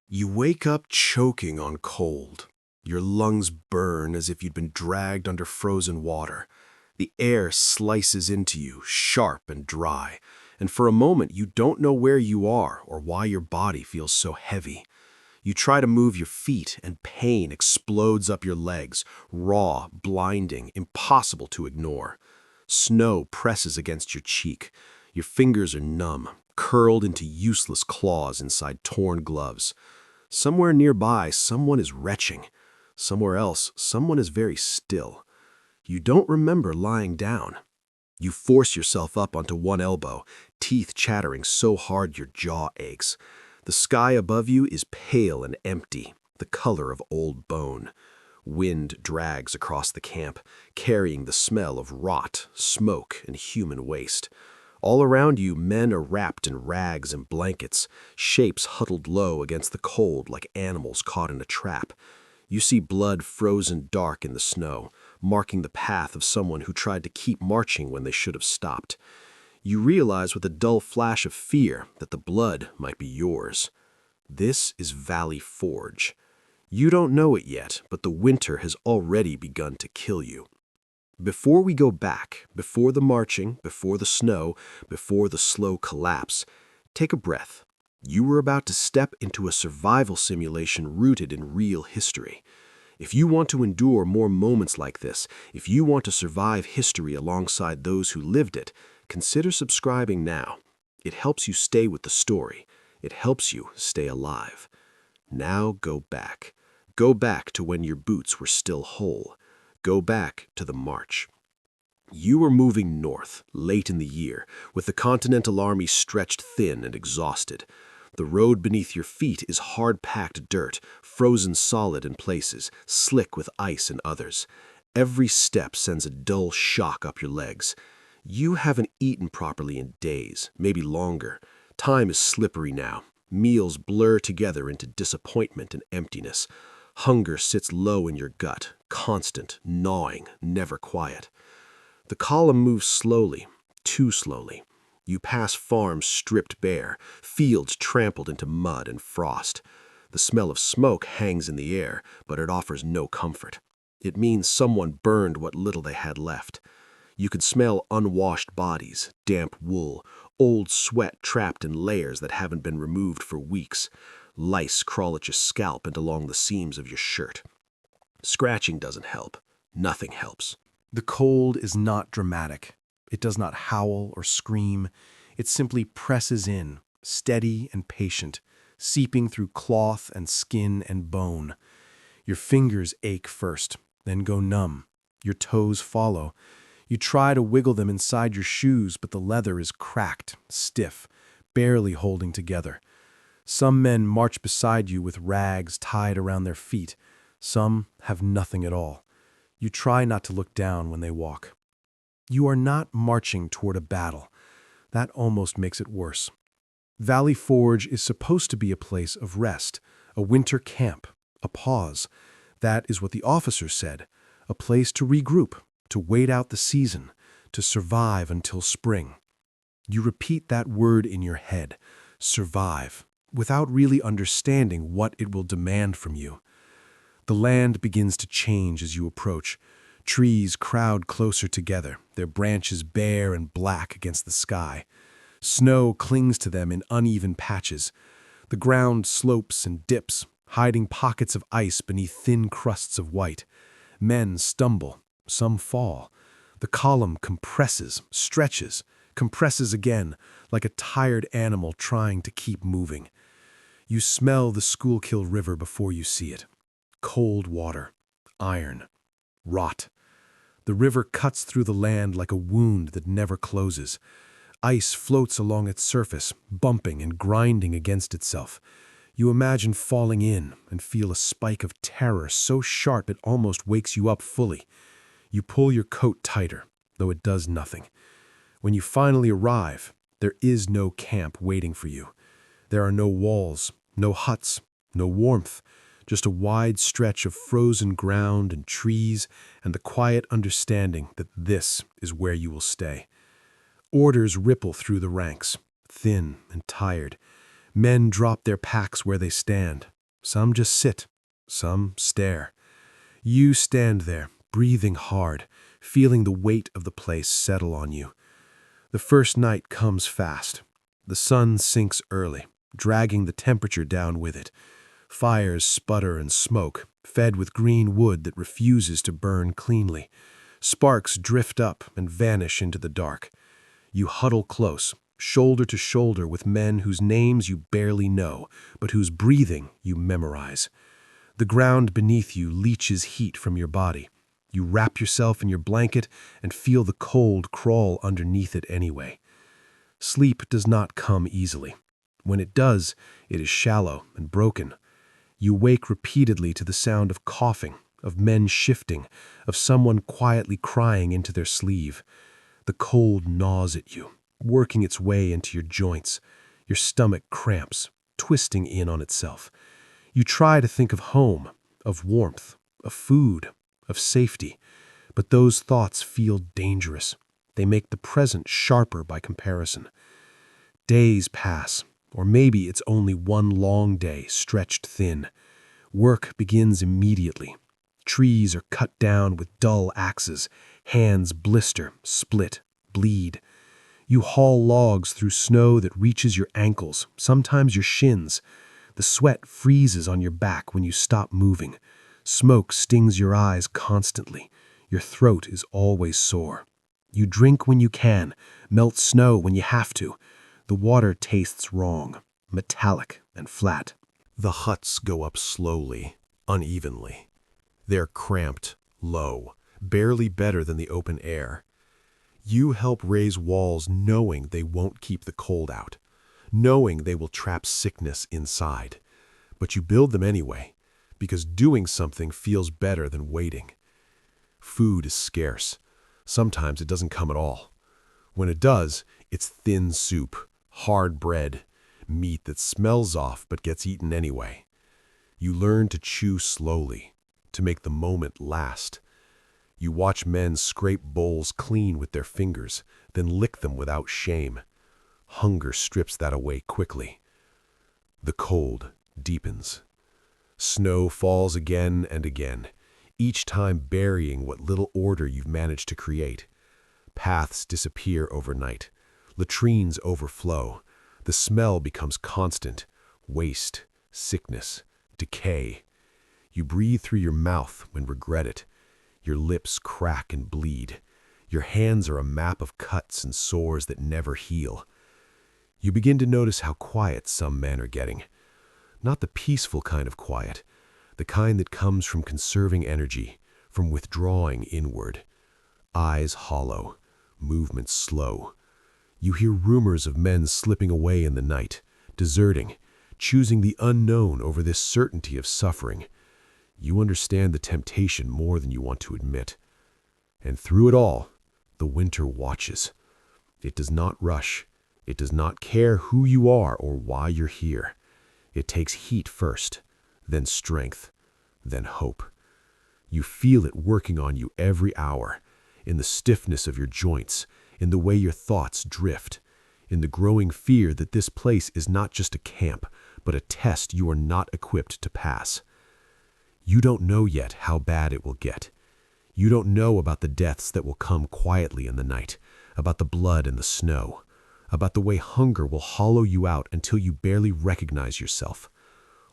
You wake up choking on cold. Your lungs burn as if you'd been dragged under frozen water. The air slices into you, sharp and dry, and for a moment you don't know where you are or why your body feels so heavy. You try to move your feet, and pain explodes up your legs, raw, blinding, impossible to ignore. Snow presses against your cheek. Your fingers are numb, curled into useless claws inside torn gloves. Somewhere nearby, someone is retching. Somewhere else, someone is very still. You don't remember lying down. You force yourself up onto one elbow, teeth chattering so hard your jaw aches. The sky above you is pale and empty, the color of old bone. Wind drags across the camp, carrying the smell of rot, smoke, and human waste. All around you, men are wrapped in rags and blankets, shapes huddled low against the cold like animals caught in a trap. You see blood frozen dark in the snow, marking the path of someone who tried to keep marching when they should have stopped. You realize with a dull flash of fear that the blood might be yours. This is Valley Forge. You don't know it yet, but the winter has already begun to kill you. Before we go back, before the marching, before the snow, before the slow collapse, take a breath. You were about to step into a survival simulation rooted in real history. If you want to endure more moments like this, if you want to survive history alongside those who lived it, consider subscribing now. It helps you stay with the story. It helps you stay alive. Now go back. Go back to when your boots were still whole. Go back to the march. You were moving north, late in the year, with the Continental Army stretched thin and exhausted. The road beneath your feet is hard-packed dirt, frozen solid in places, slick with ice in others. Every step sends a dull shock up your legs. You haven't eaten properly in days, maybe longer. Time is slippery now. Meals blur together into disappointment and emptiness. Hunger sits low in your gut, constant, gnawing, never quiet. The column moves slowly, too slowly. You pass farms stripped bare, fields trampled into mud and frost. The smell of smoke hangs in the air, but it offers no comfort. It means someone burned what little they had left. You can smell unwashed bodies, damp wool, old sweat trapped in layers that haven't been removed for weeks. Lice crawl at your scalp and along the seams of your shirt. Scratching doesn't help. Nothing helps. The cold is not dramatic. It does not howl or scream. It simply presses in, steady and patient, seeping through cloth and skin and bone. Your fingers ache first, then go numb. Your toes follow. You try to wiggle them inside your shoes, but the leather is cracked, stiff, barely holding together. Some men march beside you with rags tied around their feet. Some have nothing at all. You try not to look down when they walk. You are not marching toward a battle. That almost makes it worse. Valley Forge is supposed to be a place of rest, a winter camp, a pause. That is what the officers said, a place to regroup, to wait out the season, to survive until spring. You repeat that word in your head, survive, without really understanding what it will demand from you. The land begins to change as you approach. Trees crowd closer together, their branches bare and black against the sky. Snow clings to them in uneven patches. The ground slopes and dips, hiding pockets of ice beneath thin crusts of white. Men stumble, some fall. The column compresses, stretches, compresses again, like a tired animal trying to keep moving. You smell the Schuylkill River before you see it. Cold water, iron, rot. The river cuts through the land like a wound that never closes. Ice floats along its surface, bumping and grinding against itself. You imagine falling in and feel a spike of terror so sharp it almost wakes you up fully. You pull your coat tighter, though it does nothing. When you finally arrive, there is no camp waiting for you. There are no walls, no huts, no warmth. Just a wide stretch of frozen ground and trees and the quiet understanding that this is where you will stay. Orders ripple through the ranks, thin and tired. Men drop their packs where they stand, Some just sit, some stare. You stand there, breathing hard, feeling the weight of the place settle on you. The first night comes fast. The sun sinks early, dragging the temperature down with it. Fires sputter and smoke, fed with green wood that refuses to burn cleanly. Sparks drift up and vanish into the dark. You huddle close, shoulder to shoulder with men whose names you barely know, but whose breathing you memorize. The ground beneath you leaches heat from your body. You wrap yourself in your blanket and feel the cold crawl underneath it anyway. Sleep does not come easily. When it does, it is shallow and broken. You wake repeatedly to the sound of coughing, of men shifting, of someone quietly crying into their sleeve. The cold gnaws at you, working its way into your joints. Your stomach cramps, twisting in on itself. You try to think of home, of warmth, of food, of safety, but those thoughts feel dangerous. They make the present sharper by comparison. Days pass, or maybe it's only one long day stretched thin. Work begins immediately. Trees are cut down with dull axes. Hands blister, split, bleed. You haul logs through snow that reaches your ankles, sometimes your shins. The sweat freezes on your back when you stop moving. Smoke stings your eyes constantly. Your throat is always sore. You drink when you can, melt snow when you have to. The water tastes wrong, metallic and flat. The huts go up slowly, unevenly. They're cramped, low, barely better than the open air. You help raise walls knowing they won't keep the cold out, knowing they will trap sickness inside. But you build them anyway, because doing something feels better than waiting. Food is scarce. Sometimes it doesn't come at all. When it does, it's thin soup, hard bread, meat that smells off but gets eaten anyway. You learn to chew slowly, to make the moment last. You watch men scrape bowls clean with their fingers, then lick them without shame. Hunger strips that away quickly. The cold deepens. Snow falls again and again, each time burying what little order you've managed to create. Paths disappear overnight. Latrines overflow. The smell becomes constant. Waste, sickness, decay. You breathe through your mouth when regret it. Your lips crack and bleed. Your hands are a map of cuts and sores that never heal. You begin to notice how quiet some men are getting. Not the peaceful kind of quiet, the kind that comes from conserving energy, from withdrawing inward. Eyes hollow, movements slow. You hear rumors of men slipping away in the night, deserting, choosing the unknown over this certainty of suffering. You understand the temptation more than you want to admit. And through it all, the winter watches. It does not rush. It does not care who you are or why you're here. It takes heat first, then strength, then hope. You feel it working on you every hour, in the stiffness of your joints, in the way your thoughts drift, in the growing fear that this place is not just a camp, but a test you are not equipped to pass. You don't know yet how bad it will get. You don't know about the deaths that will come quietly in the night, about the blood and the snow, about the way hunger will hollow you out until you barely recognize yourself.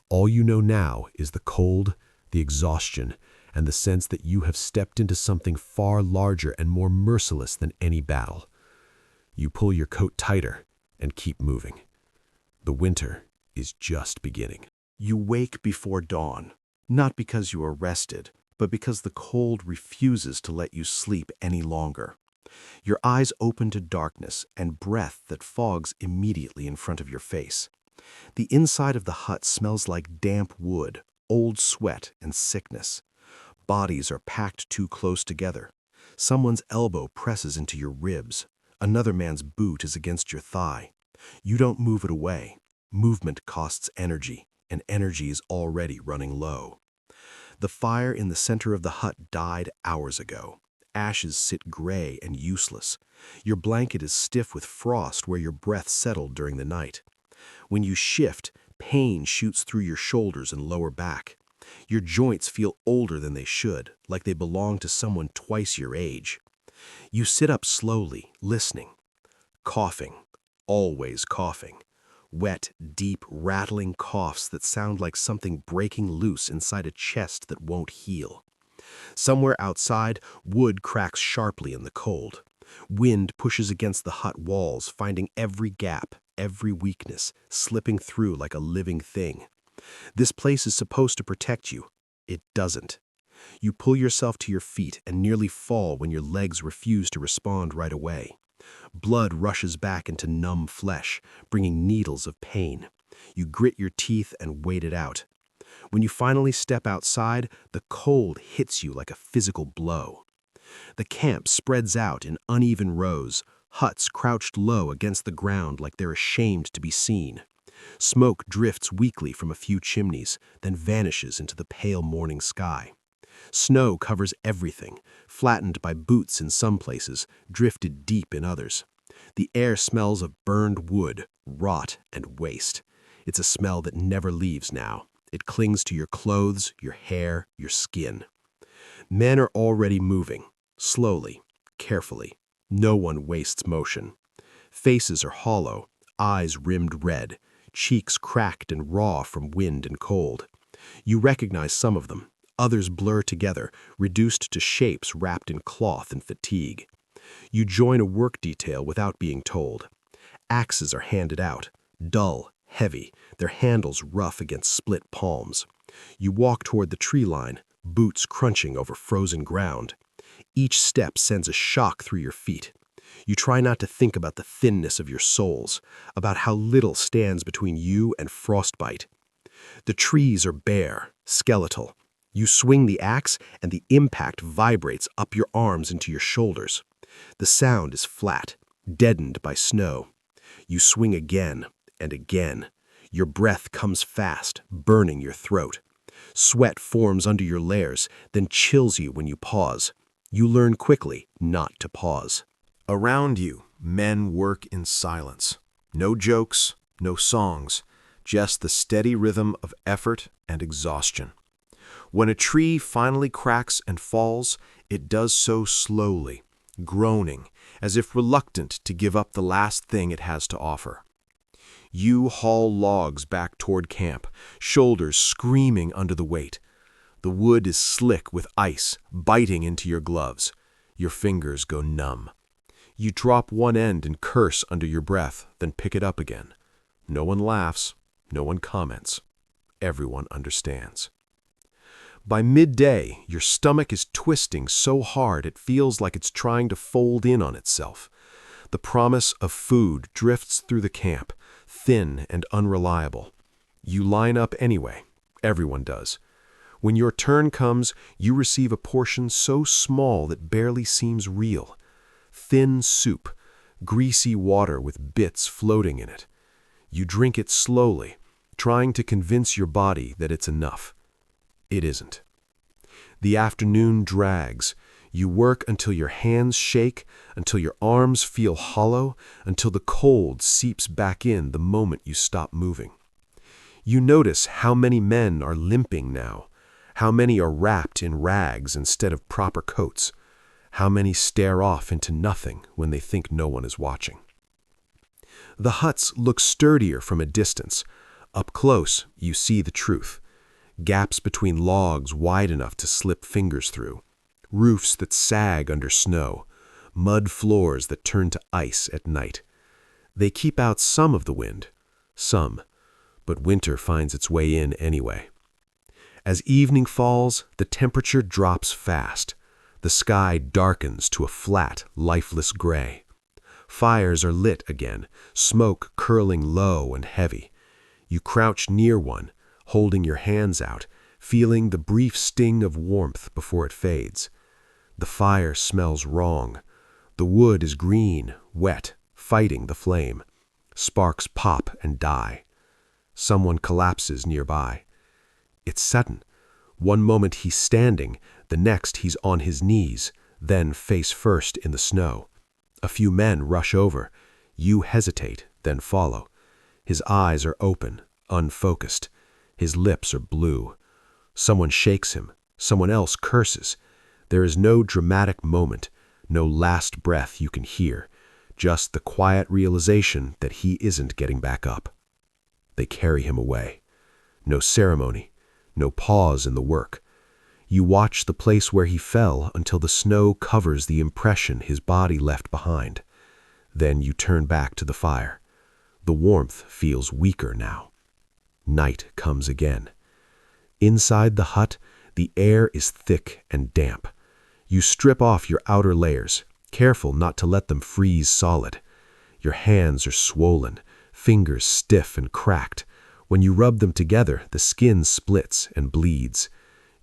All you know now is the cold, the exhaustion, and the sense that you have stepped into something far larger and more merciless than any battle. You pull your coat tighter and keep moving. The winter is just beginning. You wake before dawn, not because you are rested, but because the cold refuses to let you sleep any longer. Your eyes open to darkness and breath that fogs immediately in front of your face. The inside of the hut smells like damp wood, old sweat, and sickness. Bodies are packed too close together. Someone's elbow presses into your ribs. Another man's boot is against your thigh. You don't move it away. Movement costs energy, and energy is already running low. The fire in the center of the hut died hours ago. Ashes sit gray and useless. Your blanket is stiff with frost where your breath settled during the night. When you shift, Pain shoots through your shoulders and lower back. Your joints feel older than they should, like they belong to someone twice your age. You sit up slowly, listening. Coughing, always coughing. Wet, deep, rattling coughs that sound like something breaking loose inside a chest that won't heal. Somewhere outside, wood cracks sharply in the cold. Wind pushes against the hut walls, finding every gap, every weakness, slipping through like a living thing. This place is supposed to protect you. It doesn't. You pull yourself to your feet and nearly fall when your legs refuse to respond right away. Blood rushes back into numb flesh, bringing needles of pain. You grit your teeth and wait it out. When you finally step outside, the cold hits you like a physical blow. The camp spreads out in uneven rows, huts crouched low against the ground like they're ashamed to be seen. Smoke drifts weakly from a few chimneys, then vanishes into the pale morning sky. Snow covers everything, flattened by boots in some places, drifted deep in others. The air smells of burned wood, rot, and waste. It's a smell that never leaves now. It clings to your clothes, your hair, your skin. Men are already moving, slowly, carefully. No one wastes motion. Faces are hollow, eyes rimmed red, cheeks cracked and raw from wind and cold. You recognize some of them. Others blur together, reduced to shapes wrapped in cloth and fatigue. You join a work detail without being told. Axes are handed out, dull, heavy, their handles rough against split palms. You walk toward the tree line, boots crunching over frozen ground. Each step sends a shock through your feet. You try not to think about the thinness of your soles, about how little stands between you and frostbite. The trees are bare, skeletal. You swing the axe, and the impact vibrates up your arms into your shoulders. The sound is flat, deadened by snow. You swing again and again. Your breath comes fast, burning your throat. Sweat forms under your layers, then chills you when you pause. You learn quickly not to pause. Around you, men work in silence. No jokes, no songs, just the steady rhythm of effort and exhaustion. When a tree finally cracks and falls, it does so slowly, groaning, as if reluctant to give up the last thing it has to offer. You haul logs back toward camp, shoulders screaming under the weight. The wood is slick with ice, biting into your gloves. Your fingers go numb. You drop one end and curse under your breath, then pick it up again. No one laughs, no one comments. Everyone understands. By midday, your stomach is twisting so hard it feels like it's trying to fold in on itself. The promise of food drifts through the camp, thin and unreliable. You line up anyway. Everyone does. When your turn comes, you receive a portion so small that barely seems real. Thin soup, greasy water with bits floating in it. You drink it slowly, trying to convince your body that it's enough. It isn't. The afternoon drags. You work until your hands shake, until your arms feel hollow, until the cold seeps back in the moment you stop moving. You notice how many men are limping now, how many are wrapped in rags instead of proper coats, how many stare off into nothing when they think no one is watching. The huts look sturdier from a distance. Up close, you see the truth. Gaps between logs wide enough to slip fingers through. Roofs that sag under snow. Mud floors that turn to ice at night. They keep out some of the wind. Some. But winter finds its way in anyway. As evening falls, the temperature drops fast. The sky darkens to a flat, lifeless gray. Fires are lit again, smoke curling low and heavy. You crouch near one, holding your hands out, feeling the brief sting of warmth before it fades. The fire smells wrong. The wood is green, wet, fighting the flame. Sparks pop and die. Someone collapses nearby. It's sudden. One moment he's standing, the next he's on his knees, then face first in the snow. A few men rush over. You hesitate, then follow. His eyes are open, unfocused. His lips are blue. Someone shakes him. Someone else curses. There is no dramatic moment, no last breath you can hear, just the quiet realization that he isn't getting back up. They carry him away. No ceremony, no pause in the work. You watch the place where he fell until the snow covers the impression his body left behind. Then you turn back to the fire. The warmth feels weaker now. Night comes again. Inside the hut, the air is thick and damp. You strip off your outer layers, careful not to let them freeze solid. Your hands are swollen, fingers stiff and cracked. When you rub them together, the skin splits and bleeds.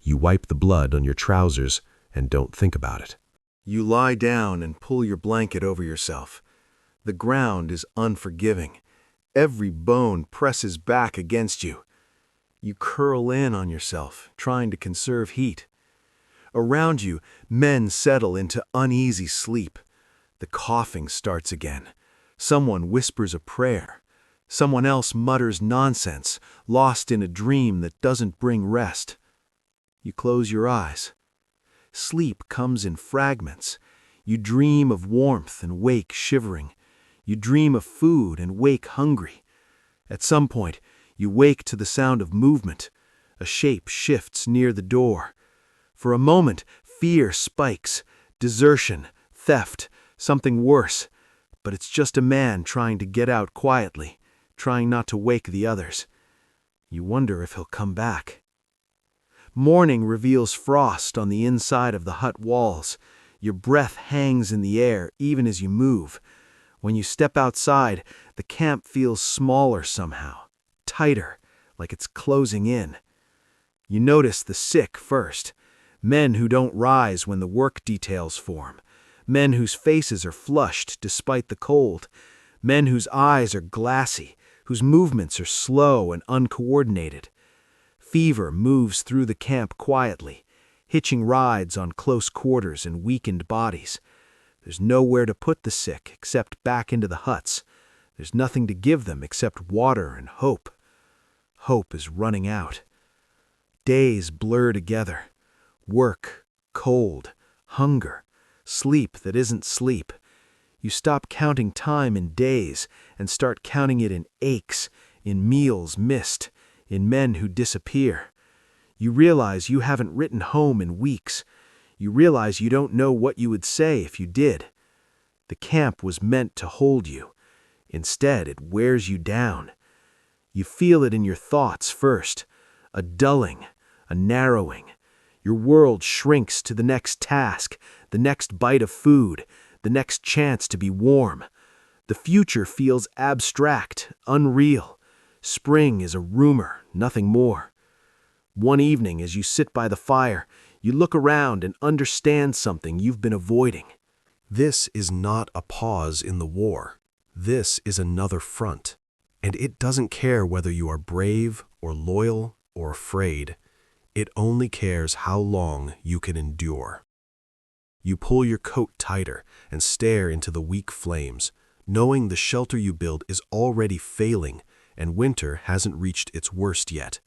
You wipe the blood on your trousers and don't think about it. You lie down and pull your blanket over yourself. The ground is unforgiving. Every bone presses back against you. You curl in on yourself, trying to conserve heat. Around you, men settle into uneasy sleep. The coughing starts again. Someone whispers a prayer. Someone else mutters nonsense, lost in a dream that doesn't bring rest. You close your eyes. Sleep comes in fragments. You dream of warmth and wake shivering. You dream of food and wake hungry. At some point, you wake to the sound of movement. A shape shifts near the door. For a moment, fear spikes. Desertion, theft, something worse. But it's just a man trying to get out quietly, trying not to wake the others. You wonder if he'll come back. Morning reveals frost on the inside of the hut walls. Your breath hangs in the air even as you move. When you step outside, the camp feels smaller somehow, tighter, like it's closing in. You notice the sick first. Men who don't rise when the work details form. Men whose faces are flushed despite the cold. Men whose eyes are glassy, whose movements are slow and uncoordinated. Fever moves through the camp quietly, hitching rides on close quarters and weakened bodies. There's nowhere to put the sick except back into the huts. There's nothing to give them except water and hope. Hope is running out. Days blur together. Work, cold, hunger, sleep that isn't sleep. You stop counting time in days and start counting it in aches, in meals missed, in men who disappear. You realize you haven't written home in weeks. You realize you don't know what you would say if you did. The camp was meant to hold you. Instead, it wears you down. You feel it in your thoughts first, a dulling, a narrowing. Your world shrinks to the next task, the next bite of food, the next chance to be warm. The future feels abstract, unreal. Spring is a rumor, nothing more. One evening, as you sit by the fire, you look around and understand something you've been avoiding. This is not a pause in the war. This is another front. And it doesn't care whether you are brave or loyal or afraid. It only cares how long you can endure. You pull your coat tighter and stare into the weak flames, knowing the shelter you build is already failing and winter hasn't reached its worst yet.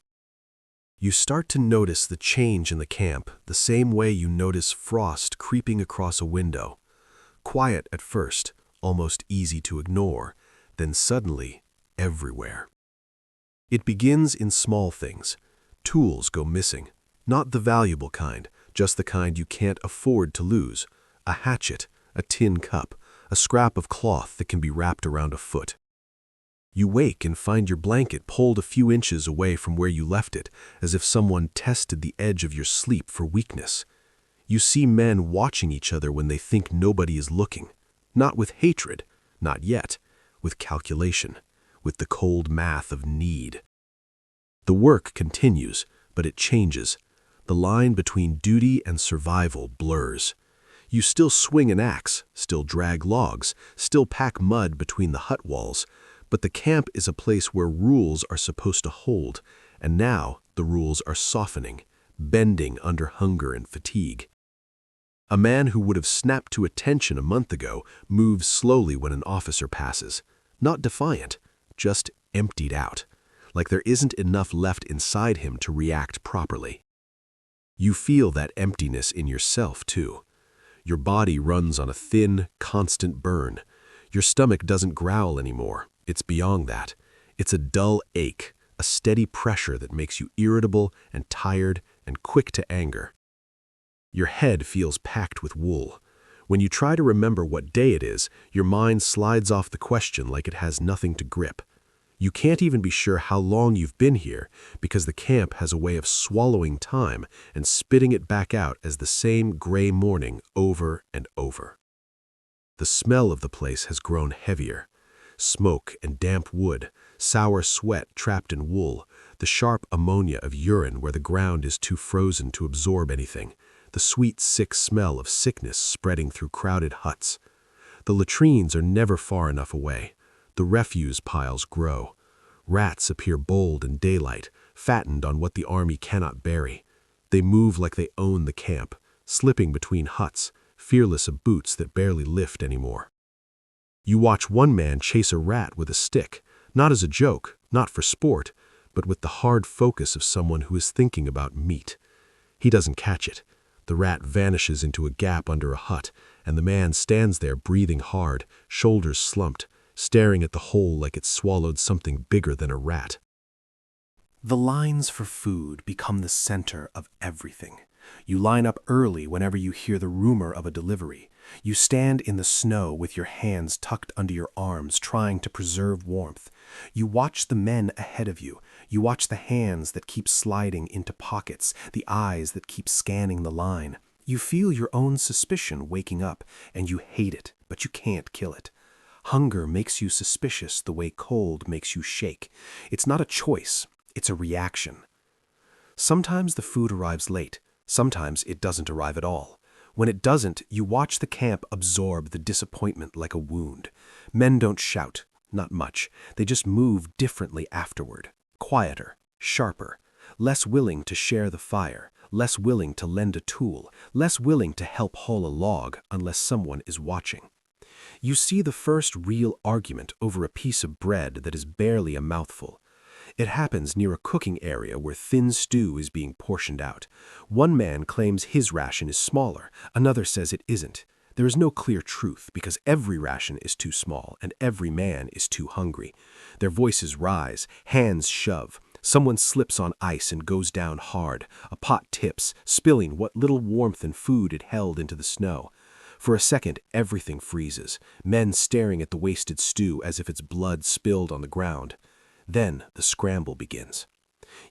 You start to notice the change in the camp the same way you notice frost creeping across a window. Quiet at first, almost easy to ignore, then suddenly everywhere. It begins in small things. Tools go missing, not the valuable kind, just the kind you can't afford to lose. A hatchet, a tin cup, a scrap of cloth that can be wrapped around a foot. You wake and find your blanket pulled a few inches away from where you left it, as if someone tested the edge of your sleep for weakness. You see men watching each other when they think nobody is looking, not with hatred, not yet, with calculation, with the cold math of need. The work continues, but it changes. The line between duty and survival blurs. You still swing an axe, still drag logs, still pack mud between the hut walls, but the camp is a place where rules are supposed to hold, and now the rules are softening, bending under hunger and fatigue. A man who would have snapped to attention a month ago moves slowly when an officer passes, not defiant, just emptied out, like there isn't enough left inside him to react properly. You feel that emptiness in yourself, too. Your body runs on a thin, constant burn. Your stomach doesn't growl anymore. It's beyond that. It's a dull ache, a steady pressure that makes you irritable and tired and quick to anger. Your head feels packed with wool. When you try to remember what day it is, your mind slides off the question like it has nothing to grip. You can't even be sure how long you've been here because the camp has a way of swallowing time and spitting it back out as the same gray morning over and over. The smell of the place has grown heavier. Smoke and damp wood, sour sweat trapped in wool, the sharp ammonia of urine where the ground is too frozen to absorb anything, the sweet, sick smell of sickness spreading through crowded huts. The latrines are never far enough away. The refuse piles grow. Rats appear bold in daylight, fattened on what the army cannot bury. They move like they own the camp, slipping between huts, fearless of boots that barely lift anymore. You watch one man chase a rat with a stick, not as a joke, not for sport, but with the hard focus of someone who is thinking about meat. He doesn't catch it. The rat vanishes into a gap under a hut, and the man stands there breathing hard, shoulders slumped, staring at the hole like it swallowed something bigger than a rat. The lines for food become the center of everything. You line up early whenever you hear the rumor of a delivery. You stand in the snow with your hands tucked under your arms, trying to preserve warmth. You watch the men ahead of you. You watch the hands that keep sliding into pockets, the eyes that keep scanning the line. You feel your own suspicion waking up, and you hate it, but you can't kill it. Hunger makes you suspicious the way cold makes you shake. It's not a choice, it's a reaction. Sometimes the food arrives late. Sometimes it doesn't arrive at all. When it doesn't, you watch the camp absorb the disappointment like a wound. Men don't shout, not much. They just move differently afterward. Quieter, sharper, less willing to share the fire, less willing to lend a tool, less willing to help haul a log unless someone is watching. You see the first real argument over a piece of bread that is barely a mouthful. It happens near a cooking area where thin stew is being portioned out. One man claims his ration is smaller, another says it isn't. There is no clear truth because every ration is too small and every man is too hungry. Their voices rise, hands shove. Someone slips on ice and goes down hard. A pot tips, spilling what little warmth and food it held into the snow. For a second, everything freezes, men staring at the wasted stew as if its blood spilled on the ground. Then the scramble begins.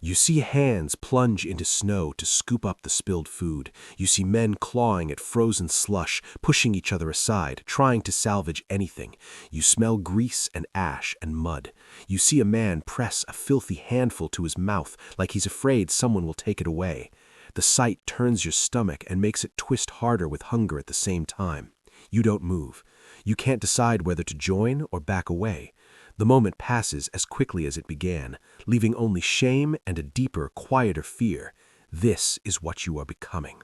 You see hands plunge into snow to scoop up the spilled food. You see men clawing at frozen slush, pushing each other aside, trying to salvage anything. You smell grease and ash and mud. You see a man press a filthy handful to his mouth like he's afraid someone will take it away. The sight turns your stomach and makes it twist harder with hunger at the same time. You don't move. You can't decide whether to join or back away. The moment passes as quickly as it began, leaving only shame and a deeper, quieter fear. This is what you are becoming.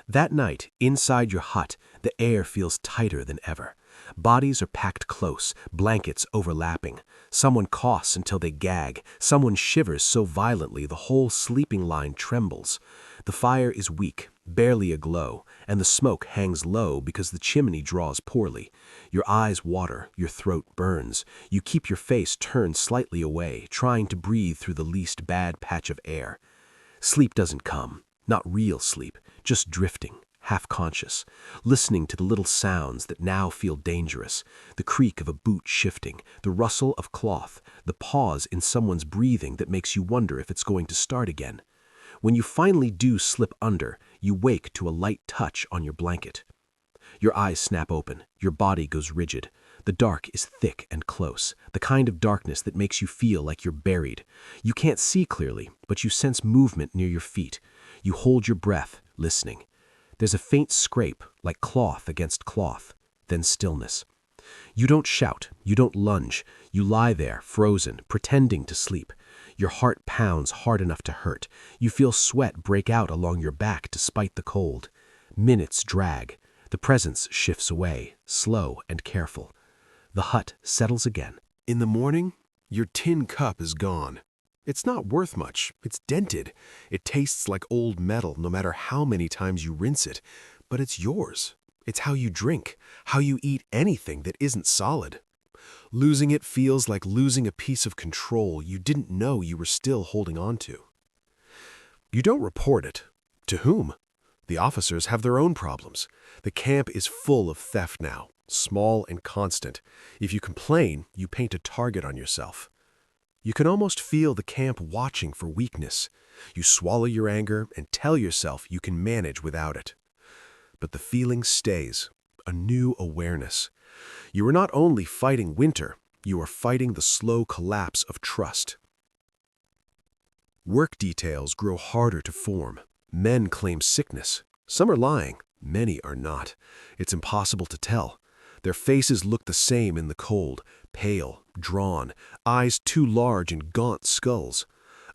That night, inside your hut, the air feels tighter than ever. Bodies are packed close, blankets overlapping. Someone coughs until they gag. Someone shivers so violently the whole sleeping line trembles. The fire is weak, barely aglow, and the smoke hangs low because the chimney draws poorly. Your eyes water, your throat burns. You keep your face turned slightly away, trying to breathe through the least bad patch of air. Sleep doesn't come, not real sleep, just drifting, half-conscious, listening to the little sounds that now feel dangerous, the creak of a boot shifting, the rustle of cloth, the pause in someone's breathing that makes you wonder if it's going to start again. When you finally do slip under, you wake to a light touch on your blanket. Your eyes snap open, your body goes rigid. The dark is thick and close, the kind of darkness that makes you feel like you're buried. You can't see clearly, but you sense movement near your feet. You hold your breath, listening. There's a faint scrape, like cloth against cloth, then stillness. You don't shout, you don't lunge. You lie there, frozen, pretending to sleep. Your heart pounds hard enough to hurt. You feel sweat break out along your back despite the cold. Minutes drag. The presence shifts away, slow and careful. The hut settles again. In the morning, your tin cup is gone. It's not worth much. It's dented. It tastes like old metal no matter how many times you rinse it. But it's yours. It's how you drink, how you eat anything that isn't solid. Losing it feels like losing a piece of control you didn't know you were still holding on to. You don't report it. To whom? The officers have their own problems. The camp is full of theft now, small and constant. If you complain, you paint a target on yourself. You can almost feel the camp watching for weakness. You swallow your anger and tell yourself you can manage without it. But the feeling stays, a new awareness. You are not only fighting winter, you are fighting the slow collapse of trust. Work details grow harder to form. Men claim sickness. Some are lying, many are not. It's impossible to tell. Their faces look the same in the cold, pale, drawn, eyes too large and gaunt skulls.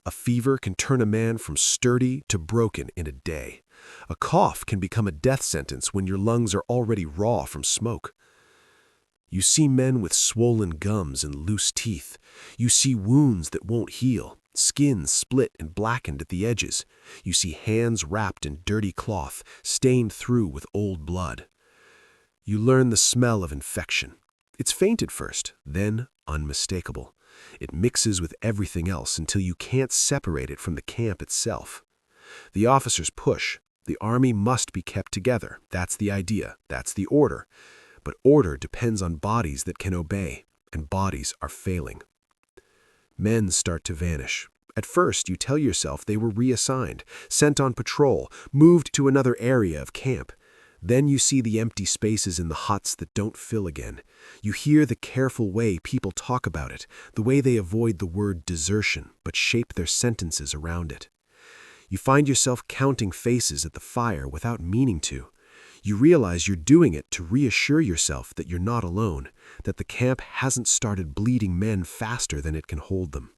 A fever can turn a man from sturdy to broken in a day. A cough can become a death sentence when your lungs are already raw from smoke. You see men with swollen gums and loose teeth. You see wounds that won't heal, skin split and blackened at the edges. You see hands wrapped in dirty cloth, stained through with old blood. You learn the smell of infection. It's faint at first, then unmistakable. It mixes with everything else until you can't separate it from the camp itself. The officers push. The army must be kept together. That's the idea. That's the order. But order depends on bodies that can obey, and bodies are failing. Men start to vanish. At first, you tell yourself they were reassigned, sent on patrol, moved to another area of camp. Then you see the empty spaces in the huts that don't fill again. You hear the careful way people talk about it, the way they avoid the word desertion, but shape their sentences around it. You find yourself counting faces at the fire without meaning to. You realize you're doing it to reassure yourself that you're not alone, that the camp hasn't started bleeding men faster than it can hold them.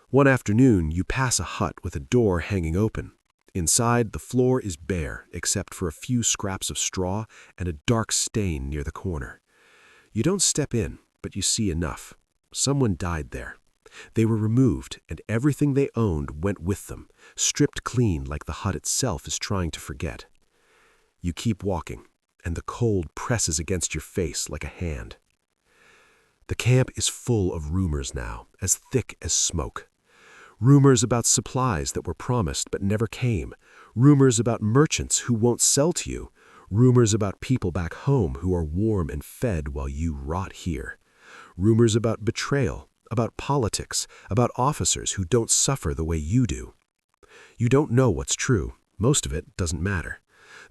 One afternoon, you pass a hut with a door hanging open. Inside, the floor is bare, except for a few scraps of straw and a dark stain near the corner. You don't step in, but you see enough. Someone died there. They were removed, and everything they owned went with them, stripped clean like the hut itself is trying to forget. You keep walking, and the cold presses against your face like a hand. The camp is full of rumors now, as thick as smoke. Rumors about supplies that were promised but never came. Rumors about merchants who won't sell to you. Rumors about people back home who are warm and fed while you rot here. Rumors about betrayal, about politics, about officers who don't suffer the way you do. You don't know what's true. Most of it doesn't matter.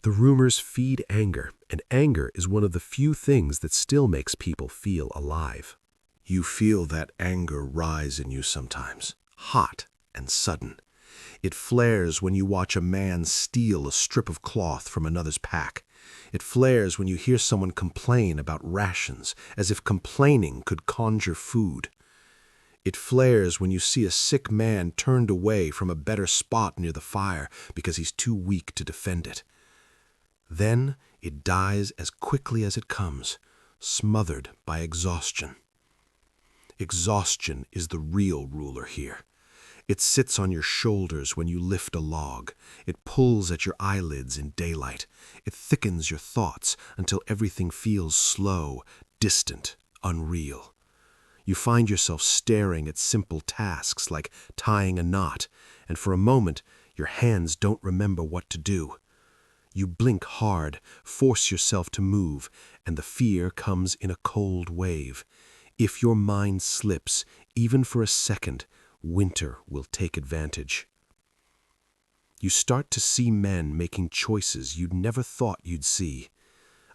The rumors feed anger, and anger is one of the few things that still makes people feel alive. You feel that anger rise in you sometimes, hot and sudden. It flares when you watch a man steal a strip of cloth from another's pack. It flares when you hear someone complain about rations, as if complaining could conjure food. It flares when you see a sick man turned away from a better spot near the fire because he's too weak to defend it. Then it dies as quickly as it comes, smothered by exhaustion. Exhaustion is the real ruler here. It sits on your shoulders when you lift a log. It pulls at your eyelids in daylight. It thickens your thoughts until everything feels slow, distant, unreal. You find yourself staring at simple tasks like tying a knot, and for a moment your hands don't remember what to do. You blink hard, force yourself to move, and the fear comes in a cold wave. If your mind slips, even for a second, winter will take advantage. You start to see men making choices you'd never thought you'd see.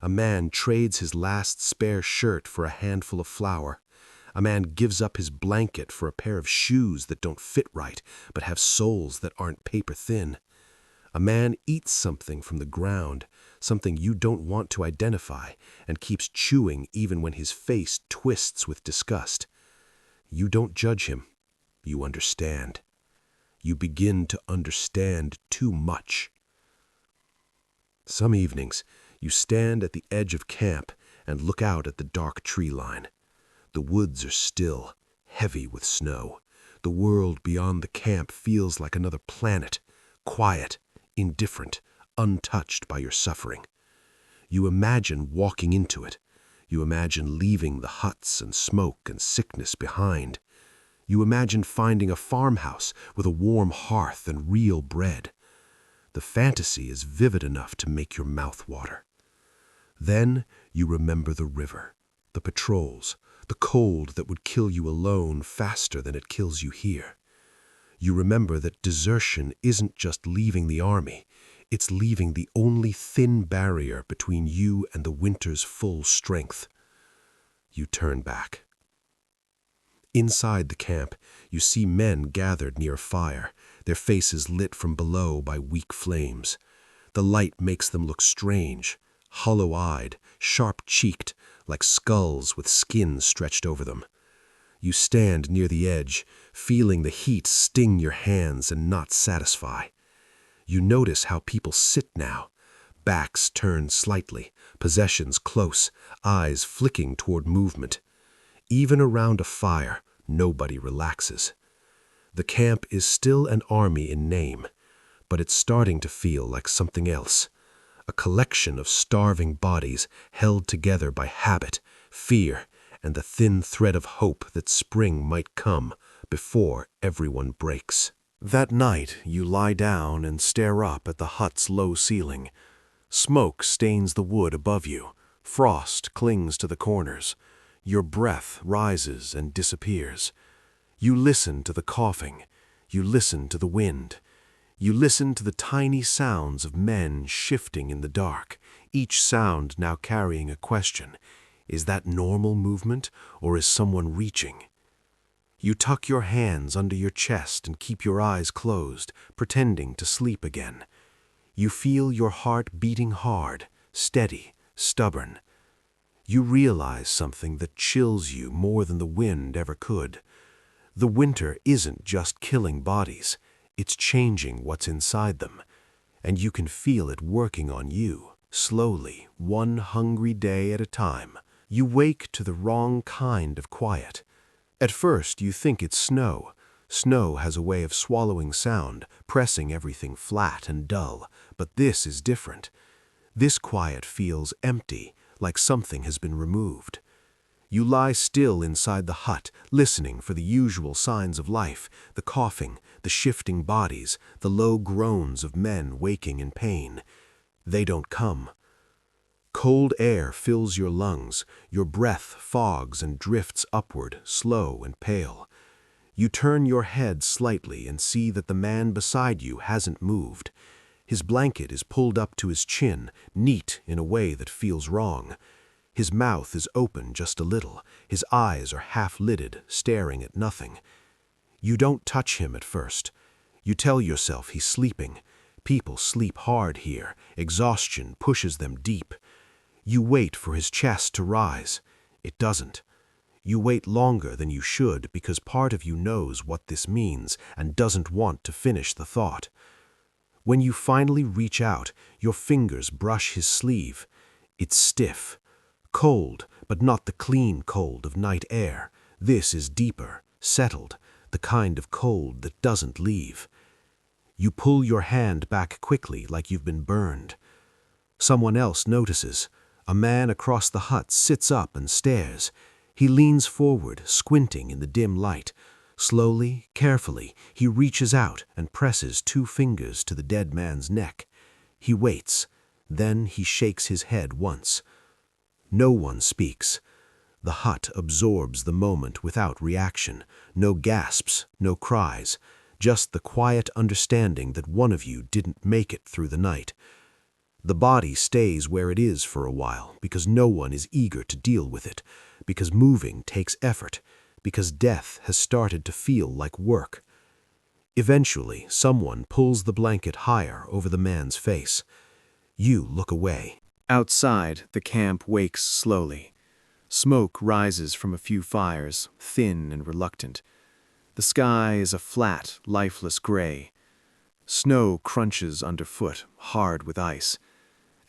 A man trades his last spare shirt for a handful of flour. A man gives up his blanket for a pair of shoes that don't fit right, but have soles that aren't paper thin. A man eats something from the ground, something you don't want to identify, and keeps chewing even when his face twists with disgust. You don't judge him. You understand. You begin to understand too much. Some evenings, you stand at the edge of camp and look out at the dark tree line. The woods are still, heavy with snow. The world beyond the camp feels like another planet, quiet, indifferent, untouched by your suffering. You imagine walking into it. You imagine leaving the huts and smoke and sickness behind. You imagine finding a farmhouse with a warm hearth and real bread. The fantasy is vivid enough to make your mouth water. Then you remember the river, the patrols, the cold that would kill you alone faster than it kills you here. You remember that desertion isn't just leaving the army, it's leaving the only thin barrier between you and the winter's full strength. You turn back. Inside the camp, you see men gathered near a fire, their faces lit from below by weak flames. The light makes them look strange, hollow-eyed, sharp-cheeked, like skulls with skin stretched over them. You stand near the edge, feeling the heat sting your hands and not satisfy. You notice how people sit now, backs turned slightly, possessions close, eyes flicking toward movement. Even around a fire, nobody relaxes. The camp is still an army in name, but it's starting to feel like something else. A collection of starving bodies held together by habit, fear, and the thin thread of hope that spring might come before everyone breaks. That night, you lie down and stare up at the hut's low ceiling. Smoke stains the wood above you. Frost clings to the corners. Your breath rises and disappears. You listen to the coughing. You listen to the wind. You listen to the tiny sounds of men shifting in the dark, each sound now carrying a question. Is that normal movement, or is someone reaching? You tuck your hands under your chest and keep your eyes closed, pretending to sleep again. You feel your heart beating hard, steady, stubborn. You realize something that chills you more than the wind ever could. The winter isn't just killing bodies, it's changing what's inside them. And you can feel it working on you, slowly, one hungry day at a time. You wake to the wrong kind of quiet. At first, you think it's snow. Snow has a way of swallowing sound, pressing everything flat and dull. But this is different. This quiet feels empty, like something has been removed. You lie still inside the hut, listening for the usual signs of life, the coughing, the shifting bodies, the low groans of men waking in pain. They don't come. Cold air fills your lungs, your breath fogs and drifts upward, slow and pale. You turn your head slightly and see that the man beside you hasn't moved. His blanket is pulled up to his chin, neat in a way that feels wrong. His mouth is open just a little, his eyes are half-lidded, staring at nothing. You don't touch him at first. You tell yourself he's sleeping. People sleep hard here, exhaustion pushes them deep. You wait for his chest to rise. It doesn't. You wait longer than you should because part of you knows what this means and doesn't want to finish the thought. When you finally reach out, your fingers brush his sleeve. It's stiff. Cold, but not the clean cold of night air. This is deeper, settled, the kind of cold that doesn't leave. You pull your hand back quickly like you've been burned. Someone else notices. A man across the hut sits up and stares. He leans forward, squinting in the dim light. Slowly, carefully, he reaches out and presses 2 fingers to the dead man's neck. He waits. Then he shakes his head once. No one speaks. The hut absorbs the moment without reaction. No gasps, no cries. Just the quiet understanding that one of you didn't make it through the night. The body stays where it is for a while because no one is eager to deal with it, because moving takes effort, because death has started to feel like work. Eventually, someone pulls the blanket higher over the man's face. You look away. Outside, the camp wakes slowly. Smoke rises from a few fires, thin and reluctant. The sky is a flat, lifeless gray. Snow crunches underfoot, hard with ice.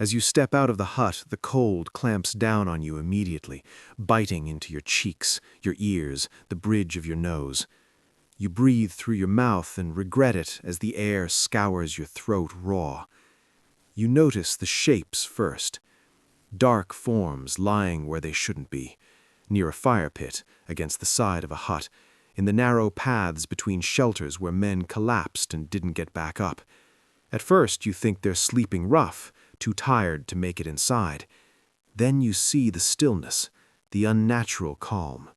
As you step out of the hut, the cold clamps down on you immediately, biting into your cheeks, your ears, the bridge of your nose. You breathe through your mouth and regret it as the air scours your throat raw. You notice the shapes first. Dark forms lying where they shouldn't be, near a fire pit, against the side of a hut, in the narrow paths between shelters where men collapsed and didn't get back up. At first you think they're sleeping rough, too tired to make it inside. Then you see the stillness, the unnatural calm.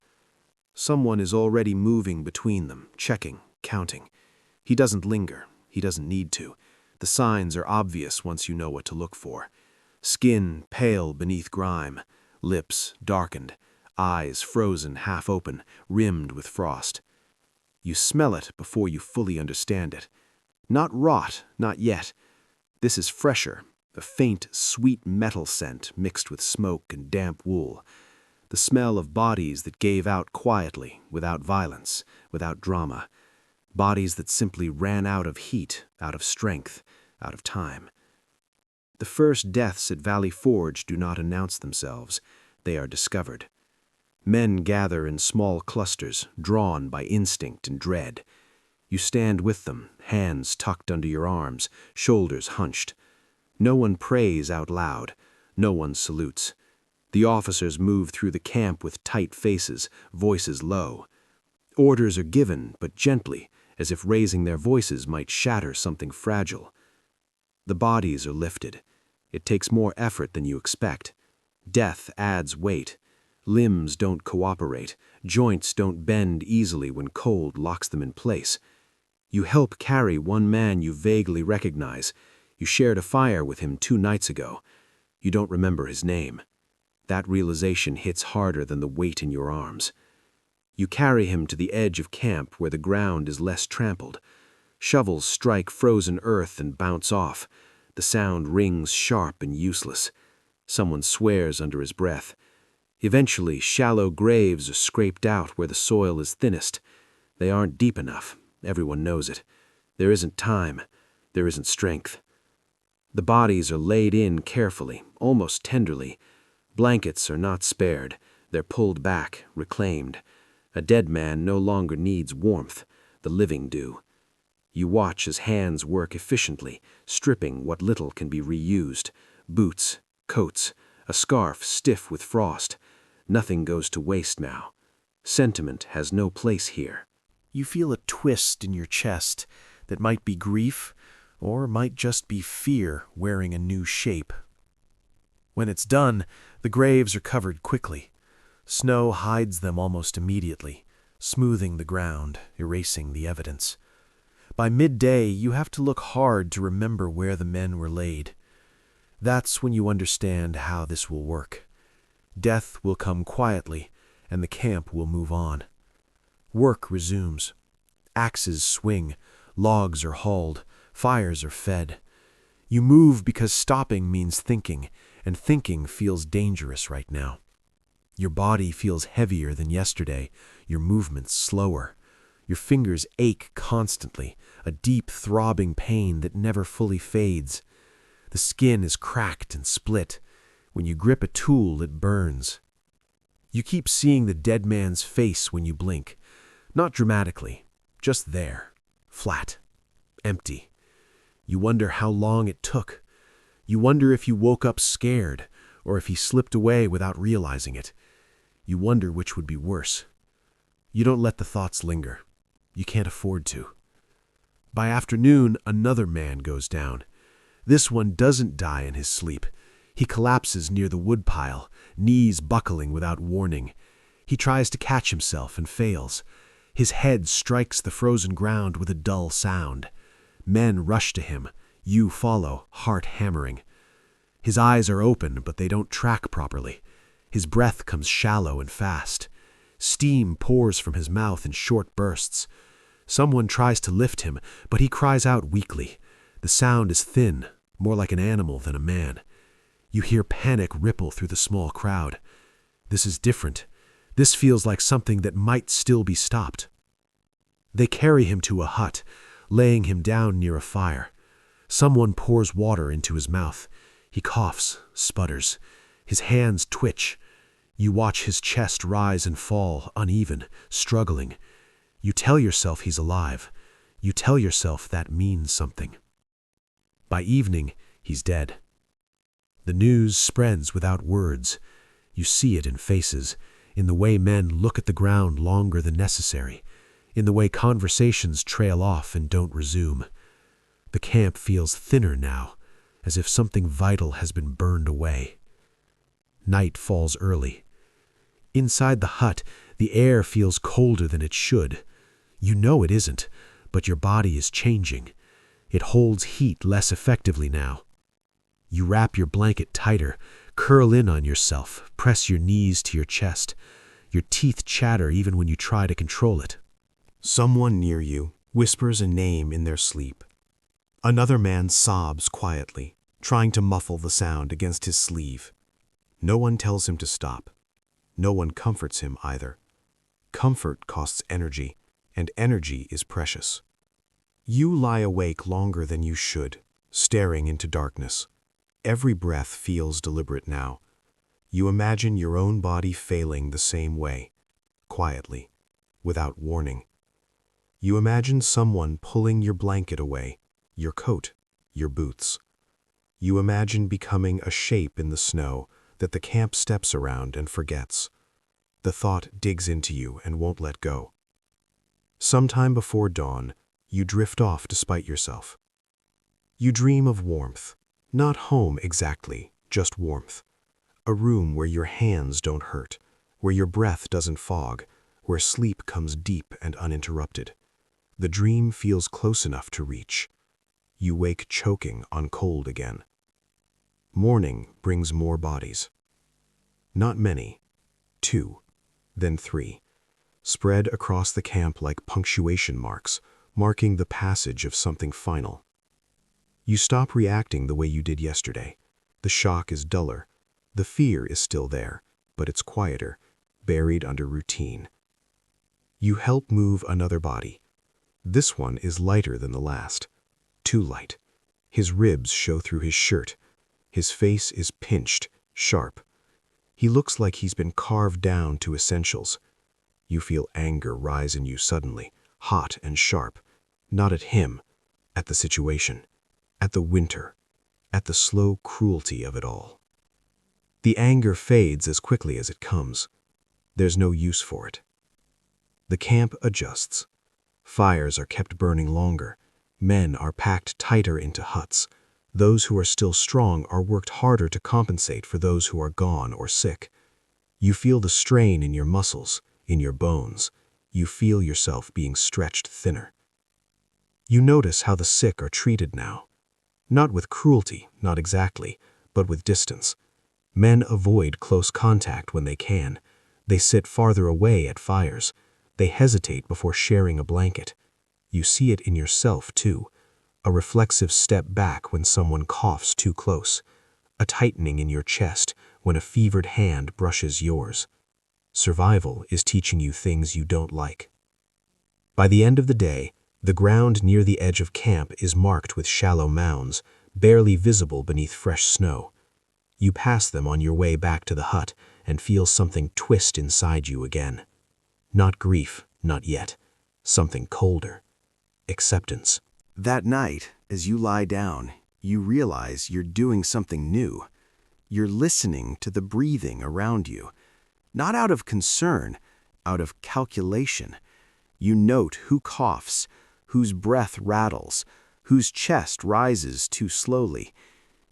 Someone is already moving between them, checking, counting. He doesn't linger. He doesn't need to. The signs are obvious once you know what to look for. Skin pale beneath grime, lips darkened, eyes frozen half open, rimmed with frost. You smell it before you fully understand it. Not rot, not yet. This is fresher, a faint, sweet metal scent mixed with smoke and damp wool. The smell of bodies that gave out quietly, without violence, without drama. Bodies that simply ran out of heat, out of strength, out of time. The first deaths at Valley Forge do not announce themselves. They are discovered. Men gather in small clusters, drawn by instinct and dread. You stand with them, hands tucked under your arms, shoulders hunched. No one prays out loud. No one salutes. The officers move through the camp with tight faces, voices low. Orders are given, but gently, as if raising their voices might shatter something fragile. The bodies are lifted. It takes more effort than you expect. Death adds weight. Limbs don't cooperate. Joints don't bend easily when cold locks them in place. You help carry one man you vaguely recognize. You shared a fire with him 2 nights ago. You don't remember his name. That realization hits harder than the weight in your arms. You carry him to the edge of camp where the ground is less trampled. Shovels strike frozen earth and bounce off. The sound rings sharp and useless. Someone swears under his breath. Eventually, shallow graves are scraped out where the soil is thinnest. They aren't deep enough. Everyone knows it. There isn't time. There isn't strength. The bodies are laid in carefully, almost tenderly. Blankets are not spared. They're pulled back, reclaimed. A dead man no longer needs warmth. The living do. You watch as hands work efficiently, stripping what little can be reused. Boots, coats, a scarf stiff with frost. Nothing goes to waste now. Sentiment has no place here. You feel a twist in your chest that might be grief or might just be fear wearing a new shape. When it's done, the graves are covered quickly. Snow hides them almost immediately, smoothing the ground, erasing the evidence. By midday, you have to look hard to remember where the men were laid. That's when you understand how this will work. Death will come quietly, and the camp will move on. Work resumes. Axes swing, logs are hauled, fires are fed. You move because stopping means thinking, and thinking feels dangerous right now. Your body feels heavier than yesterday, your movements slower. Your fingers ache constantly, a deep throbbing pain that never fully fades. The skin is cracked and split. When you grip a tool, it burns. You keep seeing the dead man's face when you blink. Not dramatically, just there, flat, empty. You wonder how long it took. You wonder if you woke up scared, or if he slipped away without realizing it. You wonder which would be worse. You don't let the thoughts linger. You can't afford to. By afternoon, another man goes down. This one doesn't die in his sleep. He collapses near the woodpile, knees buckling without warning. He tries to catch himself and fails. His head strikes the frozen ground with a dull sound. Men rush to him. You follow, heart hammering. His eyes are open, but they don't track properly. His breath comes shallow and fast. Steam pours from his mouth in short bursts. Someone tries to lift him, but he cries out weakly. The sound is thin, more like an animal than a man. You hear panic ripple through the small crowd. This is different. This feels like something that might still be stopped. They carry him to a hut, laying him down near a fire. Someone pours water into his mouth. He coughs, sputters. His hands twitch. You watch his chest rise and fall, uneven, struggling. You tell yourself he's alive. You tell yourself that means something. By evening, he's dead. The news spreads without words. You see it in faces, in the way men look at the ground longer than necessary, in the way conversations trail off and don't resume. The camp feels thinner now, as if something vital has been burned away. Night falls early. Inside the hut, the air feels colder than it should. You know it isn't, but your body is changing. It holds heat less effectively now. You wrap your blanket tighter, curl in on yourself, press your knees to your chest. Your teeth chatter even when you try to control it. Someone near you whispers a name in their sleep. Another man sobs quietly, trying to muffle the sound against his sleeve. No one tells him to stop. No one comforts him either. Comfort costs energy, and energy is precious. You lie awake longer than you should, staring into darkness. Every breath feels deliberate now. You imagine your own body failing the same way, quietly, without warning. You imagine someone pulling your blanket away, your coat, your boots. You imagine becoming a shape in the snow that the camp steps around and forgets. The thought digs into you and won't let go. Sometime before dawn, you drift off despite yourself. You dream of warmth, not home exactly, just warmth. A room where your hands don't hurt, where your breath doesn't fog, where sleep comes deep and uninterrupted. The dream feels close enough to reach. You wake choking on cold again. Morning brings more bodies. Not many. 2, then 3. Spread across the camp like punctuation marks, marking the passage of something final. You stop reacting the way you did yesterday. The shock is duller. The fear is still there, but it's quieter, buried under routine. You help move another body. This one is lighter than the last. Too light. His ribs show through his shirt. His face is pinched, sharp. He looks like he's been carved down to essentials. You feel anger rise in you suddenly, hot and sharp. Not at him, at the situation, at the winter, at the slow cruelty of it all. The anger fades as quickly as it comes. There's no use for it. The camp adjusts. Fires are kept burning longer. Men are packed tighter into huts. Those who are still strong are worked harder to compensate for those who are gone or sick. You feel the strain in your muscles, in your bones. You feel yourself being stretched thinner. You notice how the sick are treated now. Not with cruelty, not exactly, but with distance. Men avoid close contact when they can. They sit farther away at fires. They hesitate before sharing a blanket. You see it in yourself, too. A reflexive step back when someone coughs too close. A tightening in your chest when a fevered hand brushes yours. Survival is teaching you things you don't like. By the end of the day, the ground near the edge of camp is marked with shallow mounds, barely visible beneath fresh snow. You pass them on your way back to the hut and feel something twist inside you again. Not grief, not yet. Something colder. Acceptance. That night, as you lie down, you realize you're doing something new. You're listening to the breathing around you. Not out of concern, out of calculation. You note who coughs, whose breath rattles, whose chest rises too slowly.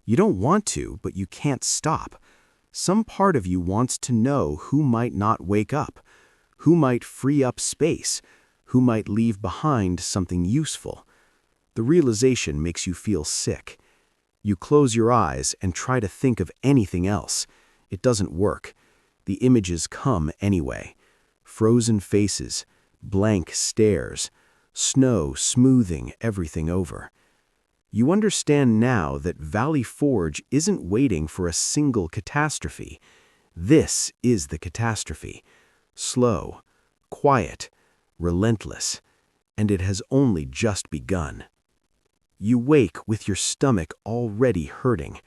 You don't want to, but you can't stop. Some part of you wants to know who might not wake up, who might free up space, who might leave behind something useful. The realization makes you feel sick. You close your eyes and try to think of anything else. It doesn't work. The images come anyway. Frozen faces, blank stares, snow smoothing everything over. You understand now that Valley Forge isn't waiting for a single catastrophe. This is the catastrophe. Slow, quiet, relentless, and it has only just begun. You wake with your stomach already hurting.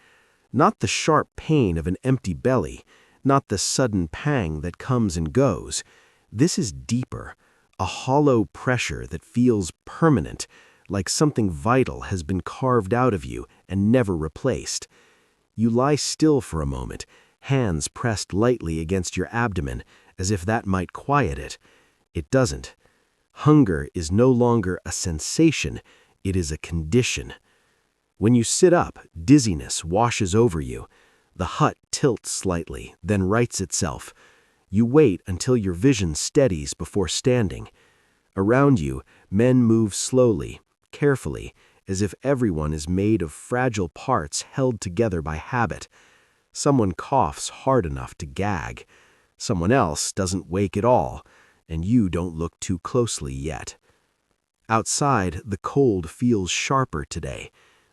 Not the sharp pain of an empty belly, not the sudden pang that comes and goes. This is deeper, a hollow pressure that feels permanent, like something vital has been carved out of you and never replaced. You lie still for a moment, hands pressed lightly against your abdomen, as if that might quiet it. It doesn't. Hunger is no longer a sensation, it is a condition. When you sit up, dizziness washes over you. The hut tilts slightly, then rights itself. You wait until your vision steadies before standing. Around you, men move slowly, carefully, as if everyone is made of fragile parts held together by habit. Someone coughs hard enough to gag. Someone else doesn't wake at all, and you don't look too closely yet. Outside, the cold feels sharper today.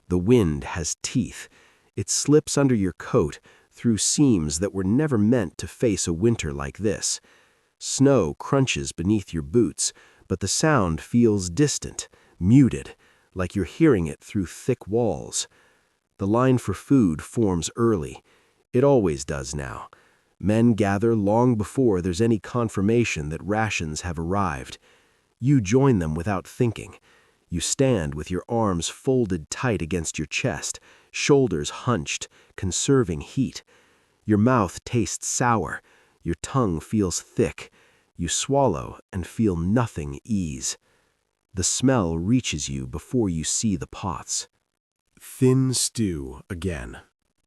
The wind has teeth. It slips under your coat through seams that were never meant to face a winter like this. Snow crunches beneath your boots, but the sound feels distant, muted, like you're hearing it through thick walls. The line for food forms early. It always does now. Men gather long before there's any confirmation that rations have arrived. You join them without thinking. You stand with your arms folded tight against your chest, shoulders hunched, conserving heat. Your mouth tastes sour. Your tongue feels thick. You swallow and feel nothing ease. The smell reaches you before you see the pots. Thin stew again,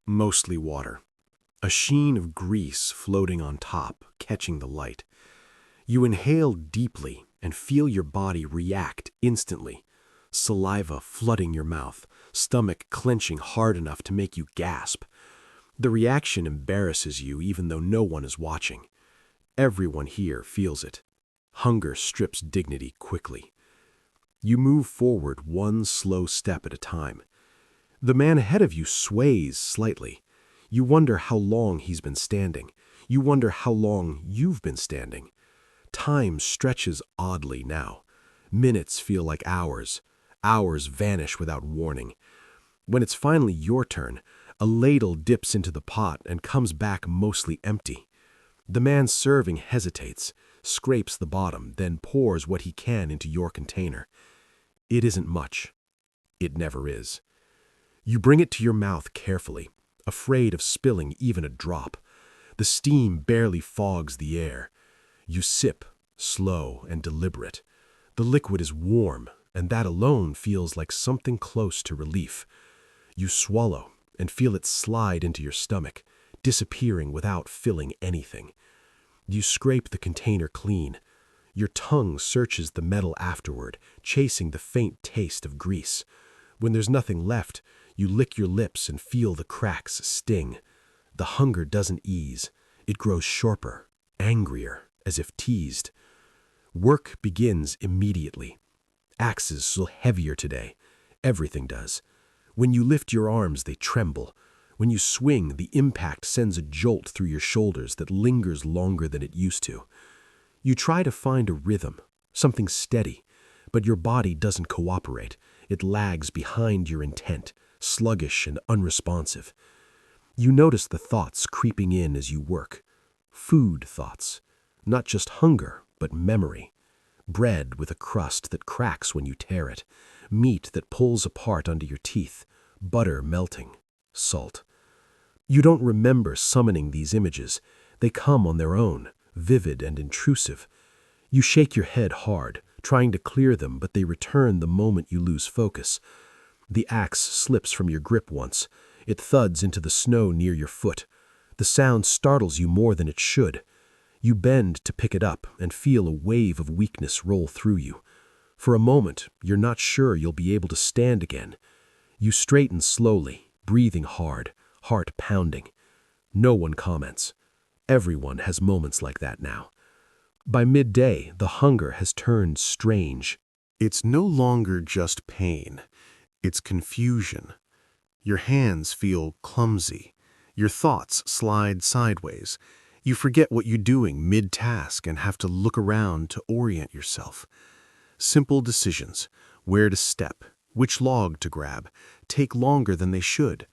mostly water. A sheen of grease floating on top, catching the light. You inhale deeply and feel your body react instantly. Saliva flooding your mouth, stomach clenching hard enough to make you gasp. The reaction embarrasses you even though no one is watching. Everyone here feels it. Hunger strips dignity quickly. You move forward one slow step at a time. The man ahead of you sways slightly. You wonder how long he's been standing. You wonder how long you've been standing. Time stretches oddly now. Minutes feel like hours. Hours vanish without warning. When it's finally your turn, a ladle dips into the pot and comes back mostly empty. The man serving hesitates, scrapes the bottom, then pours what he can into your container. It isn't much. It never is. You bring it to your mouth carefully, afraid of spilling even a drop. The steam barely fogs the air. You sip, slow and deliberate. The liquid is warm, and that alone feels like something close to relief. You swallow and feel it slide into your stomach, disappearing without filling anything. You scrape the container clean. Your tongue searches the metal afterward, chasing the faint taste of grease. When there's nothing left, you lick your lips and feel the cracks sting. The hunger doesn't ease. It grows sharper, angrier, as if teased. Work begins immediately. Axes feel heavier today. Everything does. When you lift your arms, they tremble. When you swing, the impact sends a jolt through your shoulders that lingers longer than it used to. You try to find a rhythm, something steady, but your body doesn't cooperate. It lags behind your intent, sluggish and unresponsive. You notice the thoughts creeping in as you work. Food thoughts. Not just hunger, but memory. Bread with a crust that cracks when you tear it. Meat that pulls apart under your teeth. Butter melting. Salt. You don't remember summoning these images. They come on their own, vivid and intrusive. You shake your head hard, trying to clear them, but they return the moment you lose focus. The axe slips from your grip once. It thuds into the snow near your foot. The sound startles you more than it should. You bend to pick it up and feel a wave of weakness roll through you. For a moment, you're not sure you'll be able to stand again. You straighten slowly, breathing hard, heart pounding. No one comments. Everyone has moments like that now. By midday, the hunger has turned strange. It's no longer just pain. It's confusion. Your hands feel clumsy. Your thoughts slide sideways. You forget what you're doing mid-task and have to look around to orient yourself. Simple decisions, where to step, which log to grab, take longer than they should.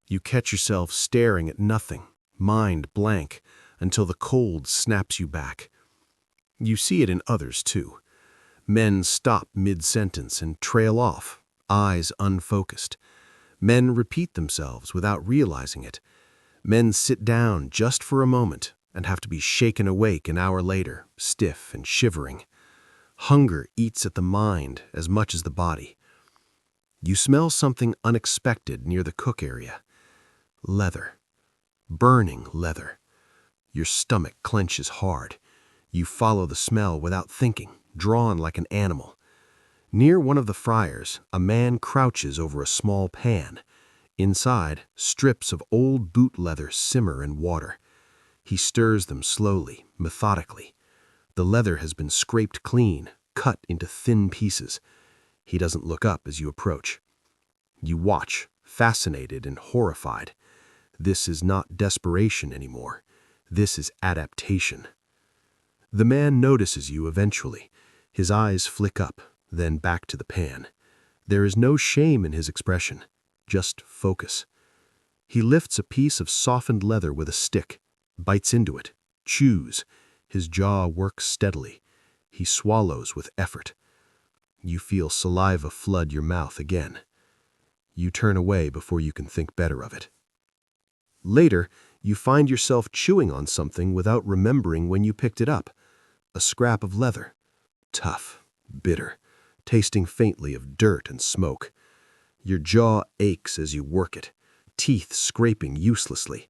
You catch yourself staring at nothing, mind blank, until the cold snaps you back. You see it in others, too. Men stop mid-sentence and trail off, eyes unfocused. Men repeat themselves without realizing it. Men sit down just for a moment and have to be shaken awake an hour later, stiff and shivering. Hunger eats at the mind as much as the body. You smell something unexpected near the cook area. Leather. Burning leather. Your stomach clenches hard. You follow the smell without thinking, drawn like an animal. Near one of the fryers, a man crouches over a small pan. Inside, strips of old boot leather simmer in water. He stirs them slowly, methodically. The leather has been scraped clean, cut into thin pieces. He doesn't look up as you approach. You watch, fascinated and horrified. This is not desperation anymore. This is adaptation. The man notices you eventually. His eyes flick up, then back to the pan. There is no shame in his expression, just focus. He lifts a piece of softened leather with a stick, bites into it, chews. His jaw works steadily. He swallows with effort. You feel saliva flood your mouth again. You turn away before you can think better of it. Later, you find yourself chewing on something without remembering when you picked it up. A scrap of leather. Tough, bitter, tasting faintly of dirt and smoke. Your jaw aches as you work it, teeth scraping uselessly.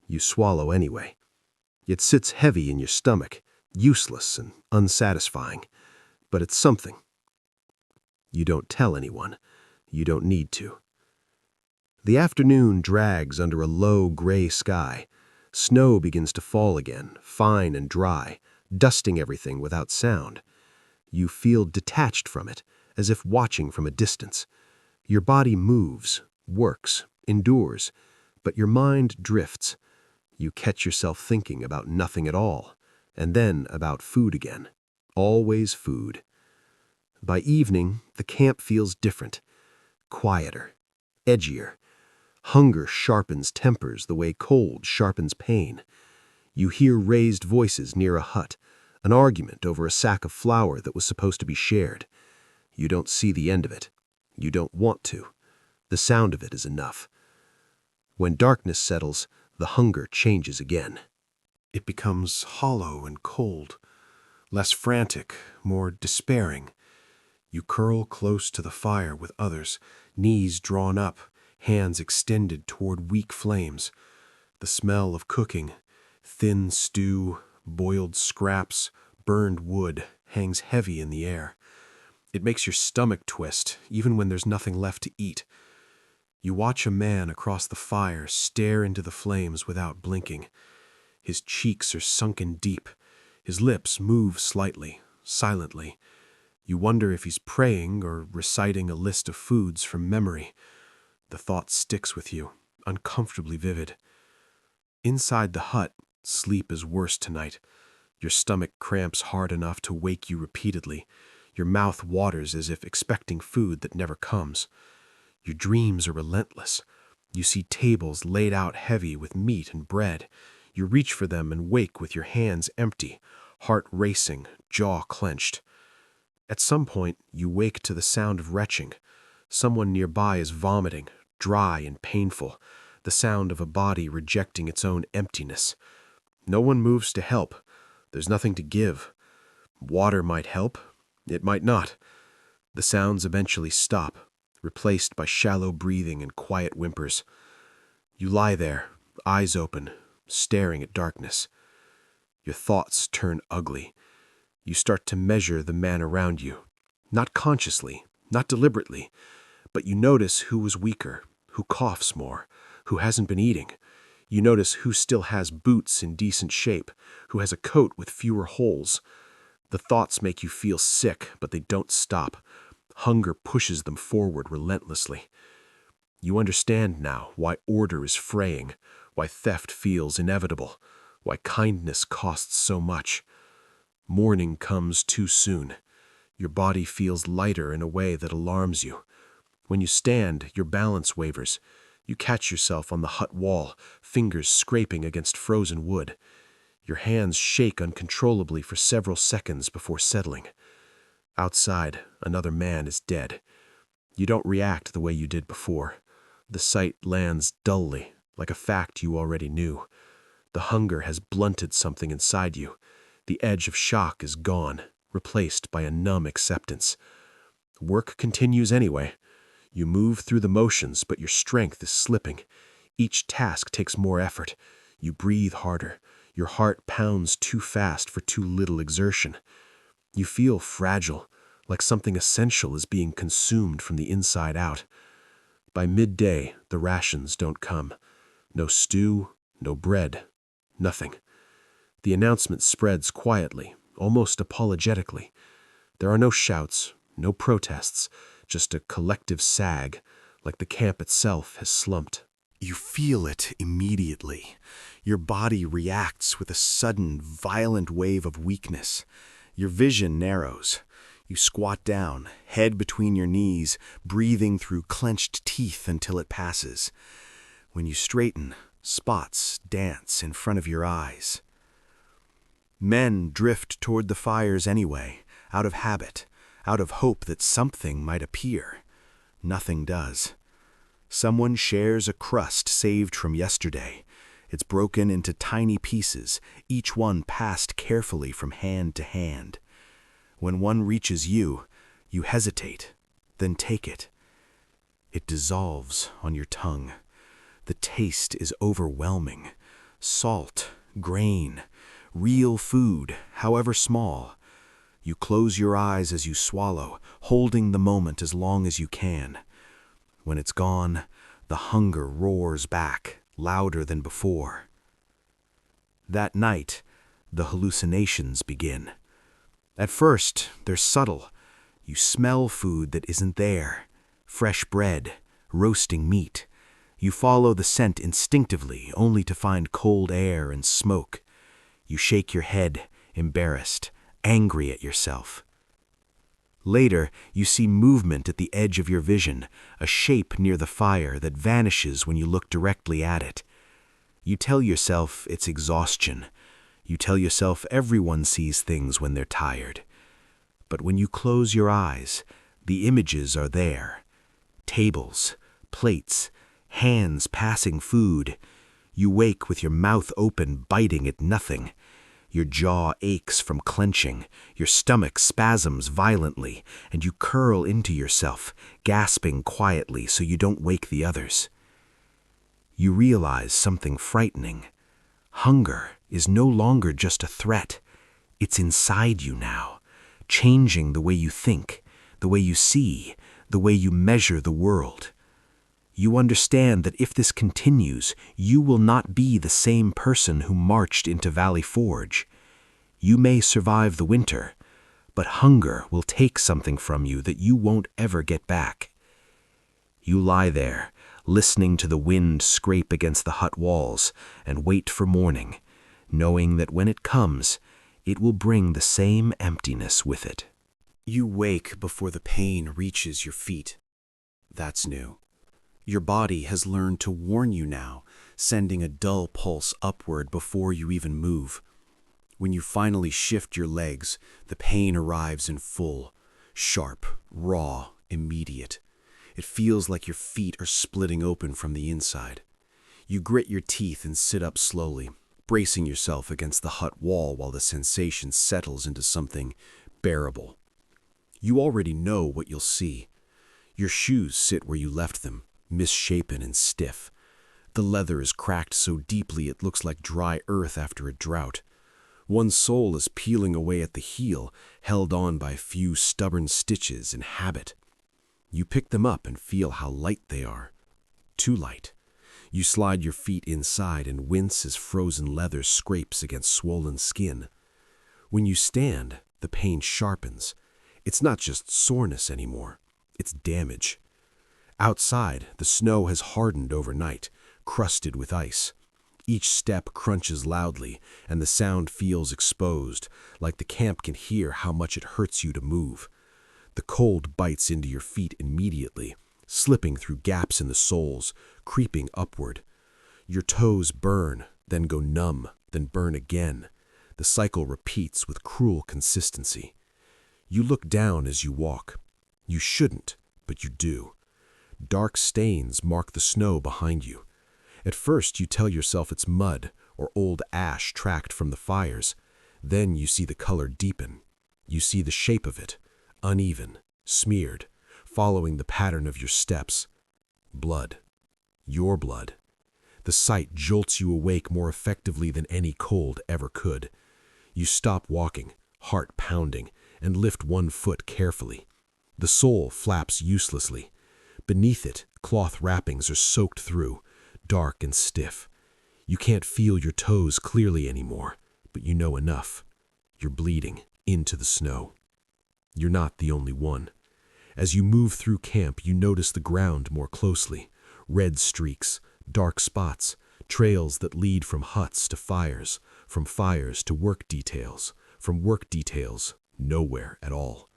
You swallow anyway. It sits heavy in your stomach, useless and unsatisfying, but it's something. You don't tell anyone. You don't need to. The afternoon drags under a low gray sky. Snow begins to fall again, fine and dry, dusting everything without sound. You feel detached from it, as if watching from a distance. Your body moves, works, endures, but your mind drifts. You catch yourself thinking about nothing at all, and then about food again. Always food. By evening, the camp feels different, quieter, edgier. Hunger sharpens tempers the way cold sharpens pain. You hear raised voices near a hut, an argument over a sack of flour that was supposed to be shared. You don't see the end of it. You don't want to. The sound of it is enough. When darkness settles, the hunger changes again. It becomes hollow and cold, less frantic, more despairing. You curl close to the fire with others, knees drawn up, hands extended toward weak flames. The smell of cooking, thin stew, boiled scraps, burned wood, hangs heavy in the air. It makes your stomach twist, even when there's nothing left to eat. You watch a man across the fire stare into the flames without blinking. His cheeks are sunken deep. His lips move slightly, silently. You wonder if he's praying or reciting a list of foods from memory. The thought sticks with you, uncomfortably vivid. Inside the hut, sleep is worse tonight. Your stomach cramps hard enough to wake you repeatedly. Your mouth waters as if expecting food that never comes. Your dreams are relentless. You see tables laid out heavy with meat and bread. You reach for them and wake with your hands empty, heart racing, jaw clenched. At some point, you wake to the sound of retching. Someone nearby is vomiting, dry and painful, the sound of a body rejecting its own emptiness. No one moves to help. There's nothing to give. Water might help. It might not. The sounds eventually stop, replaced by shallow breathing and quiet whimpers. You lie there, eyes open, staring at darkness. Your thoughts turn ugly. You start to measure the man around you. Not consciously, not deliberately, but you notice who was weaker, who coughs more, who hasn't been eating. You notice who still has boots in decent shape, who has a coat with fewer holes. The thoughts make you feel sick, but they don't stop. Hunger pushes them forward relentlessly. You understand now why order is fraying, why theft feels inevitable, why kindness costs so much. Morning comes too soon. Your body feels lighter in a way that alarms you. When you stand, your balance wavers. You catch yourself on the hut wall, fingers scraping against frozen wood. Your hands shake uncontrollably for several seconds before settling. Outside, another man is dead. You don't react the way you did before. The sight lands dully, like a fact you already knew. The hunger has blunted something inside you. The edge of shock is gone, replaced by a numb acceptance. Work continues anyway. You move through the motions, but your strength is slipping. Each task takes more effort. You breathe harder. Your heart pounds too fast for too little exertion. You feel fragile, like something essential is being consumed from the inside out. By midday, the rations don't come. No stew, no bread, nothing. The announcement spreads quietly, almost apologetically. There are no shouts, no protests, just a collective sag, like the camp itself has slumped. You feel it immediately. Your body reacts with a sudden, violent wave of weakness. Your vision narrows. You squat down, head between your knees, breathing through clenched teeth until it passes. When you straighten, spots dance in front of your eyes. Men drift toward the fires anyway, out of habit, out of hope that something might appear. Nothing does. Someone shares a crust saved from yesterday. It's broken into tiny pieces, each one passed carefully from hand to hand. When one reaches you, you hesitate, then take it. It dissolves on your tongue. The taste is overwhelming. Salt, grain, real food, however small. You close your eyes as you swallow, holding the moment as long as you can. When it's gone, the hunger roars back, louder than before. That night, the hallucinations begin. At first, they're subtle. You smell food that isn't there. Fresh bread, roasting meat. You follow the scent instinctively, only to find cold air and smoke. You shake your head, embarrassed, angry at yourself. Later, you see movement at the edge of your vision, a shape near the fire that vanishes when you look directly at it. You tell yourself it's exhaustion. You tell yourself everyone sees things when they're tired. But when you close your eyes, the images are there. Tables, plates, hands passing food. You wake with your mouth open, biting at nothing. Your jaw aches from clenching, your stomach spasms violently, and you curl into yourself, gasping quietly so you don't wake the others. You realize something frightening. Hunger is no longer just a threat. It's inside you now, changing the way you think, the way you see, the way you measure the world. You understand that if this continues, you will not be the same person who marched into Valley Forge. You may survive the winter, but hunger will take something from you that you won't ever get back. You lie there, listening to the wind scrape against the hut walls, and wait for morning, knowing that when it comes, it will bring the same emptiness with it. You wake before the pain reaches your feet. That's new. Your body has learned to warn you now, sending a dull pulse upward before you even move. When you finally shift your legs, the pain arrives in full, sharp, raw, immediate. It feels like your feet are splitting open from the inside. You grit your teeth and sit up slowly, bracing yourself against the hut wall while the sensation settles into something bearable. You already know what you'll see. Your shoes sit where you left them, misshapen and stiff. The leather is cracked so deeply it looks like dry earth after a drought. One sole is peeling away at the heel, held on by a few stubborn stitches and habit. You pick them up and feel how light they are. Too light. You slide your feet inside and wince as frozen leather scrapes against swollen skin. When you stand, the pain sharpens. It's not just soreness anymore. It's damage. Outside, the snow has hardened overnight, crusted with ice. Each step crunches loudly, and the sound feels exposed, like the camp can hear how much it hurts you to move. The cold bites into your feet immediately, slipping through gaps in the soles, creeping upward. Your toes burn, then go numb, then burn again. The cycle repeats with cruel consistency. You look down as you walk. You shouldn't, but you do. Dark stains mark the snow behind you. At first, you tell yourself it's mud or old ash tracked from the fires. Then you see the color deepen. You see the shape of it, uneven, smeared, following the pattern of your steps. Blood. Your blood. The sight jolts you awake more effectively than any cold ever could. You stop walking, heart pounding, and lift one foot carefully. The sole flaps uselessly. Beneath it, cloth wrappings are soaked through, dark and stiff. You can't feel your toes clearly anymore, but you know enough. You're bleeding into the snow. You're not the only one. As you move through camp, you notice the ground more closely. Red streaks, dark spots, trails that lead from huts to fires, from fires to work details, from work details nowhere at all.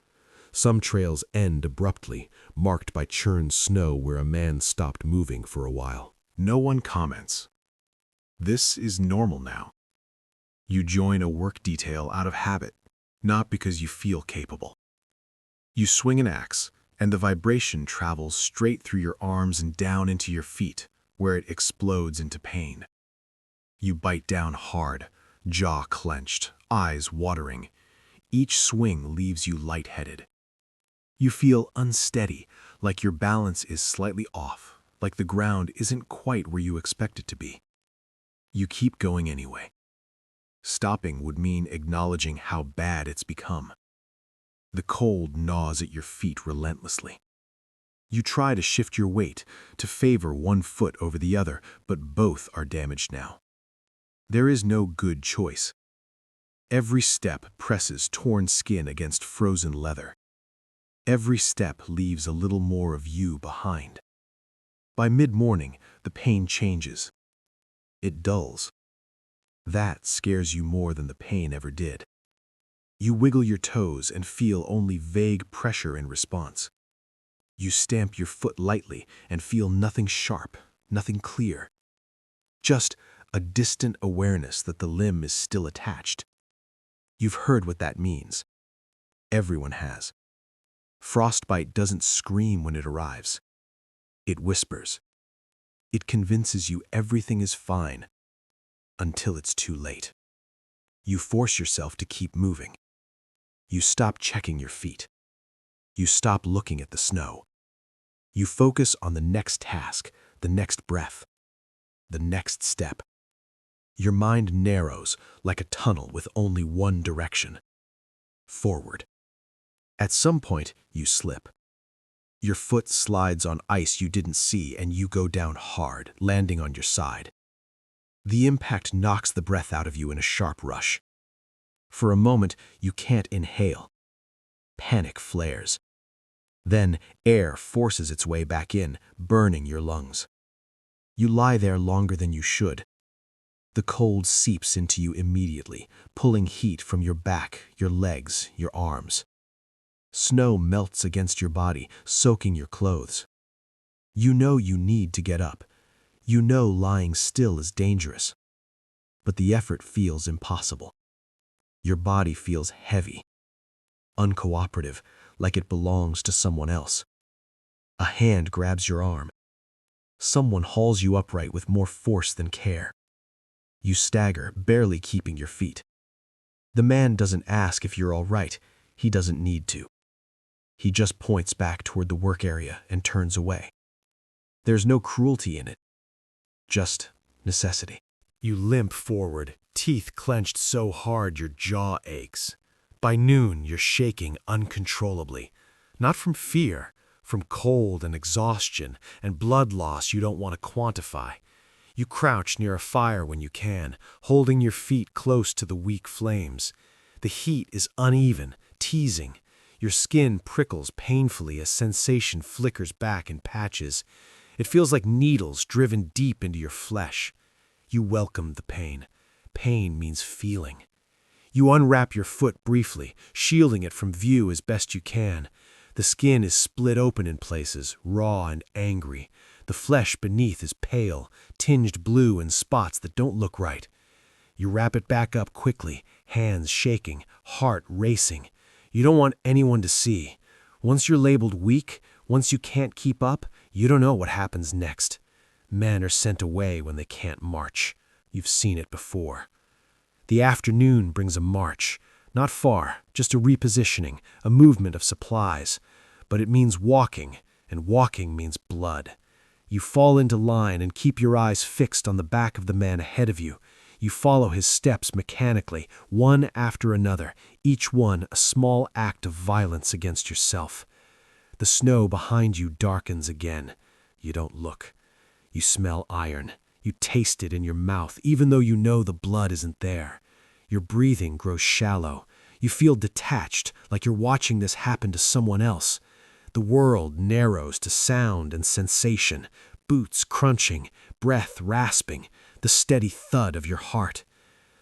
Some trails end abruptly, marked by churned snow where a man stopped moving for a while. No one comments. This is normal now. You join a work detail out of habit, not because you feel capable. You swing an axe, and the vibration travels straight through your arms and down into your feet, where it explodes into pain. You bite down hard, jaw clenched, eyes watering. Each swing leaves you lightheaded. You feel unsteady, like your balance is slightly off, like the ground isn't quite where you expect it to be. You keep going anyway. Stopping would mean acknowledging how bad it's become. The cold gnaws at your feet relentlessly. You try to shift your weight, to favor one foot over the other, but both are damaged now. There is no good choice. Every step presses torn skin against frozen leather. Every step leaves a little more of you behind. By mid-morning, the pain changes. It dulls. That scares you more than the pain ever did. You wiggle your toes and feel only vague pressure in response. You stamp your foot lightly and feel nothing sharp, nothing clear. Just a distant awareness that the limb is still attached. You've heard what that means. Everyone has. Frostbite doesn't scream when it arrives. It whispers. It convinces you everything is fine until it's too late. You force yourself to keep moving. You stop checking your feet. You stop looking at the snow. You focus on the next task, the next breath, the next step. Your mind narrows like a tunnel with only one direction. Forward. At some point, you slip. Your foot slides on ice you didn't see and you go down hard, landing on your side. The impact knocks the breath out of you in a sharp rush. For a moment, you can't inhale. Panic flares. Then, air forces its way back in, burning your lungs. You lie there longer than you should. The cold seeps into you immediately, pulling heat from your back, your legs, your arms. Snow melts against your body, soaking your clothes. You know you need to get up. You know lying still is dangerous. But the effort feels impossible. Your body feels heavy, uncooperative, like it belongs to someone else. A hand grabs your arm. Someone hauls you upright with more force than care. You stagger, barely keeping your feet. The man doesn't ask if you're all right. He doesn't need to. He just points back toward the work area and turns away. There's no cruelty in it, just necessity. You limp forward, teeth clenched so hard your jaw aches. By noon, you're shaking uncontrollably, not from fear, from cold and exhaustion and blood loss you don't want to quantify. You crouch near a fire when you can, holding your feet close to the weak flames. The heat is uneven, teasing. Your skin prickles painfully as sensation flickers back in patches. It feels like needles driven deep into your flesh. You welcome the pain. Pain means feeling. You unwrap your foot briefly, shielding it from view as best you can. The skin is split open in places, raw and angry. The flesh beneath is pale, tinged blue in spots that don't look right. You wrap it back up quickly, hands shaking, heart racing. You don't want anyone to see. Once you're labeled weak, once you can't keep up, you don't know what happens next. Men are sent away when they can't march. You've seen it before. The afternoon brings a march. Not far, just a repositioning, a movement of supplies. But it means walking, and walking means blood. You fall into line and keep your eyes fixed on the back of the man ahead of you. You follow his steps mechanically, one after another, each one a small act of violence against yourself. The snow behind you darkens again. You don't look. You smell iron. You taste it in your mouth, even though you know the blood isn't there. Your breathing grows shallow. You feel detached, like you're watching this happen to someone else. The world narrows to sound and sensation, boots crunching, breath rasping, the steady thud of your heart.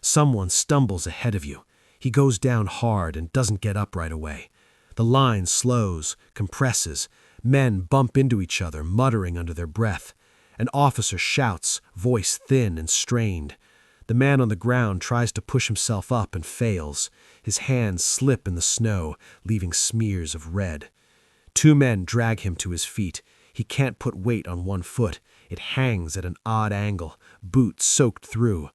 Someone stumbles ahead of you. He goes down hard and doesn't get up right away. The line slows, compresses. Men bump into each other, muttering under their breath. An officer shouts, voice thin and strained. The man on the ground tries to push himself up and fails. His hands slip in the snow, leaving smears of red. Two men drag him to his feet. He can't put weight on one foot. It hangs at an odd angle, boot soaked through.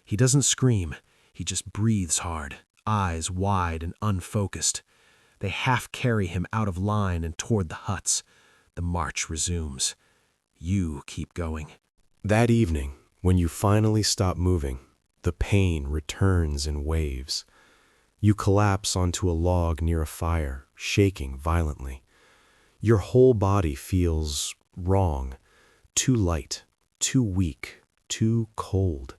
He doesn't scream. He just breathes hard, eyes wide and unfocused. They half carry him out of line and toward the huts. The march resumes. You keep going. That evening, when you finally stop moving, the pain returns in waves. You collapse onto a log near a fire, shaking violently. Your whole body feels wrong, too light, too weak, too cold.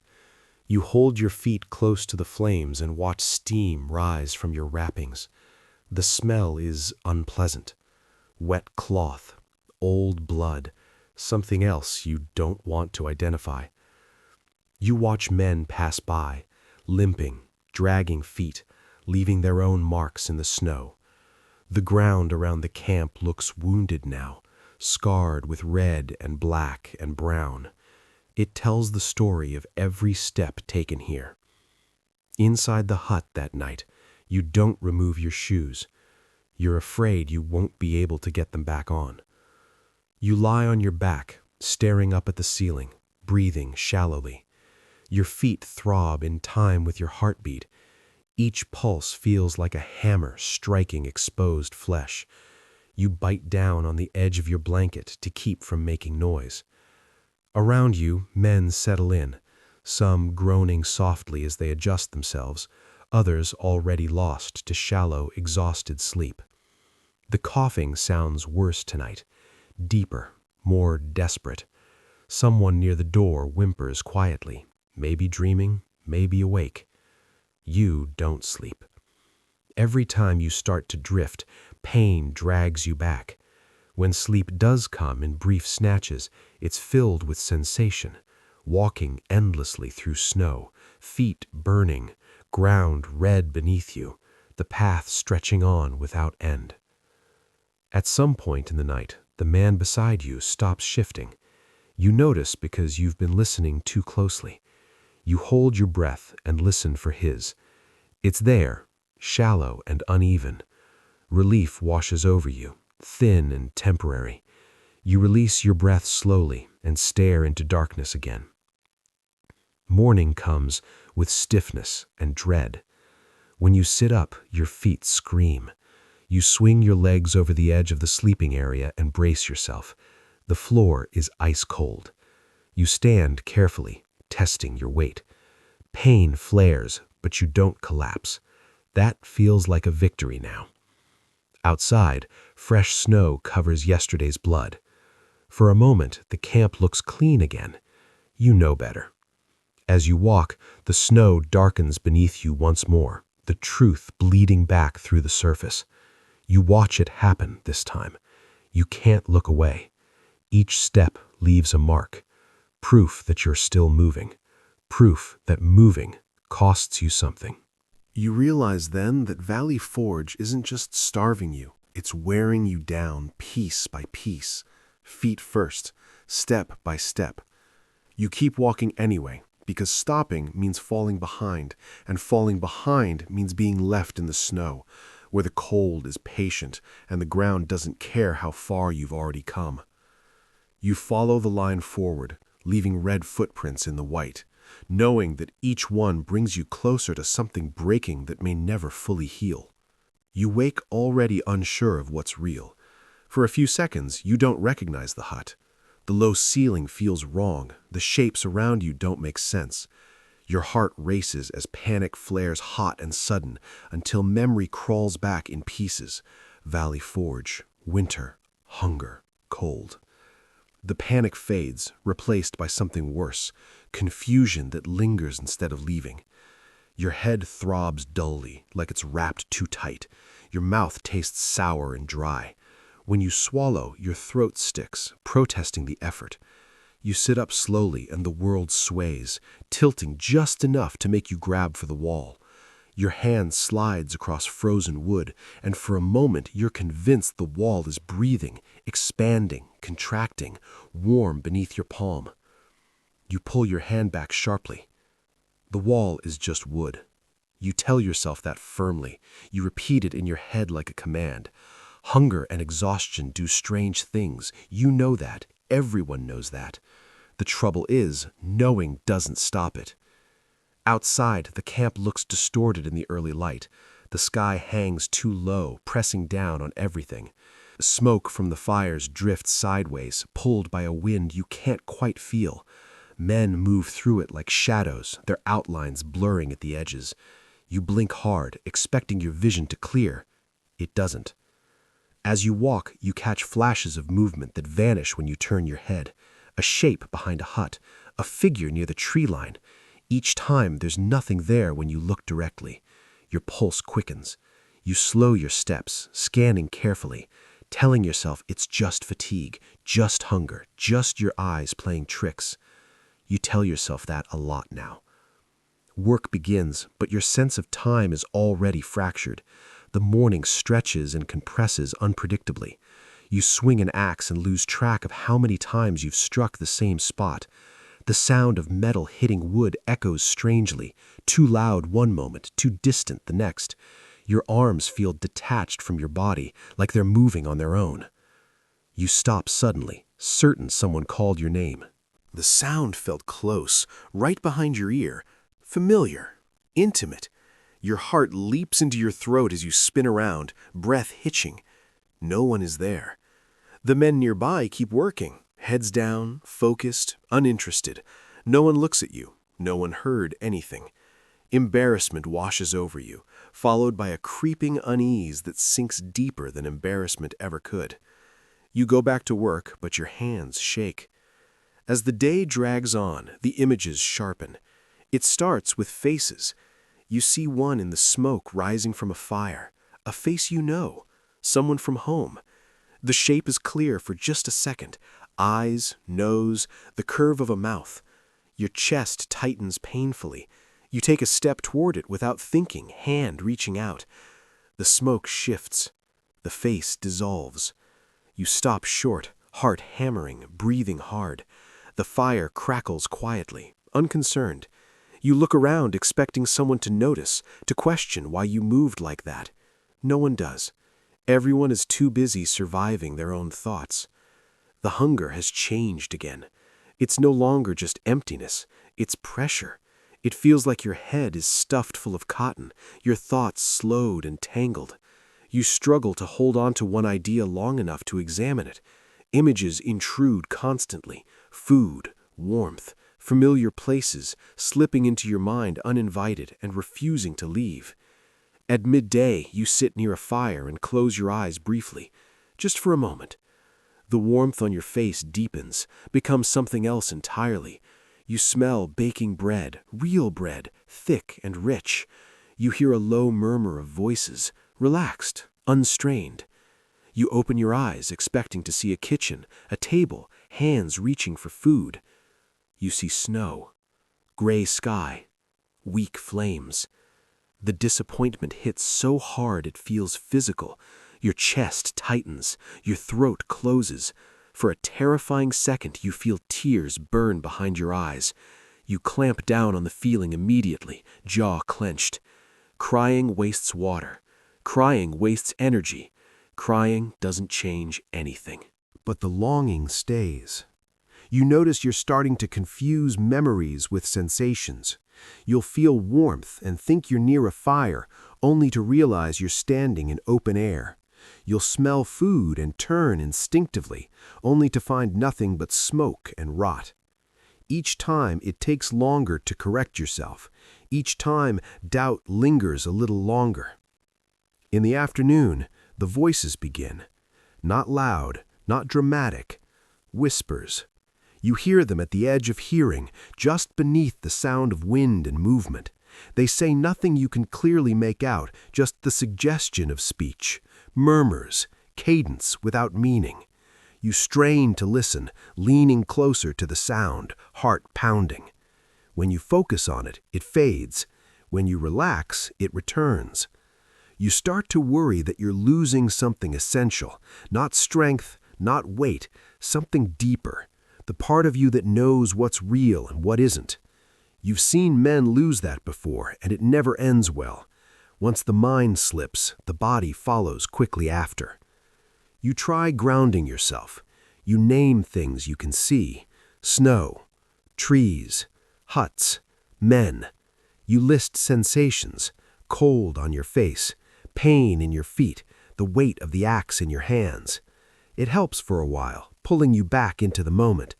You hold your feet close to the flames and watch steam rise from your wrappings. The smell is unpleasant. Wet cloth, old blood, something else you don't want to identify. You watch men pass by, limping, dragging feet, leaving their own marks in the snow. The ground around the camp looks wounded now, scarred with red and black and brown. It tells the story of every step taken here. Inside the hut that night, you don't remove your shoes. You're afraid you won't be able to get them back on. You lie on your back, staring up at the ceiling, breathing shallowly. Your feet throb in time with your heartbeat. Each pulse feels like a hammer striking exposed flesh. You bite down on the edge of your blanket to keep from making noise. Around you, men settle in, some groaning softly as they adjust themselves, others already lost to shallow, exhausted sleep. The coughing sounds worse tonight, deeper, more desperate. Someone near the door whimpers quietly, maybe dreaming, maybe awake. You don't sleep. Every time you start to drift, pain drags you back. When sleep does come in brief snatches, it's filled with sensation, walking endlessly through snow, feet burning, ground red beneath you, the path stretching on without end. At some point in the night, the man beside you stops shifting. You notice because you've been listening too closely. You hold your breath and listen for his. It's there, shallow and uneven. Relief washes over you, thin and temporary. You release your breath slowly and stare into darkness again. Morning comes with stiffness and dread. When you sit up, your feet scream. You swing your legs over the edge of the sleeping area and brace yourself. The floor is ice cold. You stand carefully, testing your weight. Pain flares, but you don't collapse. That feels like a victory now. Outside, fresh snow covers yesterday's blood. For a moment, the camp looks clean again. You know better. As you walk, the snow darkens beneath you once more, the truth bleeding back through the surface. You watch it happen this time. You can't look away. Each step leaves a mark, proof that you're still moving, proof that moving costs you something. You realize then that Valley Forge isn't just starving you, it's wearing you down piece by piece, feet first, step by step. You keep walking anyway, because stopping means falling behind, and falling behind means being left in the snow, where the cold is patient and the ground doesn't care how far you've already come. You follow the line forward, leaving red footprints in the white, knowing that each one brings you closer to something breaking that may never fully heal. You wake already unsure of what's real. For a few seconds, you don't recognize the hut. The low ceiling feels wrong. The shapes around you don't make sense. Your heart races as panic flares hot and sudden until memory crawls back in pieces. Valley Forge, winter, hunger, cold. The panic fades, replaced by something worse, confusion that lingers instead of leaving. Your head throbs dully, like it's wrapped too tight. Your mouth tastes sour and dry. When you swallow, your throat sticks, protesting the effort. You sit up slowly and the world sways, tilting just enough to make you grab for the wall. Your hand slides across frozen wood, and for a moment you're convinced the wall is breathing, expanding, contracting, warm beneath your palm. You pull your hand back sharply. The wall is just wood. You tell yourself that firmly. You repeat it in your head like a command. Hunger and exhaustion do strange things. You know that. Everyone knows that. The trouble is, knowing doesn't stop it. Outside, the camp looks distorted in the early light. The sky hangs too low, pressing down on everything. Smoke from the fires drifts sideways, pulled by a wind you can't quite feel. Men move through it like shadows, their outlines blurring at the edges. You blink hard, expecting your vision to clear. It doesn't. As you walk, you catch flashes of movement that vanish when you turn your head. A shape behind a hut, a figure near the tree line. Each time there's nothing there when you look directly. Your pulse quickens. You slow your steps, scanning carefully, telling yourself it's just fatigue, just hunger, just your eyes playing tricks. You tell yourself that a lot now. Work begins, but your sense of time is already fractured. The morning stretches and compresses unpredictably. You swing an axe and lose track of how many times you've struck the same spot. The sound of metal hitting wood echoes strangely, too loud one moment, too distant the next. Your arms feel detached from your body, like they're moving on their own. You stop suddenly, certain someone called your name. The sound felt close, right behind your ear, familiar, intimate. Your heart leaps into your throat as you spin around, breath hitching. No one is there. The men nearby keep working, heads down, focused, uninterested. No one looks at you. No one heard anything. Embarrassment washes over you, followed by a creeping unease that sinks deeper than embarrassment ever could. You go back to work, but your hands shake. As the day drags on, the images sharpen. It starts with faces. You see one in the smoke rising from a fire, a face you know, someone from home. The shape is clear for just a second. Eyes, nose, the curve of a mouth. Your chest tightens painfully. You take a step toward it without thinking, hand reaching out. The smoke shifts. The face dissolves. You stop short, heart hammering, breathing hard. The fire crackles quietly, unconcerned. You look around expecting someone to notice, to question why you moved like that. No one does. Everyone is too busy surviving their own thoughts. The hunger has changed again. It's no longer just emptiness, it's pressure. It feels like your head is stuffed full of cotton, your thoughts slowed and tangled. You struggle to hold on to one idea long enough to examine it. Images intrude constantly. Food, warmth, familiar places slipping into your mind uninvited and refusing to leave. At midday, you sit near a fire and close your eyes briefly, just for a moment. The warmth on your face deepens, becomes something else entirely. You smell baking bread, real bread, thick and rich. You hear a low murmur of voices, relaxed, unstrained. You open your eyes, expecting to see a kitchen, a table, hands reaching for food. You see snow, gray sky, weak flames. The disappointment hits so hard it feels physical. Your chest tightens, your throat closes. For a terrifying second, you feel tears burn behind your eyes. You clamp down on the feeling immediately, jaw clenched. Crying wastes water. Crying wastes energy. Crying doesn't change anything. But the longing stays. You notice you're starting to confuse memories with sensations. You'll feel warmth and think you're near a fire, only to realize you're standing in open air. You'll smell food and turn instinctively, only to find nothing but smoke and rot. Each time it takes longer to correct yourself. Each time doubt lingers a little longer. In the afternoon, the voices begin. Not loud, not dramatic. Whispers. You hear them at the edge of hearing, just beneath the sound of wind and movement. They say nothing you can clearly make out, just the suggestion of speech. Murmurs, cadence without meaning. You strain to listen, leaning closer to the sound, heart pounding. When you focus on it, it fades. When you relax, it returns. You start to worry that you're losing something essential, not strength, not weight, something deeper, the part of you that knows what's real and what isn't. You've seen men lose that before, and it never ends well. Once the mind slips, the body follows quickly after. You try grounding yourself. You name things you can see: snow, trees, huts, men. You list sensations: cold on your face, pain in your feet, the weight of the axe in your hands. It helps for a while, pulling you back into the moment.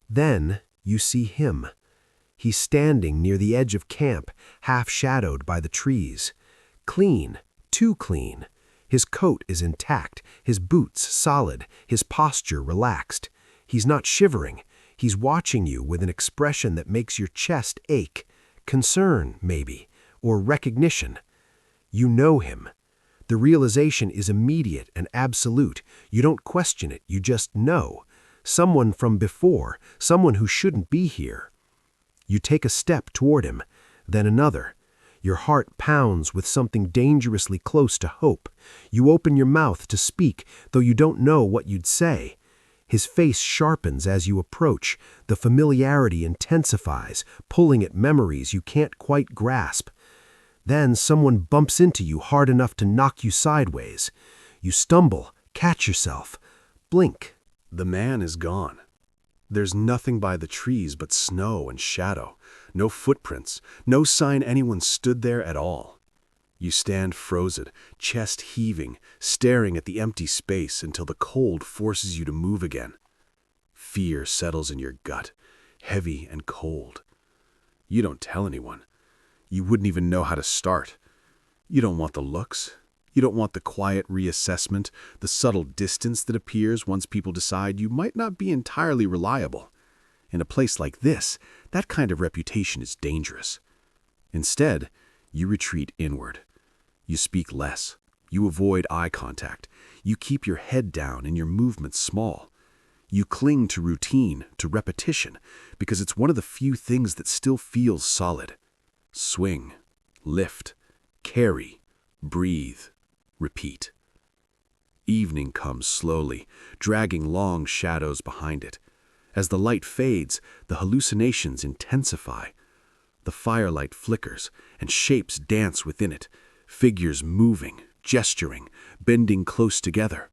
Then you see him. He's standing near the edge of camp, half shadowed by the trees. Clean, too clean. His coat is intact, his boots solid, his posture relaxed. He's not shivering. He's watching you with an expression that makes your chest ache. Concern, maybe, or recognition. You know him. The realization is immediate and absolute. You don't question it, you just know. Someone from before, someone who shouldn't be here. You take a step toward him, then another. Your heart pounds with something dangerously close to hope. You open your mouth to speak, though you don't know what you'd say. His face sharpens as you approach. The familiarity intensifies, pulling at memories you can't quite grasp. Then someone bumps into you hard enough to knock you sideways. You stumble, catch yourself, blink. The man is gone. There's nothing by the trees but snow and shadow. No footprints, no sign anyone stood there at all. You stand frozen, chest heaving, staring at the empty space until the cold forces you to move again. Fear settles in your gut, heavy and cold. You don't tell anyone. You wouldn't even know how to start. You don't want the looks. You don't want the quiet reassessment, the subtle distance that appears once people decide you might not be entirely reliable. In a place like this, that kind of reputation is dangerous. Instead, you retreat inward. You speak less. You avoid eye contact. You keep your head down and your movements small. You cling to routine, to repetition, because it's one of the few things that still feels solid. Swing, lift, carry, breathe, repeat. Evening comes slowly, dragging long shadows behind it. As the light fades, the hallucinations intensify. The firelight flickers, and shapes dance within it, figures moving, gesturing, bending close together.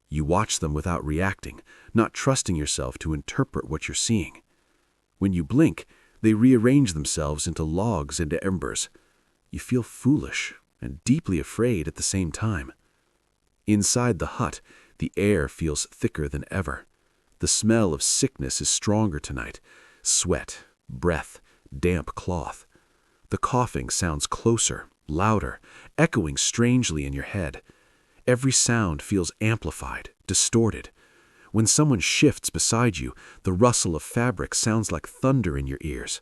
You watch them without reacting, not trusting yourself to interpret what you're seeing. When you blink, they rearrange themselves into logs and embers. You feel foolish and deeply afraid at the same time. Inside the hut, the air feels thicker than ever. The smell of sickness is stronger tonight. Sweat, breath, damp cloth. The coughing sounds closer, louder, echoing strangely in your head. Every sound feels amplified, distorted. When someone shifts beside you, the rustle of fabric sounds like thunder in your ears.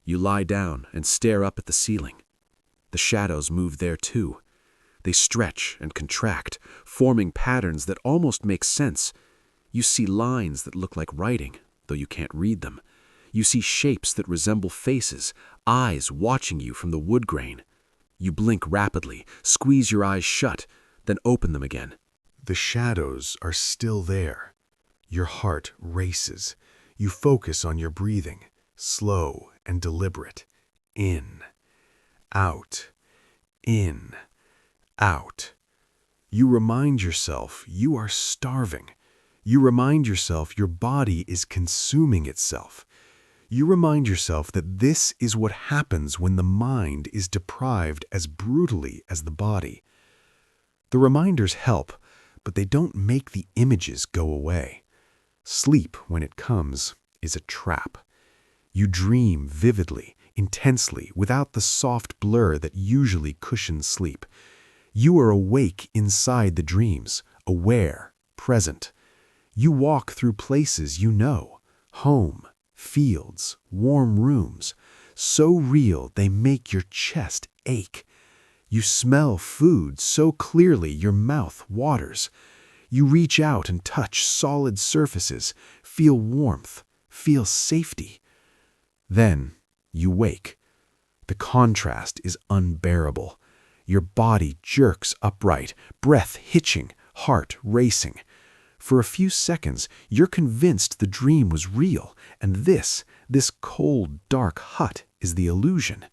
You lie down and stare up at the ceiling. The shadows move there too. They stretch and contract, forming patterns that almost make sense. You see lines that look like writing, though you can't read them. You see shapes that resemble faces, eyes watching you from the wood grain. You blink rapidly, squeeze your eyes shut, then open them again. The shadows are still there. Your heart races. You focus on your breathing, slow and deliberate. In, out, out. You remind yourself you are starving. You remind yourself your body is consuming itself. You remind yourself that this is what happens when the mind is deprived as brutally as the body. The reminders help, but they don't make the images go away. Sleep, when it comes, is a trap. You dream vividly, intensely, without the soft blur that usually cushions sleep. You are awake inside the dreams, aware, present. You walk through places you know, home, fields, warm rooms, so real they make your chest ache. You smell food so clearly your mouth waters. You reach out and touch solid surfaces, feel warmth, feel safety. Then you wake. The contrast is unbearable. Your body jerks upright, breath hitching, heart racing. For a few seconds, you're convinced the dream was real, and this cold, dark hut is the illusion.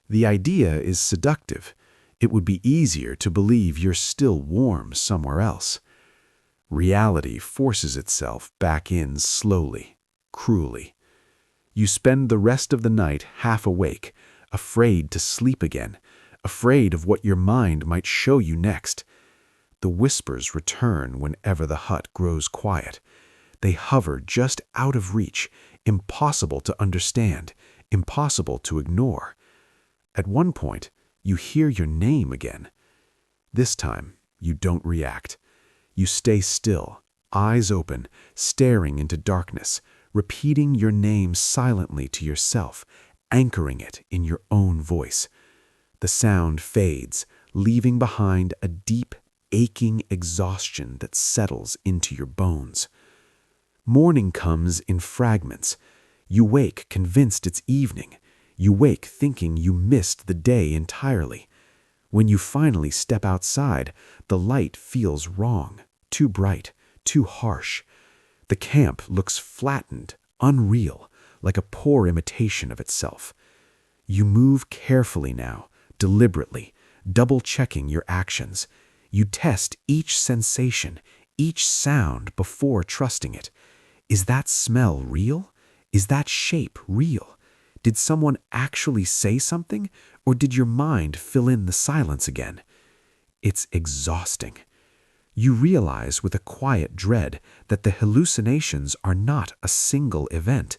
The idea is seductive. It would be easier to believe you're still warm somewhere else. Reality forces itself back in slowly, cruelly. You spend the rest of the night half awake, afraid to sleep again, afraid of what your mind might show you next. The whispers return whenever the hut grows quiet. They hover just out of reach, impossible to understand, impossible to ignore. At one point, you hear your name again. This time, you don't react. You stay still, eyes open, staring into darkness, repeating your name silently to yourself, anchoring it in your own voice. The sound fades, leaving behind a deep, aching exhaustion that settles into your bones. Morning comes in fragments. You wake convinced it's evening. You wake thinking you missed the day entirely. When you finally step outside, the light feels wrong, too bright, too harsh. The camp looks flattened, unreal, like a poor imitation of itself. You move carefully now, deliberately, double-checking your actions. You test each sensation, each sound before trusting it. Is that smell real? Is that shape real? Did someone actually say something, or did your mind fill in the silence again? It's exhausting. You realize with a quiet dread that the hallucinations are not a single event.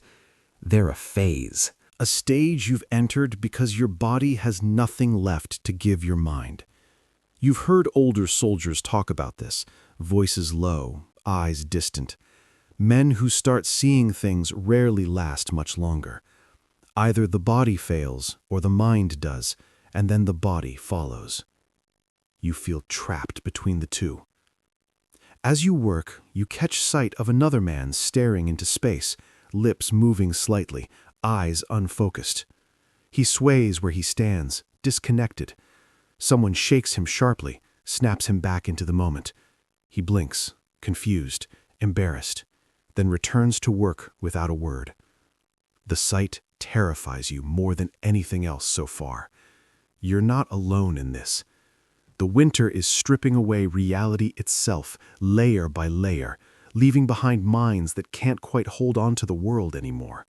They're a phase. A stage you've entered because your body has nothing left to give your mind. You've heard older soldiers talk about this, voices low, eyes distant. Men who start seeing things rarely last much longer. Either the body fails or the mind does, and then the body follows. You feel trapped between the two. As you work, you catch sight of another man staring into space, lips moving slightly, eyes unfocused. He sways where he stands, disconnected. Someone shakes him sharply, snaps him back into the moment. He blinks, confused, embarrassed, then returns to work without a word. The sight terrifies you more than anything else so far. You're not alone in this. The winter is stripping away reality itself, layer by layer, leaving behind minds that can't quite hold on to the world anymore.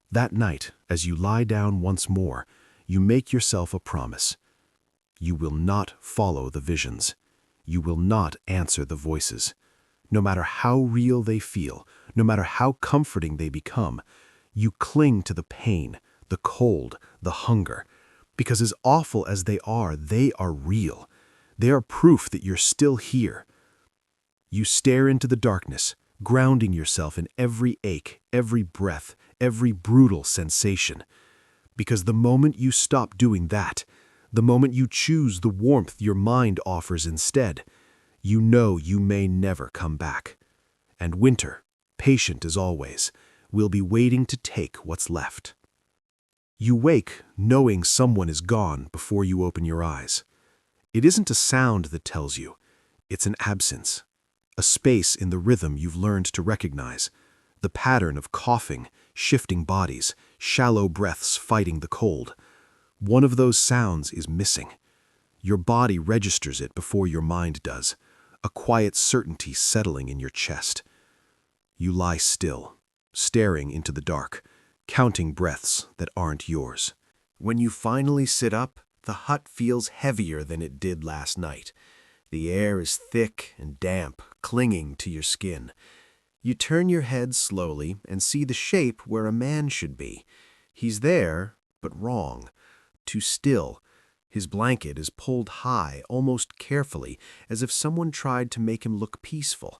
That night, as you lie down once more, you make yourself a promise. You will not follow the visions. You will not answer the voices. No matter how real they feel, no matter how comforting they become, you cling to the pain, the cold, the hunger, because as awful as they are real. They are proof that you're still here. You stare into the darkness, grounding yourself in every ache, every breath, every brutal sensation. Because the moment you stop doing that, the moment you choose the warmth your mind offers instead, you know you may never come back. And winter, patient as always, will be waiting to take what's left. You wake knowing someone is gone before you open your eyes. It isn't a sound that tells you, it's an absence, a space in the rhythm you've learned to recognize, the pattern of coughing, shifting bodies, shallow breaths fighting the cold. One of those sounds is missing. Your body registers it before your mind does, a quiet certainty settling in your chest. You lie still, staring into the dark, counting breaths that aren't yours. When you finally sit up, the hut feels heavier than it did last night. The air is thick and damp, clinging to your skin. You turn your head slowly and see the shape where a man should be. He's there, but wrong. Too still. His blanket is pulled high, almost carefully, as if someone tried to make him look peaceful.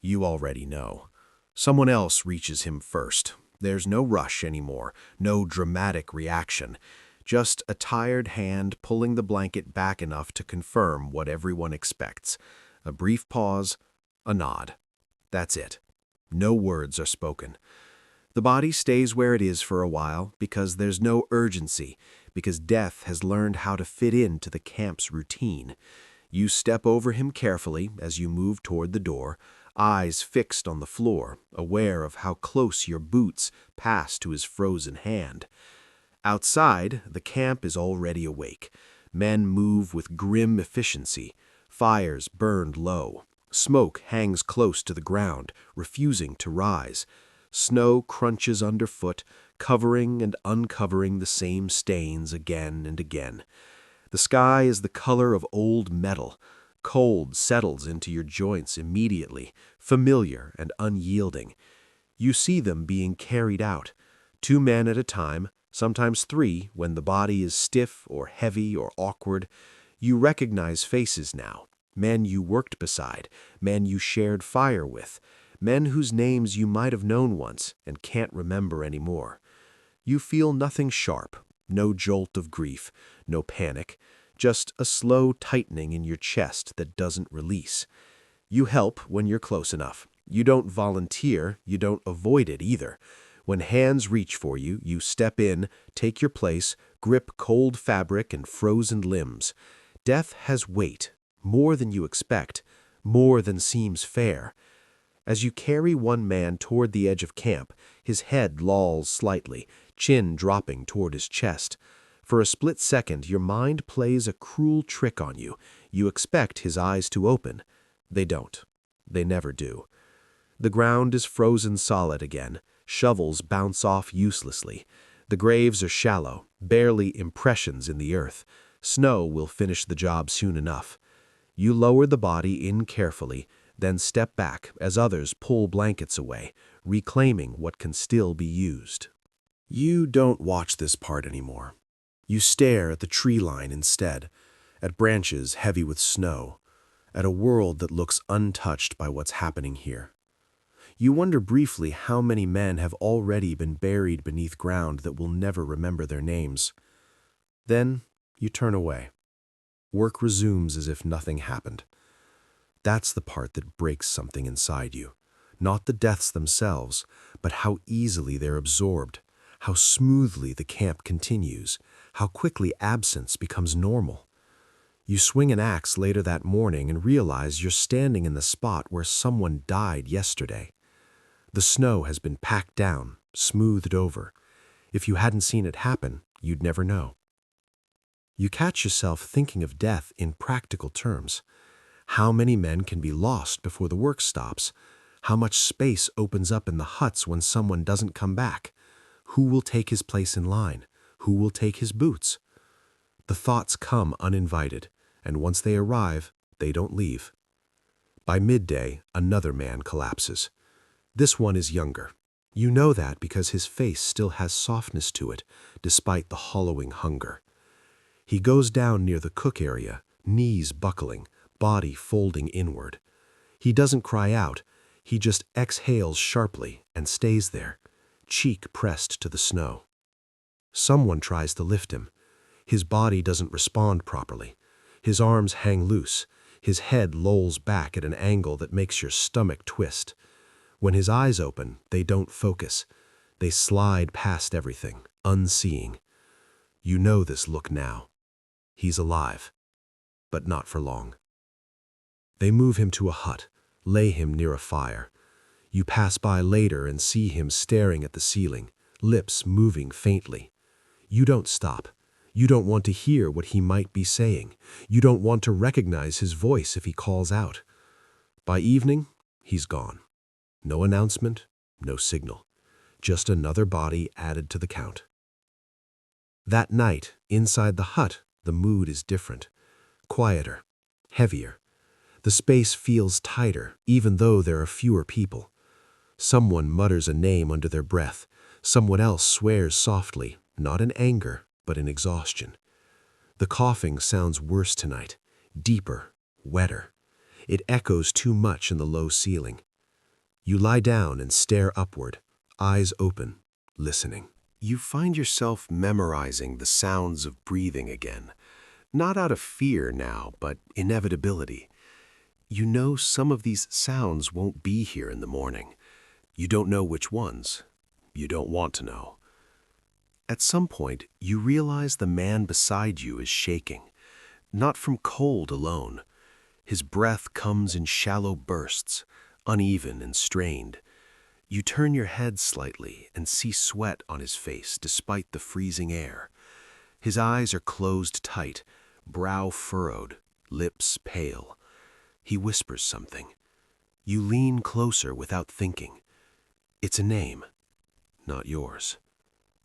You already know. Someone else reaches him first. There's no rush anymore, no dramatic reaction. Just a tired hand pulling the blanket back enough to confirm what everyone expects. A brief pause, a nod. That's it. No words are spoken. The body stays where it is for a while because there's no urgency, because death has learned how to fit into the camp's routine. You step over him carefully as you move toward the door, eyes fixed on the floor, aware of how close your boots pass to his frozen hand. Outside, the camp is already awake. Men move with grim efficiency. Fires burned low. Smoke hangs close to the ground, refusing to rise. Snow crunches underfoot, covering and uncovering the same stains again and again. The sky is the color of old metal. Cold settles into your joints immediately, familiar and unyielding. You see them being carried out, 2 men at a time, sometimes 3 when the body is stiff or heavy or awkward. You recognize faces now, men you worked beside, men you shared fire with, men whose names you might have known once and can't remember anymore. You feel nothing sharp, no jolt of grief, no panic, just a slow tightening in your chest that doesn't release. You help when you're close enough. You don't volunteer, you don't avoid it either. When hands reach for you, you step in, take your place, grip cold fabric and frozen limbs. Death has weight, more than you expect, more than seems fair. As you carry one man toward the edge of camp, his head lolls slightly, chin dropping toward his chest. For a split second, your mind plays a cruel trick on you. You expect his eyes to open. They don't. They never do. The ground is frozen solid again. Shovels bounce off uselessly. The graves are shallow, barely impressions in the earth. Snow will finish the job soon enough. You lower the body in carefully, then step back as others pull blankets away, reclaiming what can still be used. You don't watch this part anymore. You stare at the tree line instead, at branches heavy with snow, at a world that looks untouched by what's happening here. You wonder briefly how many men have already been buried beneath ground that will never remember their names. Then you turn away. Work resumes as if nothing happened. That's the part that breaks something inside you. Not the deaths themselves, but how easily they're absorbed, how smoothly the camp continues, how quickly absence becomes normal. You swing an axe later that morning and realize you're standing in the spot where someone died yesterday. The snow has been packed down, smoothed over. If you hadn't seen it happen, you'd never know. You catch yourself thinking of death in practical terms. How many men can be lost before the work stops? How much space opens up in the huts when someone doesn't come back? Who will take his place in line? Who will take his boots? The thoughts come uninvited, and once they arrive, they don't leave. By midday, another man collapses. This one is younger. You know that because his face still has softness to it, despite the hollowing hunger. He goes down near the cook area, knees buckling, body folding inward. He doesn't cry out. He just exhales sharply and stays there, cheek pressed to the snow. Someone tries to lift him. His body doesn't respond properly. His arms hang loose. His head lolls back at an angle that makes your stomach twist. When his eyes open, they don't focus. They slide past everything, unseeing. You know this look now. He's alive, but not for long. They move him to a hut, lay him near a fire. You pass by later and see him staring at the ceiling, lips moving faintly. You don't stop. You don't want to hear what he might be saying. You don't want to recognize his voice if he calls out. By evening, he's gone. No announcement, no signal. Just another body added to the count. That night, inside the hut, the mood is different. Quieter, heavier. The space feels tighter, even though there are fewer people. Someone mutters a name under their breath. Someone else swears softly, not in anger, but in exhaustion. The coughing sounds worse tonight, deeper, wetter. It echoes too much in the low ceiling. You lie down and stare upward, eyes open, listening. You find yourself memorizing the sounds of breathing again. Not out of fear now, but inevitability. You know some of these sounds won't be here in the morning. You don't know which ones. You don't want to know. At some point, you realize the man beside you is shaking. Not from cold alone. His breath comes in shallow bursts, uneven and strained. You turn your head slightly and see sweat on his face despite the freezing air. His eyes are closed tight, brow furrowed, lips pale. He whispers something. You lean closer without thinking. It's a name, not yours.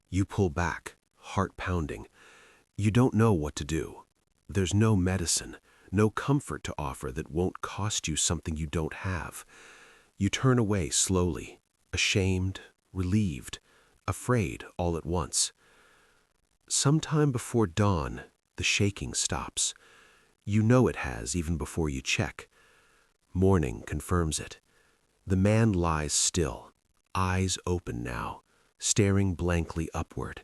You pull back, heart pounding. You don't know what to do. There's no medicine, no comfort to offer that won't cost you something you don't have. You turn away slowly, ashamed, relieved, afraid all at once. Sometime before dawn, the shaking stops. You know it has even before you check. Morning confirms it. The man lies still, eyes open now, staring blankly upward.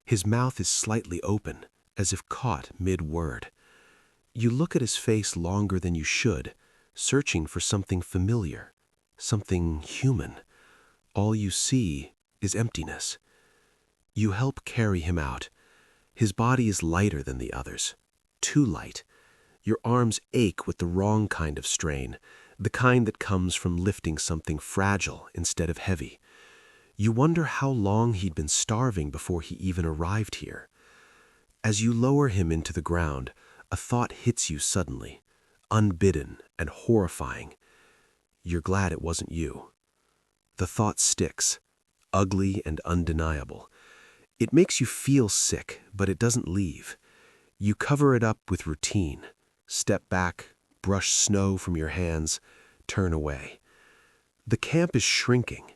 His mouth is slightly open, as if caught mid-word. You look at his face longer than you should, searching for something familiar, something human. All you see is emptiness. You help carry him out. His body is lighter than the others, too light. Your arms ache with the wrong kind of strain, the kind that comes from lifting something fragile instead of heavy. You wonder how long he'd been starving before he even arrived here. As you lower him into the ground, a thought hits you suddenly, unbidden and horrifying. You're glad it wasn't you. The thought sticks, ugly and undeniable. It makes you feel sick, but it doesn't leave. You cover it up with routine. Step back, brush snow from your hands, turn away. The camp is shrinking,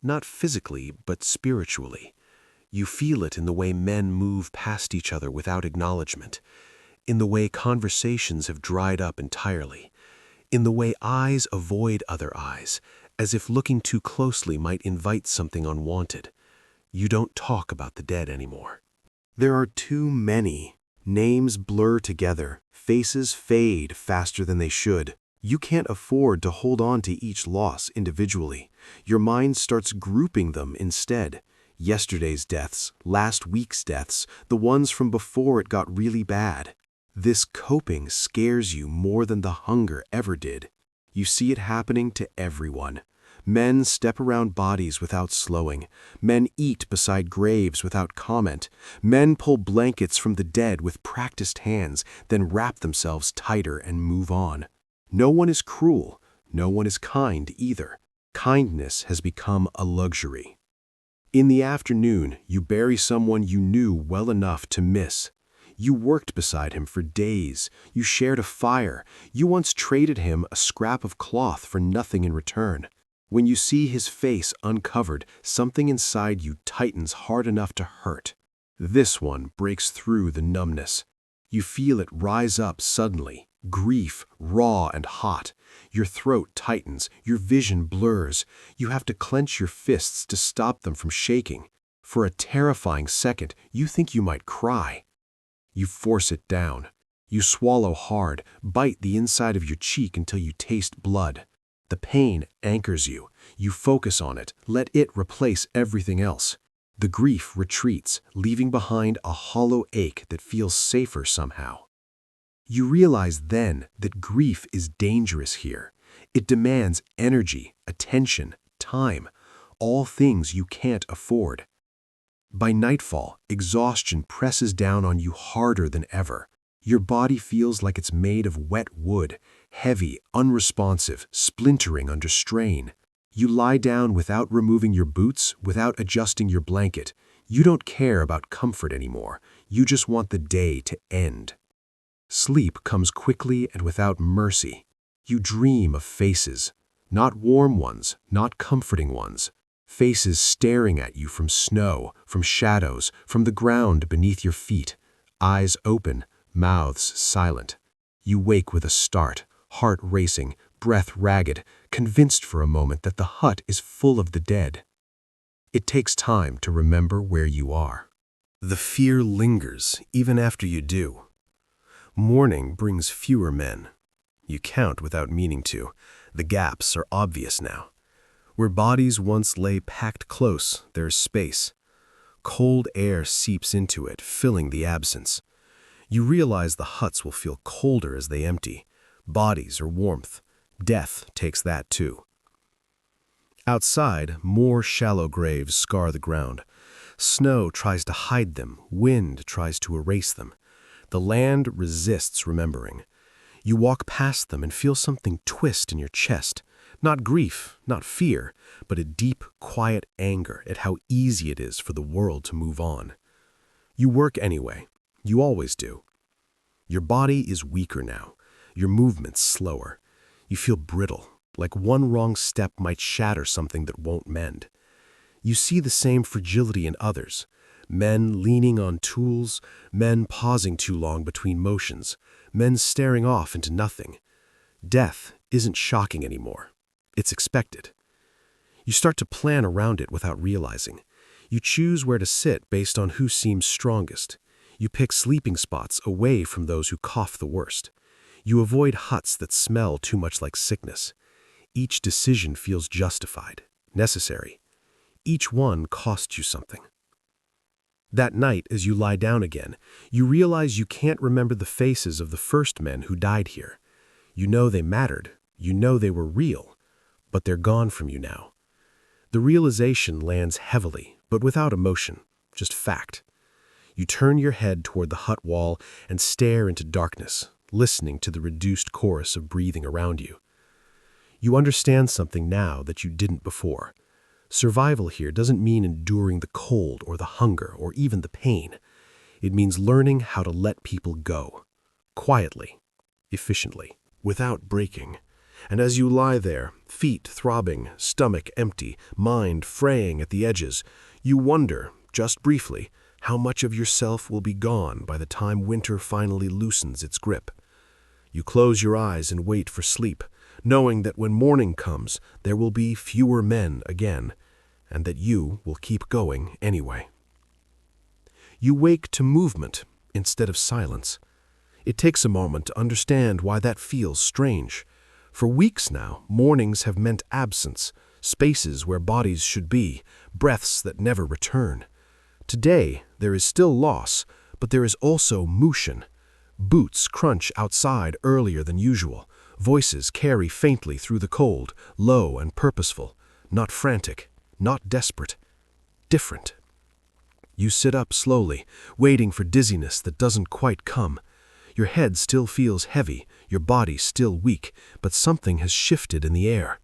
not physically, but spiritually. You feel it in the way men move past each other without acknowledgement, in the way conversations have dried up entirely, in the way eyes avoid other eyes, as if looking too closely might invite something unwanted. You don't talk about the dead anymore. There are too many. Names blur together, faces fade faster than they should. You can't afford to hold on to each loss individually. Your mind starts grouping them instead. Yesterday's deaths, last week's deaths, the ones from before it got really bad. This coping scares you more than the hunger ever did. You see it happening to everyone. Men step around bodies without slowing. Men eat beside graves without comment. Men pull blankets from the dead with practiced hands, then wrap themselves tighter and move on. No one is cruel. No one is kind either. Kindness has become a luxury. In the afternoon, you bury someone you knew well enough to miss. You worked beside him for days. You shared a fire. You once traded him a scrap of cloth for nothing in return. When you see his face uncovered, something inside you tightens hard enough to hurt. This one breaks through the numbness. You feel it rise up suddenly, grief, raw and hot. Your throat tightens, your vision blurs. You have to clench your fists to stop them from shaking. For a terrifying second, you think you might cry. You force it down. You swallow hard, bite the inside of your cheek until you taste blood. The pain anchors you. You focus on it, let it replace everything else. The grief retreats, leaving behind a hollow ache that feels safer somehow. You realize then that grief is dangerous here. It demands energy, attention, time, all things you can't afford. By nightfall, exhaustion presses down on you harder than ever. Your body feels like it's made of wet wood, heavy, unresponsive, splintering under strain. You lie down without removing your boots, without adjusting your blanket. You don't care about comfort anymore. You just want the day to end. Sleep comes quickly and without mercy. You dream of faces, not warm ones, not comforting ones. Faces staring at you from snow, from shadows, from the ground beneath your feet. Eyes open, mouths silent. You wake with a start, heart racing, breath ragged, convinced for a moment that the hut is full of the dead. It takes time to remember where you are. The fear lingers even after you do. Morning brings fewer men. You count without meaning to. The gaps are obvious now. Where bodies once lay packed close, there's space. Cold air seeps into it, filling the absence. You realize the huts will feel colder as they empty. Bodies are warmth. Death takes that too. Outside, more shallow graves scar the ground. Snow tries to hide them, wind tries to erase them. The land resists remembering. You walk past them and feel something twist in your chest. Not grief, not fear, but a deep, quiet anger at how easy it is for the world to move on. You work anyway. You always do. Your body is weaker now. Your movements slower. You feel brittle, like one wrong step might shatter something that won't mend. You see the same fragility in others. Men leaning on tools, men pausing too long between motions, men staring off into nothing. Death isn't shocking anymore. It's expected. You start to plan around it without realizing. You choose where to sit based on who seems strongest. You pick sleeping spots away from those who cough the worst. You avoid huts that smell too much like sickness. Each decision feels justified, necessary. Each one costs you something. That night, as you lie down again, you realize you can't remember the faces of the first men who died here. You know they mattered. You know they were real. But they're gone from you now. The realization lands heavily, but without emotion, just fact. You turn your head toward the hut wall and stare into darkness, listening to the reduced chorus of breathing around you. You understand something now that you didn't before. Survival here doesn't mean enduring the cold or the hunger or even the pain. It means learning how to let people go. Quietly, efficiently, without breaking. And as you lie there, feet throbbing, stomach empty, mind fraying at the edges, you wonder, just briefly, how much of yourself will be gone by the time winter finally loosens its grip. You close your eyes and wait for sleep, knowing that when morning comes, there will be fewer men again, and that you will keep going anyway. You wake to movement instead of silence. It takes a moment to understand why that feels strange. For weeks now, mornings have meant absence, spaces where bodies should be, breaths that never return. Today, there is still loss, but there is also motion. Boots crunch outside earlier than usual. Voices carry faintly through the cold, low and purposeful, not frantic, not desperate, different. You sit up slowly, waiting for dizziness that doesn't quite come. Your head still feels heavy, your body still weak, but something has shifted in the air.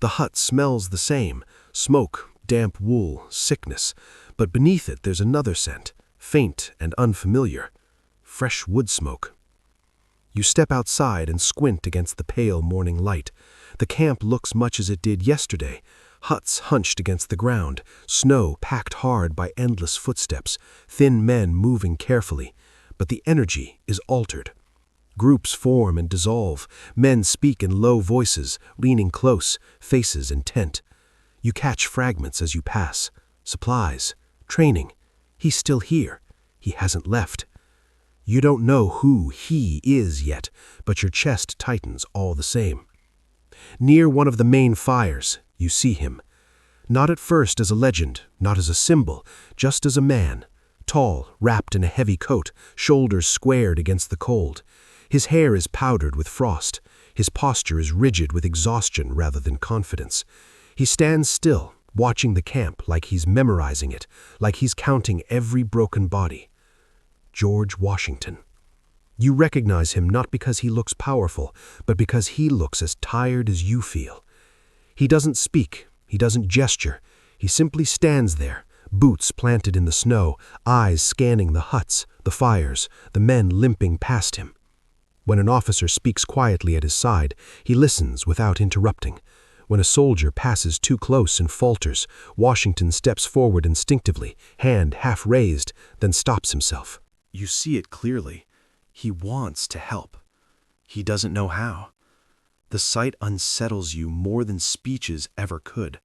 The hut smells the same, smoke, damp wool, sickness, but beneath it there's another scent, faint and unfamiliar, fresh wood smoke. You step outside and squint against the pale morning light. The camp looks much as it did yesterday, huts hunched against the ground, snow packed hard by endless footsteps, thin men moving carefully, but the energy is altered. Groups form and dissolve, men speak in low voices, leaning close, faces intent. You catch fragments as you pass, supplies, training. He's still here. He hasn't left. You don't know who he is yet, but your chest tightens all the same. Near one of the main fires, you see him. Not at first as a legend, not as a symbol, just as a man. Tall, wrapped in a heavy coat, shoulders squared against the cold. His hair is powdered with frost. His posture is rigid with exhaustion rather than confidence. He stands still, watching the camp like he's memorizing it, like he's counting every broken body. George Washington. You recognize him not because he looks powerful, but because he looks as tired as you feel. He doesn't speak, he doesn't gesture, he simply stands there, boots planted in the snow, eyes scanning the huts, the fires, the men limping past him. When an officer speaks quietly at his side, he listens without interrupting. When a soldier passes too close and falters, Washington steps forward instinctively, hand half raised, then stops himself. You see it clearly. He wants to help. He doesn't know how. The sight unsettles you more than speeches ever could.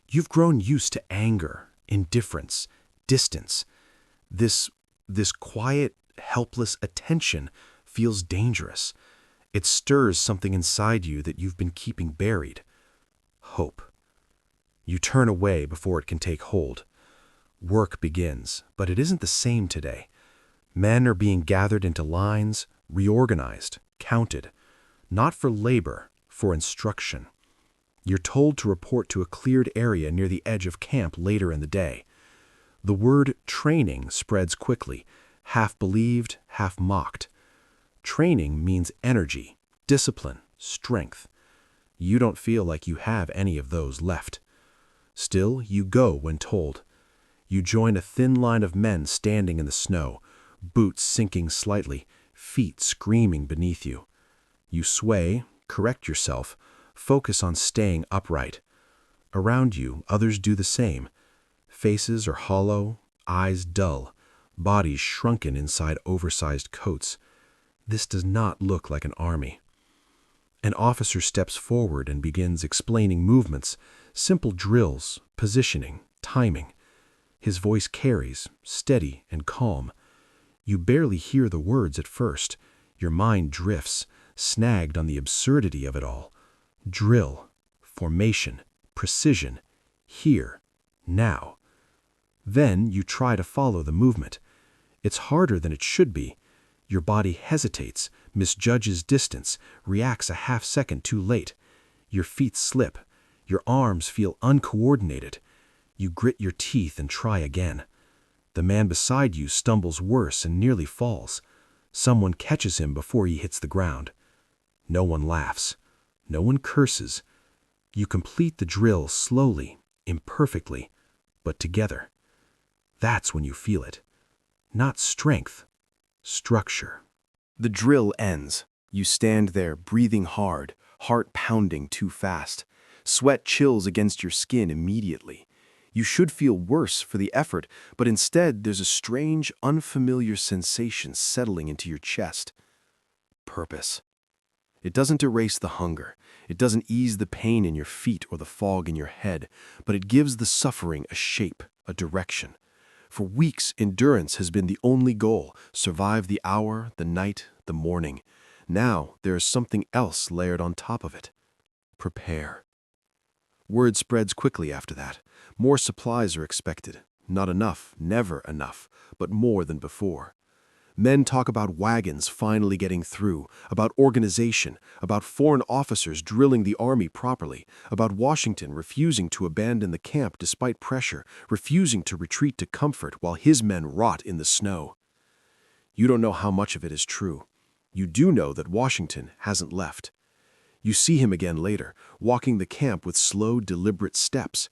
You've grown used to anger, indifference, distance. This quiet, helpless attention feels dangerous. It stirs something inside you that you've been keeping buried. Hope. You turn away before it can take hold. Work begins, but it isn't the same today. Men are being gathered into lines, reorganized, counted. Not for labor, for instruction. You're told to report to a cleared area near the edge of camp later in the day. The word training spreads quickly, half believed, half mocked. Training means energy, discipline, strength. You don't feel like you have any of those left. Still, you go when told. You join a thin line of men standing in the snow, boots sinking slightly, feet screaming beneath you. You sway, correct yourself, focus on staying upright. Around you, others do the same. Faces are hollow, eyes dull, bodies shrunken inside oversized coats. This does not look like an army. An officer steps forward and begins explaining movements, simple drills, positioning, timing. His voice carries, steady and calm. You barely hear the words at first. Your mind drifts, snagged on the absurdity of it all. Drill, formation, precision, here, now. Then you try to follow the movement. It's harder than it should be. Your body hesitates, misjudges distance, reacts a half second too late. Your feet slip. Your arms feel uncoordinated. You grit your teeth and try again. The man beside you stumbles worse and nearly falls. Someone catches him before he hits the ground. No one laughs. No one curses. You complete the drill slowly, imperfectly, but together. That's when you feel it. Not strength, structure. The drill ends. You stand there, breathing hard, heart pounding too fast. Sweat chills against your skin immediately. You should feel worse for the effort, but instead there's a strange, unfamiliar sensation settling into your chest. Purpose. It doesn't erase the hunger. It doesn't ease the pain in your feet or the fog in your head, but it gives the suffering a shape, a direction. For weeks, endurance has been the only goal. Survive the hour, the night, the morning. Now there is something else layered on top of it. Prepare. Word spreads quickly after that. More supplies are expected. Not enough, never enough, but more than before. Men talk about wagons finally getting through, about organization, about foreign officers drilling the army properly, about Washington refusing to abandon the camp despite pressure, refusing to retreat to comfort while his men rot in the snow. You don't know how much of it is true. You do know that Washington hasn't left. You see him again later, walking the camp with slow, deliberate steps.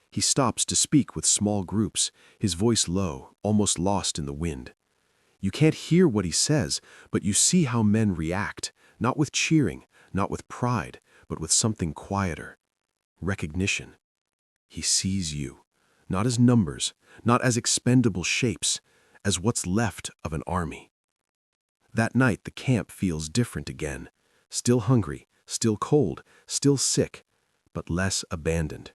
He stops to speak with small groups, his voice low, almost lost in the wind. You can't hear what he says, but you see how men react, not with cheering, not with pride, but with something quieter. Recognition. He sees you, not as numbers, not as expendable shapes, as what's left of an army. That night the camp feels different again, still hungry, still cold, still sick, but less abandoned.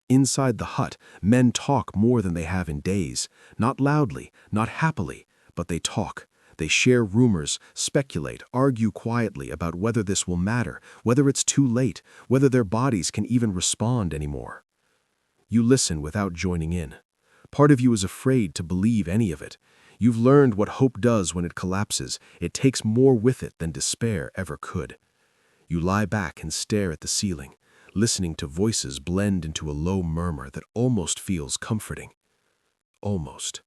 Inside the hut, men talk more than they have in days, not loudly, not happily, but they talk. They share rumors, speculate, argue quietly about whether this will matter, whether it's too late, whether their bodies can even respond anymore. You listen without joining in. Part of you is afraid to believe any of it. You've learned what hope does when it collapses. It takes more with it than despair ever could. You lie back and stare at the ceiling, listening to voices blend into a low murmur that almost feels comforting. Almost.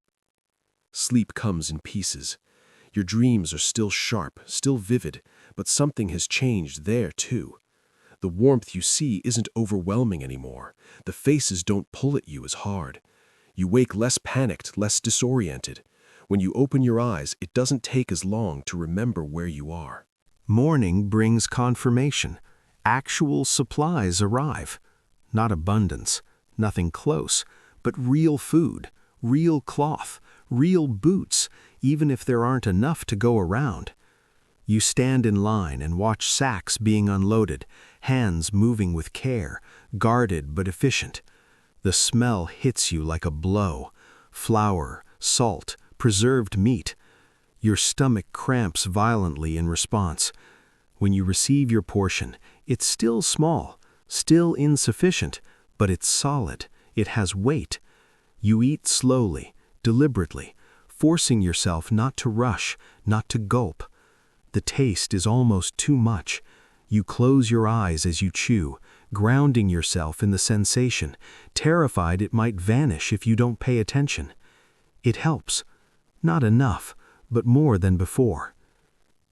Sleep comes in pieces. Your dreams are still sharp, still vivid, but something has changed there too. The warmth you see isn't overwhelming anymore. The faces don't pull at you as hard. You wake less panicked, less disoriented. When you open your eyes, it doesn't take as long to remember where you are. Morning brings confirmation. Actual supplies arrive. Not abundance, nothing close, but real food, real cloth, real boots, even if there aren't enough to go around. You stand in line and watch sacks being unloaded, hands moving with care, guarded but efficient. The smell hits you like a blow. Flour, salt, preserved meat. Your stomach cramps violently in response. When you receive your portion, it's still small, still insufficient, but it's solid. It has weight. You eat slowly, deliberately, forcing yourself not to rush, not to gulp. The taste is almost too much. You close your eyes as you chew, grounding yourself in the sensation, terrified it might vanish if you don't pay attention. It helps. Not enough, but more than before.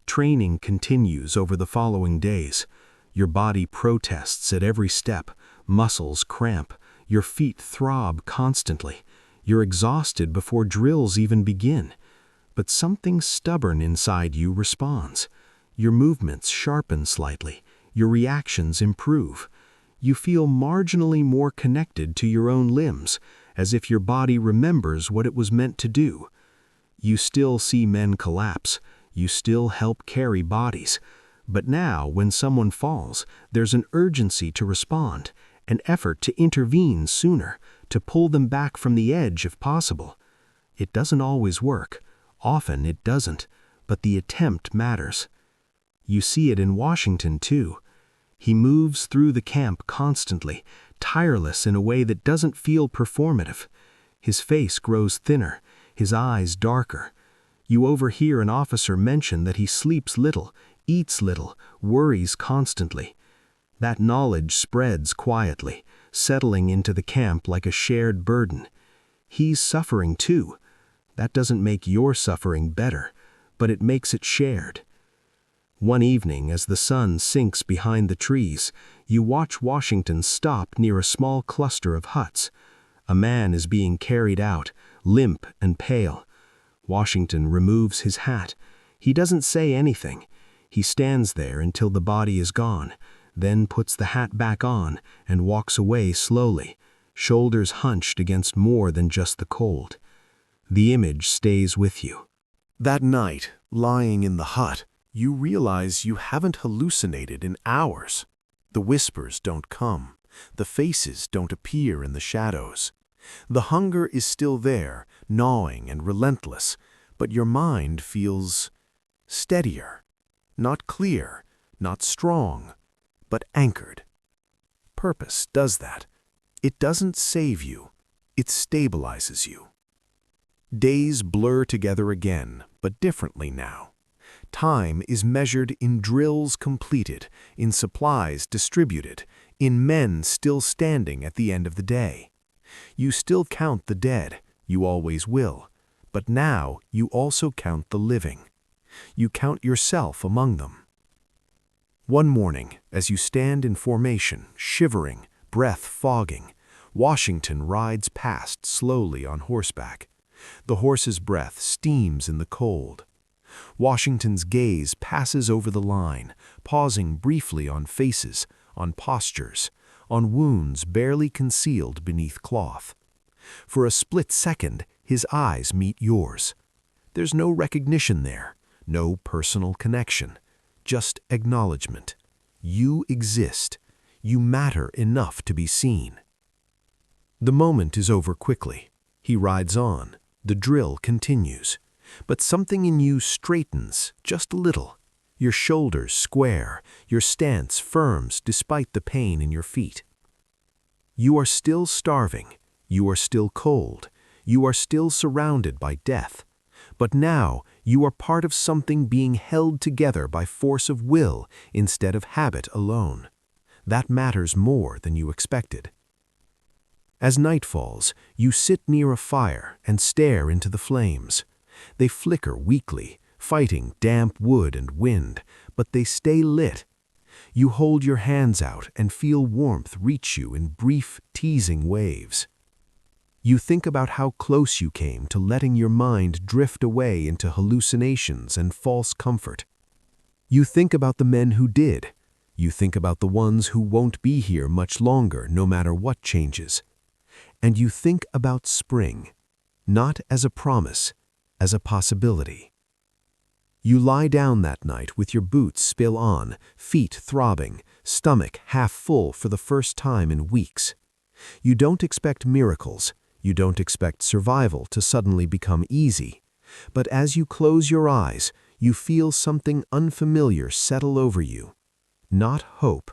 Training continues over the following days. Your body protests at every step, muscles cramp, your feet throb constantly. You're exhausted before drills even begin. But something stubborn inside you responds. Your movements sharpen slightly. Your reactions improve. You feel marginally more connected to your own limbs, as if your body remembers what it was meant to do. You still see men collapse. You still help carry bodies. But now, when someone falls, there's an urgency to respond, an effort to intervene sooner, to pull them back from the edge if possible. It doesn't always work. Often it doesn't, but the attempt matters. You see it in Washington, too. He moves through the camp constantly, tireless in a way that doesn't feel performative. His face grows thinner, his eyes darker. You overhear an officer mention that he sleeps little, eats little, worries constantly. That knowledge spreads quietly, settling into the camp like a shared burden. He's suffering too. That doesn't make your suffering better, but it makes it shared. One evening, as the sun sinks behind the trees, you watch Washington stop near a small cluster of huts. A man is being carried out, limp and pale. Washington removes his hat. He doesn't say anything. He stands there until the body is gone, then puts the hat back on and walks away slowly, shoulders hunched against more than just the cold. The image stays with you. That night, lying in the hut, you realize you haven't hallucinated in hours. The whispers don't come. The faces don't appear in the shadows. The hunger is still there, gnawing and relentless, but your mind feels steadier, not clear, not strong, but anchored. Purpose does that. It doesn't save you. It stabilizes you. Days blur together again, but differently now. Time is measured in drills completed, in supplies distributed, in men still standing at the end of the day. You still count the dead, you always will, but now you also count the living. You count yourself among them. One morning, as you stand in formation, shivering, breath fogging, Washington rides past slowly on horseback. The horse's breath steams in the cold. Washington's gaze passes over the line, pausing briefly on faces, on postures, on wounds barely concealed beneath cloth. For a split second, his eyes meet yours. There's no recognition there, no personal connection, just acknowledgement. You exist. You matter enough to be seen. The moment is over quickly. He rides on. The drill continues. But something in you straightens just a little. Your shoulders square, your stance firms despite the pain in your feet. You are still starving, you are still cold, you are still surrounded by death. But now you are part of something being held together by force of will instead of habit alone. That matters more than you expected. As night falls, you sit near a fire and stare into the flames. They flicker weakly, fighting damp wood and wind, but they stay lit. You hold your hands out and feel warmth reach you in brief, teasing waves. You think about how close you came to letting your mind drift away into hallucinations and false comfort. You think about the men who did. You think about the ones who won't be here much longer no matter what changes. And you think about spring, not as a promise, as a possibility. You lie down that night with your boots still on, feet throbbing, stomach half full for the first time in weeks. You don't expect miracles. You don't expect survival to suddenly become easy. But as you close your eyes, you feel something unfamiliar settle over you. Not hope,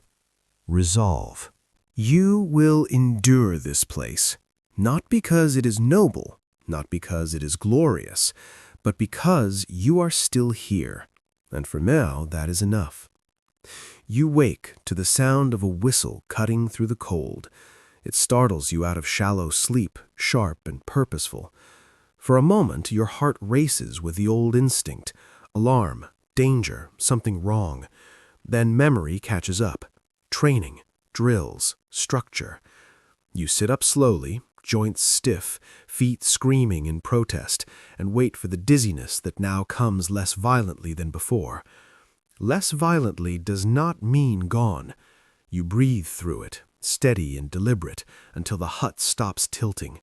resolve. You will endure this place, not because it is noble, not because it is glorious, but because you are still here, and for now that is enough. You wake to the sound of a whistle cutting through the cold. It startles you out of shallow sleep, sharp and purposeful. For a moment your heart races with the old instinct, alarm, danger, something wrong. Then memory catches up. Training, drills, structure. You sit up slowly, joints stiff, feet screaming in protest, and wait for the dizziness that now comes less violently than before. Less violently does not mean gone. You breathe through it, steady and deliberate, until the hut stops tilting.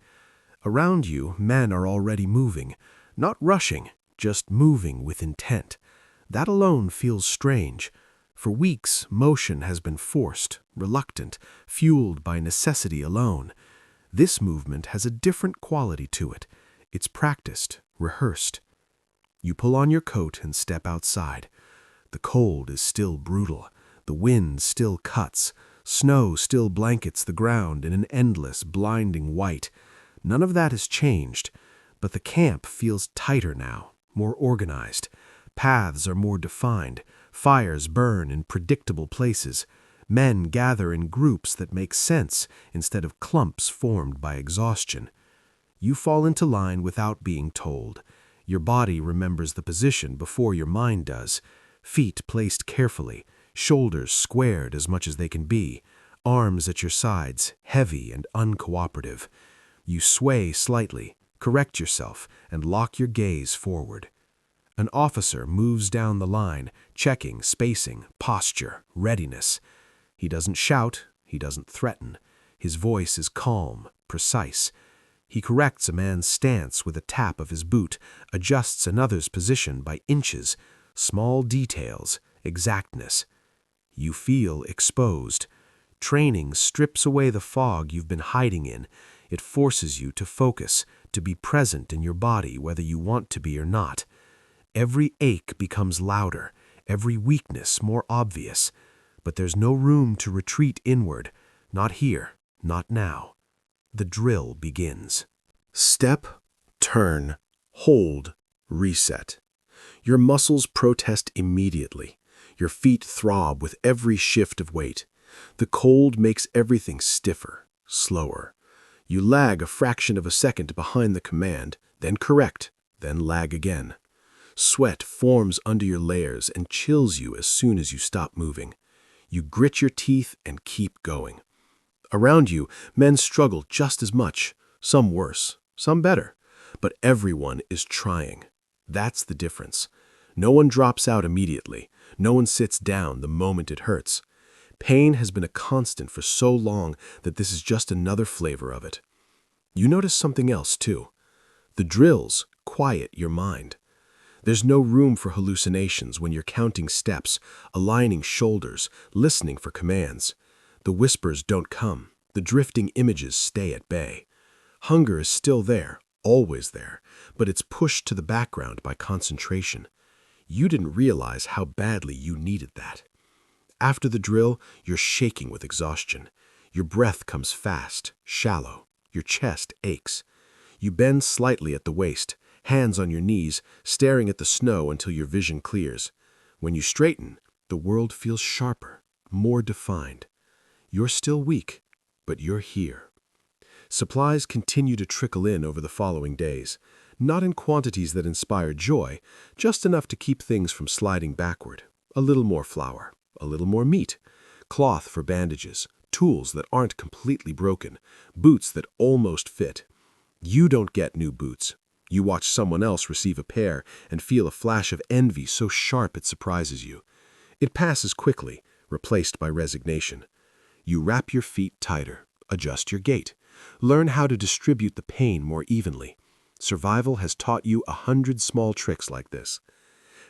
Around you, men are already moving, not rushing, just moving with intent. That alone feels strange. For weeks, motion has been forced, reluctant, fueled by necessity alone. This movement has a different quality to it. It's practiced, rehearsed. You pull on your coat and step outside. The cold is still brutal. The wind still cuts. Snow still blankets the ground in an endless, blinding white. None of that has changed, but the camp feels tighter now, more organized. Paths are more defined. Fires burn in predictable places. Men gather in groups that make sense instead of clumps formed by exhaustion. You fall into line without being told. Your body remembers the position before your mind does. Feet placed carefully, shoulders squared as much as they can be, arms at your sides, heavy and uncooperative. You sway slightly, correct yourself, and lock your gaze forward. An officer moves down the line, checking spacing, posture, readiness. He doesn't shout, he doesn't threaten. His voice is calm, precise. He corrects a man's stance with a tap of his boot, adjusts another's position by inches, small details, exactness. You feel exposed. Training strips away the fog you've been hiding in. It forces you to focus, to be present in your body whether you want to be or not. Every ache becomes louder, every weakness more obvious. But there's no room to retreat inward. Not here, not now. The drill begins. Step, turn, hold, reset. Your muscles protest immediately. Your feet throb with every shift of weight. The cold makes everything stiffer, slower. You lag a fraction of a second behind the command, then correct, then lag again. Sweat forms under your layers and chills you as soon as you stop moving. You grit your teeth and keep going. Around you, men struggle just as much, some worse, some better, but everyone is trying. That's the difference. No one drops out immediately. No one sits down the moment it hurts. Pain has been a constant for so long that this is just another flavor of it. You notice something else, too. The drills quiet your mind. There's no room for hallucinations when you're counting steps, aligning shoulders, listening for commands. The whispers don't come. The drifting images stay at bay. Hunger is still there, always there, but it's pushed to the background by concentration. You didn't realize how badly you needed that. After the drill, you're shaking with exhaustion. Your breath comes fast, shallow. Your chest aches. You bend slightly at the waist, hands on your knees, staring at the snow until your vision clears. When you straighten, the world feels sharper, more defined. You're still weak, but you're here. Supplies continue to trickle in over the following days, not in quantities that inspire joy, just enough to keep things from sliding backward. A little more flour, a little more meat, cloth for bandages, tools that aren't completely broken, boots that almost fit. You don't get new boots. You watch someone else receive a pair and feel a flash of envy so sharp it surprises you. It passes quickly, replaced by resignation. You wrap your feet tighter, adjust your gait, learn how to distribute the pain more evenly. Survival has taught you 100 small tricks like this.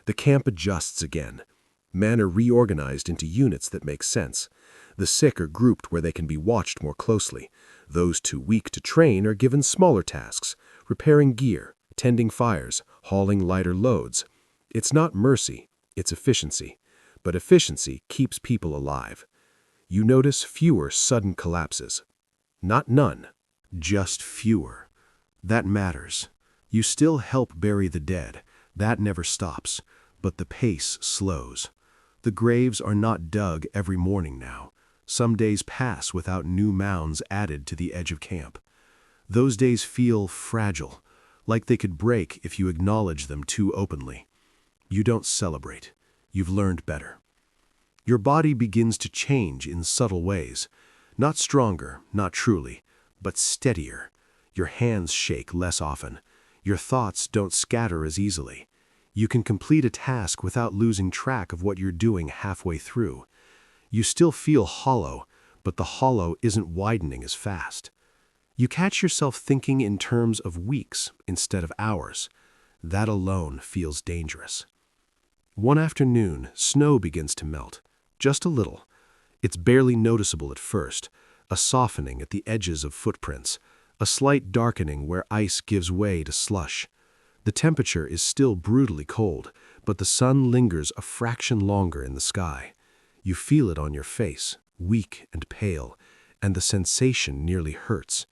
The camp adjusts again. Men are reorganized into units that make sense. The sick are grouped where they can be watched more closely. Those too weak to train are given smaller tasks, repairing gear, tending fires, hauling lighter loads. It's not mercy, it's efficiency. But efficiency keeps people alive. You notice fewer sudden collapses. Not none, just fewer. That matters. You still help bury the dead. That never stops. But the pace slows. The graves are not dug every morning now. Some days pass without new mounds added to the edge of camp. Those days feel fragile, like they could break if you acknowledge them too openly. You don't celebrate. You've learned better. Your body begins to change in subtle ways. Not stronger, not truly, but steadier. Your hands shake less often. Your thoughts don't scatter as easily. You can complete a task without losing track of what you're doing halfway through. You still feel hollow, but the hollow isn't widening as fast. You catch yourself thinking in terms of weeks instead of hours. That alone feels dangerous. One afternoon, snow begins to melt, just a little. It's barely noticeable at first, a softening at the edges of footprints, a slight darkening where ice gives way to slush. The temperature is still brutally cold, but the sun lingers a fraction longer in the sky. You feel it on your face, weak and pale, and the sensation nearly hurts.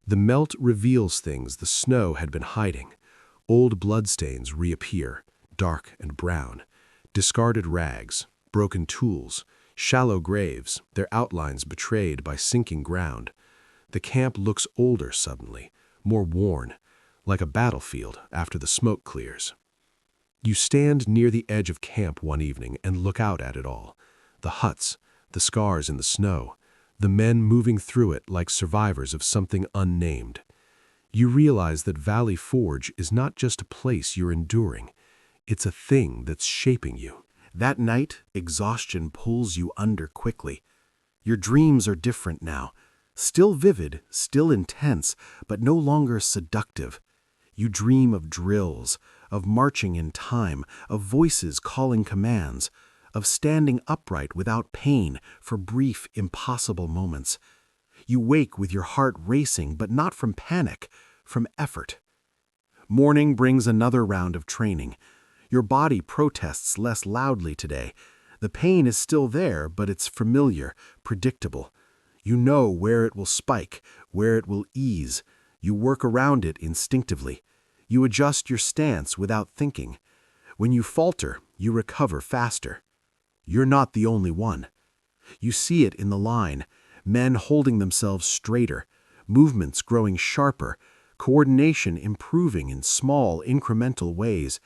The melt reveals things the snow had been hiding. Old bloodstains reappear, dark and brown. Discarded rags, broken tools, shallow graves, their outlines betrayed by sinking ground. The camp looks older suddenly, more worn, like a battlefield after the smoke clears. You stand near the edge of camp one evening and look out at it all. The huts, the scars in the snow, the men moving through it like survivors of something unnamed. You realize that Valley Forge is not just a place you're enduring. It's a thing that's shaping you. That night, exhaustion pulls you under quickly. Your dreams are different now. Still vivid, still intense, but no longer seductive. You dream of drills, of marching in time, of voices calling commands, of standing upright without pain for brief, impossible moments. You wake with your heart racing, but not from panic, from effort. Morning brings another round of training. Your body protests less loudly today. The pain is still there, but it's familiar, predictable. You know where it will spike, where it will ease. You work around it instinctively. You adjust your stance without thinking. When you falter, you recover faster. You're not the only one. You see it in the line, men holding themselves straighter, movements growing sharper, coordination improving in small, incremental ways.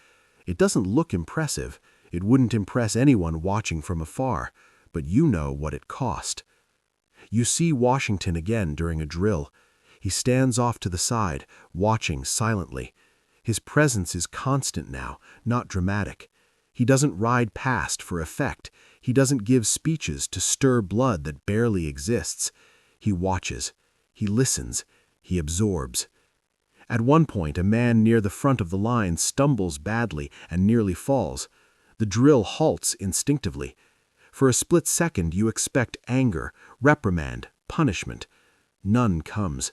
It doesn't look impressive. It wouldn't impress anyone watching from afar, but you know what it cost. You see Washington again during a drill. He stands off to the side, watching silently. His presence is constant now, not dramatic. He doesn't ride past for effect. He doesn't give speeches to stir blood that barely exists. He watches. He listens. He absorbs. At one point, a man near the front of the line stumbles badly and nearly falls. The drill halts instinctively. For a split second, you expect anger, reprimand, punishment. None comes.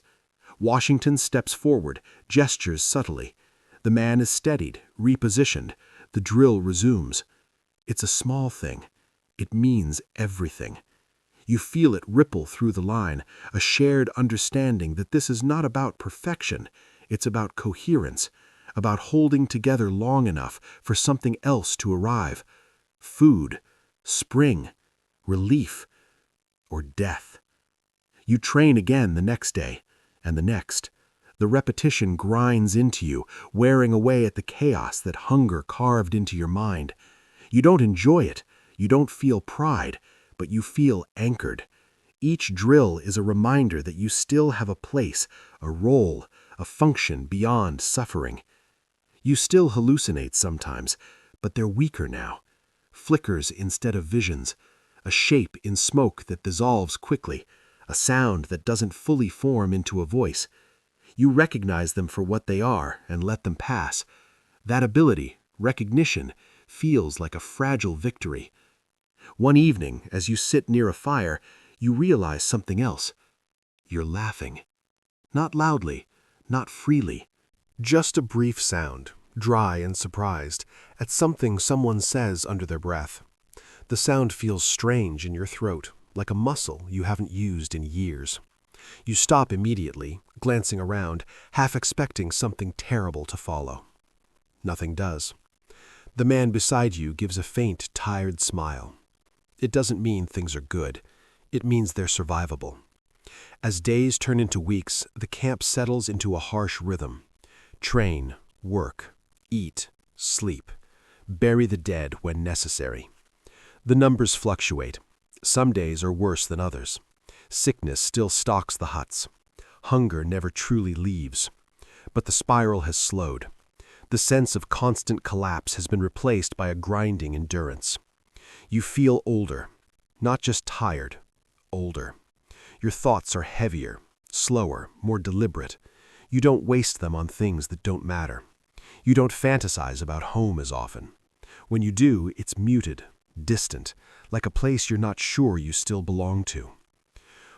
Washington steps forward, gestures subtly. The man is steadied, repositioned. The drill resumes. It's a small thing. It means everything. You feel it ripple through the line, a shared understanding that this is not about perfection. It's about coherence, about holding together long enough for something else to arrive. Food, spring, relief. or death. You train again the next day, and the next. The repetition grinds into you, wearing away at the chaos that hunger carved into your mind. You don't enjoy it, you don't feel pride, but you feel anchored. Each drill is a reminder that you still have a place, a role, a function beyond suffering. You still hallucinate sometimes, but they're weaker now. Flickers instead of visions, a shape in smoke that dissolves quickly, a sound that doesn't fully form into a voice. You recognize them for what they are and let them pass. That ability, recognition, feels like a fragile victory. One evening, as you sit near a fire, you realize something else. You're laughing. Not loudly, not freely. Just a brief sound, dry and surprised, at something someone says under their breath. The sound feels strange in your throat, like a muscle you haven't used in years. You stop immediately, glancing around, half expecting something terrible to follow. Nothing does. The man beside you gives a faint, tired smile. It doesn't mean things are good. It means they're survivable. As days turn into weeks, the camp settles into a harsh rhythm. Train, work, eat, sleep. Bury the dead when necessary. The numbers fluctuate. Some days are worse than others. Sickness still stalks the huts. Hunger never truly leaves. But the spiral has slowed. The sense of constant collapse has been replaced by a grinding endurance. You feel older, not just tired, older. Your thoughts are heavier, slower, more deliberate. You don't waste them on things that don't matter. You don't fantasize about home as often. When you do, it's muted, distant, like a place you're not sure you still belong to.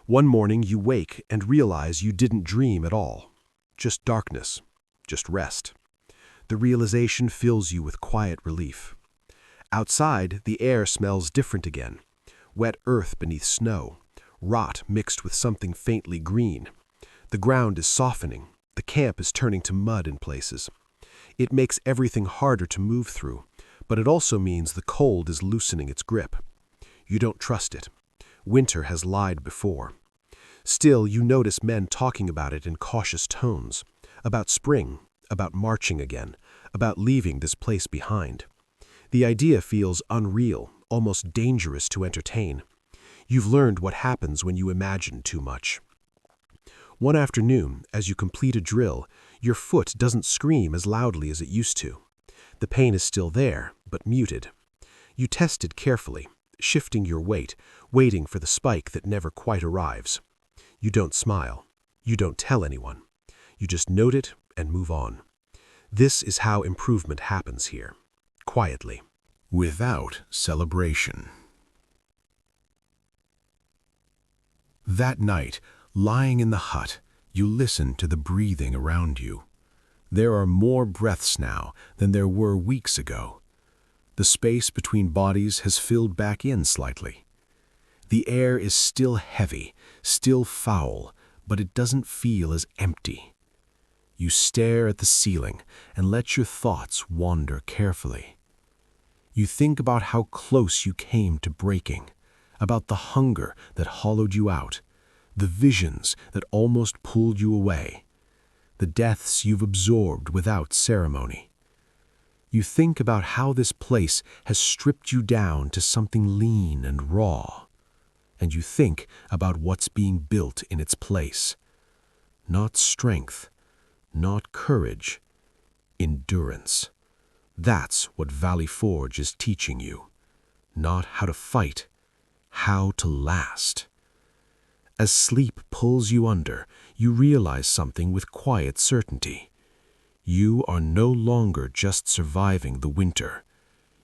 One morning you wake and realize you didn't dream at all. Just darkness, just rest. The realization fills you with quiet relief. Outside, the air smells different again. Wet earth beneath snow, rot mixed with something faintly green. The ground is softening. The camp is turning to mud in places. It makes everything harder to move through, but it also means the cold is loosening its grip. You don't trust it. Winter has lied before. Still, you notice men talking about it in cautious tones, about spring, about marching again, about leaving this place behind. The idea feels unreal, almost dangerous to entertain. You've learned what happens when you imagine too much. One afternoon, as you complete a drill, your foot doesn't scream as loudly as it used to. The pain is still there, but muted. You test it carefully, shifting your weight, waiting for the spike that never quite arrives. You don't smile. You don't tell anyone. You just note it and move on. This is how improvement happens here. Quietly. Without celebration. That night, lying in the hut, you listen to the breathing around you. There are more breaths now than there were weeks ago. The space between bodies has filled back in slightly. The air is still heavy, still foul, but it doesn't feel as empty. You stare at the ceiling and let your thoughts wander carefully. You think about how close you came to breaking, about the hunger that hollowed you out, the visions that almost pulled you away, the deaths you've absorbed without ceremony. You think about how this place has stripped you down to something lean and raw, and you think about what's being built in its place. Not strength, not courage, endurance. That's what Valley Forge is teaching you. Not how to fight, how to last. As sleep pulls you under, you realize something with quiet certainty. You are no longer just surviving the winter.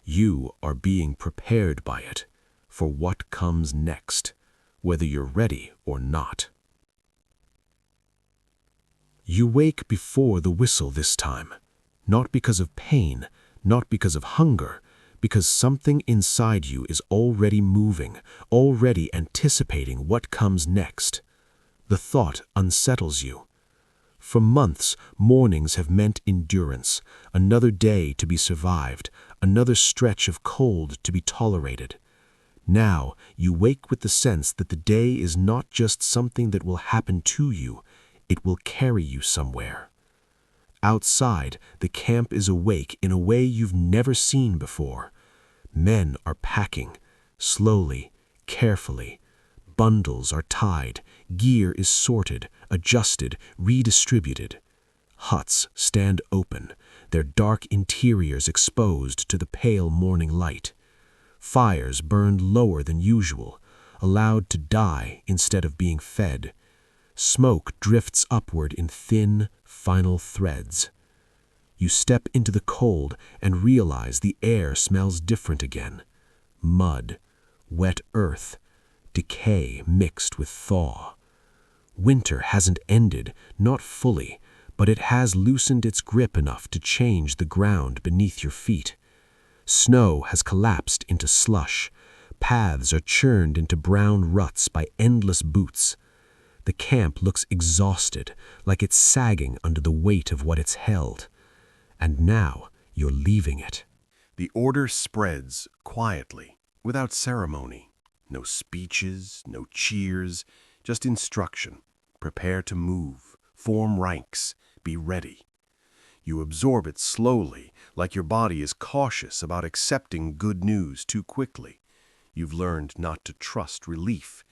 You are being prepared by it for what comes next, whether you're ready or not. You wake before the whistle this time, not because of pain, not because of hunger, because something inside you is already moving, already anticipating what comes next. The thought unsettles you. For months, mornings have meant endurance, another day to be survived, another stretch of cold to be tolerated. Now, you wake with the sense that the day is not just something that will happen to you, it will carry you somewhere. Outside, the camp is awake in a way you've never seen before. Men are packing, slowly, carefully. Bundles are tied, gear is sorted, adjusted, redistributed. Huts stand open, their dark interiors exposed to the pale morning light. Fires burned lower than usual, allowed to die instead of being fed. Smoke drifts upward in thin, final threads. You step into the cold and realize the air smells different again. Mud, wet earth, decay mixed with thaw. Winter hasn't ended, not fully, but it has loosened its grip enough to change the ground beneath your feet. Snow has collapsed into slush. Paths are churned into brown ruts by endless boots. The camp looks exhausted, like it's sagging under the weight of what it's held. And now you're leaving it. The order spreads quietly, without ceremony. No speeches, no cheers, just instruction. Prepare to move, form ranks, be ready. You absorb it slowly, like your body is cautious about accepting good news too quickly. You've learned not to trust relief.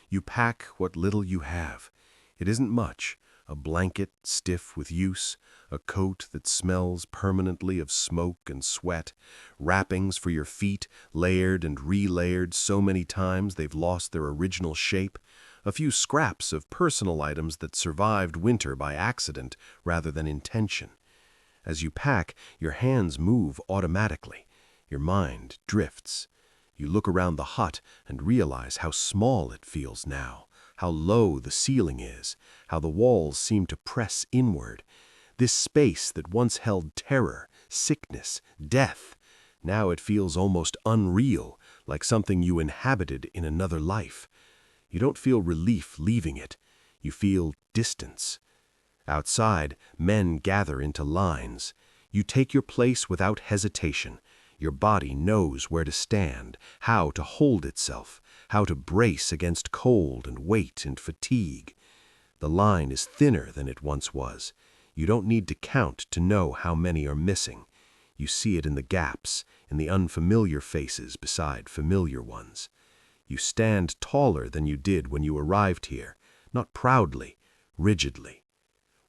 You pack what little you have. It isn't much. A blanket stiff with use, a coat that smells permanently of smoke and sweat, wrappings for your feet layered and relayered so many times they've lost their original shape, a few scraps of personal items that survived winter by accident rather than intention. As you pack, your hands move automatically. Your mind drifts. You look around the hut and realize how small it feels now, how low the ceiling is, how the walls seem to press inward. This space that once held terror, sickness, death, now it feels almost unreal, like something you inhabited in another life. You don't feel relief leaving it. You feel distance. Outside, men gather into lines. You take your place without hesitation. Your body knows where to stand, how to hold itself, how to brace against cold and weight and fatigue. The line is thinner than it once was. You don't need to count to know how many are missing. You see it in the gaps, in the unfamiliar faces beside familiar ones. You stand taller than you did when you arrived here, not proudly, rigidly.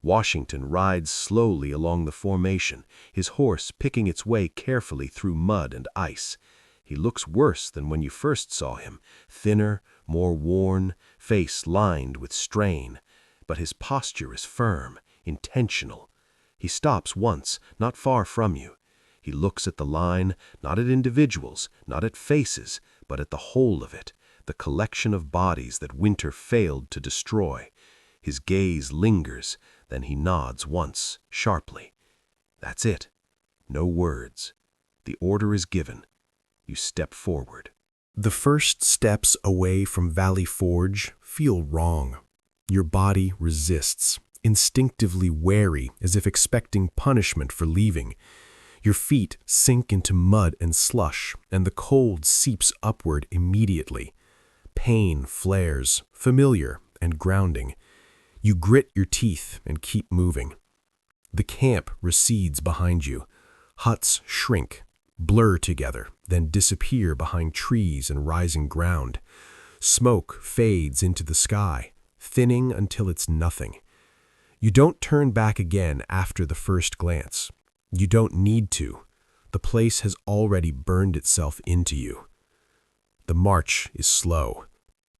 Washington rides slowly along the formation, his horse picking its way carefully through mud and ice. He looks worse than when you first saw him, thinner, more worn, face lined with strain. But his posture is firm, intentional. He stops once, not far from you. He looks at the line, not at individuals, not at faces, but at the whole of it, the collection of bodies that winter failed to destroy. His gaze lingers, then he nods once, sharply. That's it. No words. The order is given. You step forward. The first steps away from Valley Forge feel wrong. Your body resists, instinctively wary, as if expecting punishment for leaving. Your feet sink into mud and slush, and the cold seeps upward immediately. Pain flares, familiar and grounding. You grit your teeth and keep moving. The camp recedes behind you. Huts shrink, blur together, then disappear behind trees and rising ground. Smoke fades into the sky, thinning until it's nothing. You don't turn back again after the first glance. You don't need to. The place has already burned itself into you. The march is slow,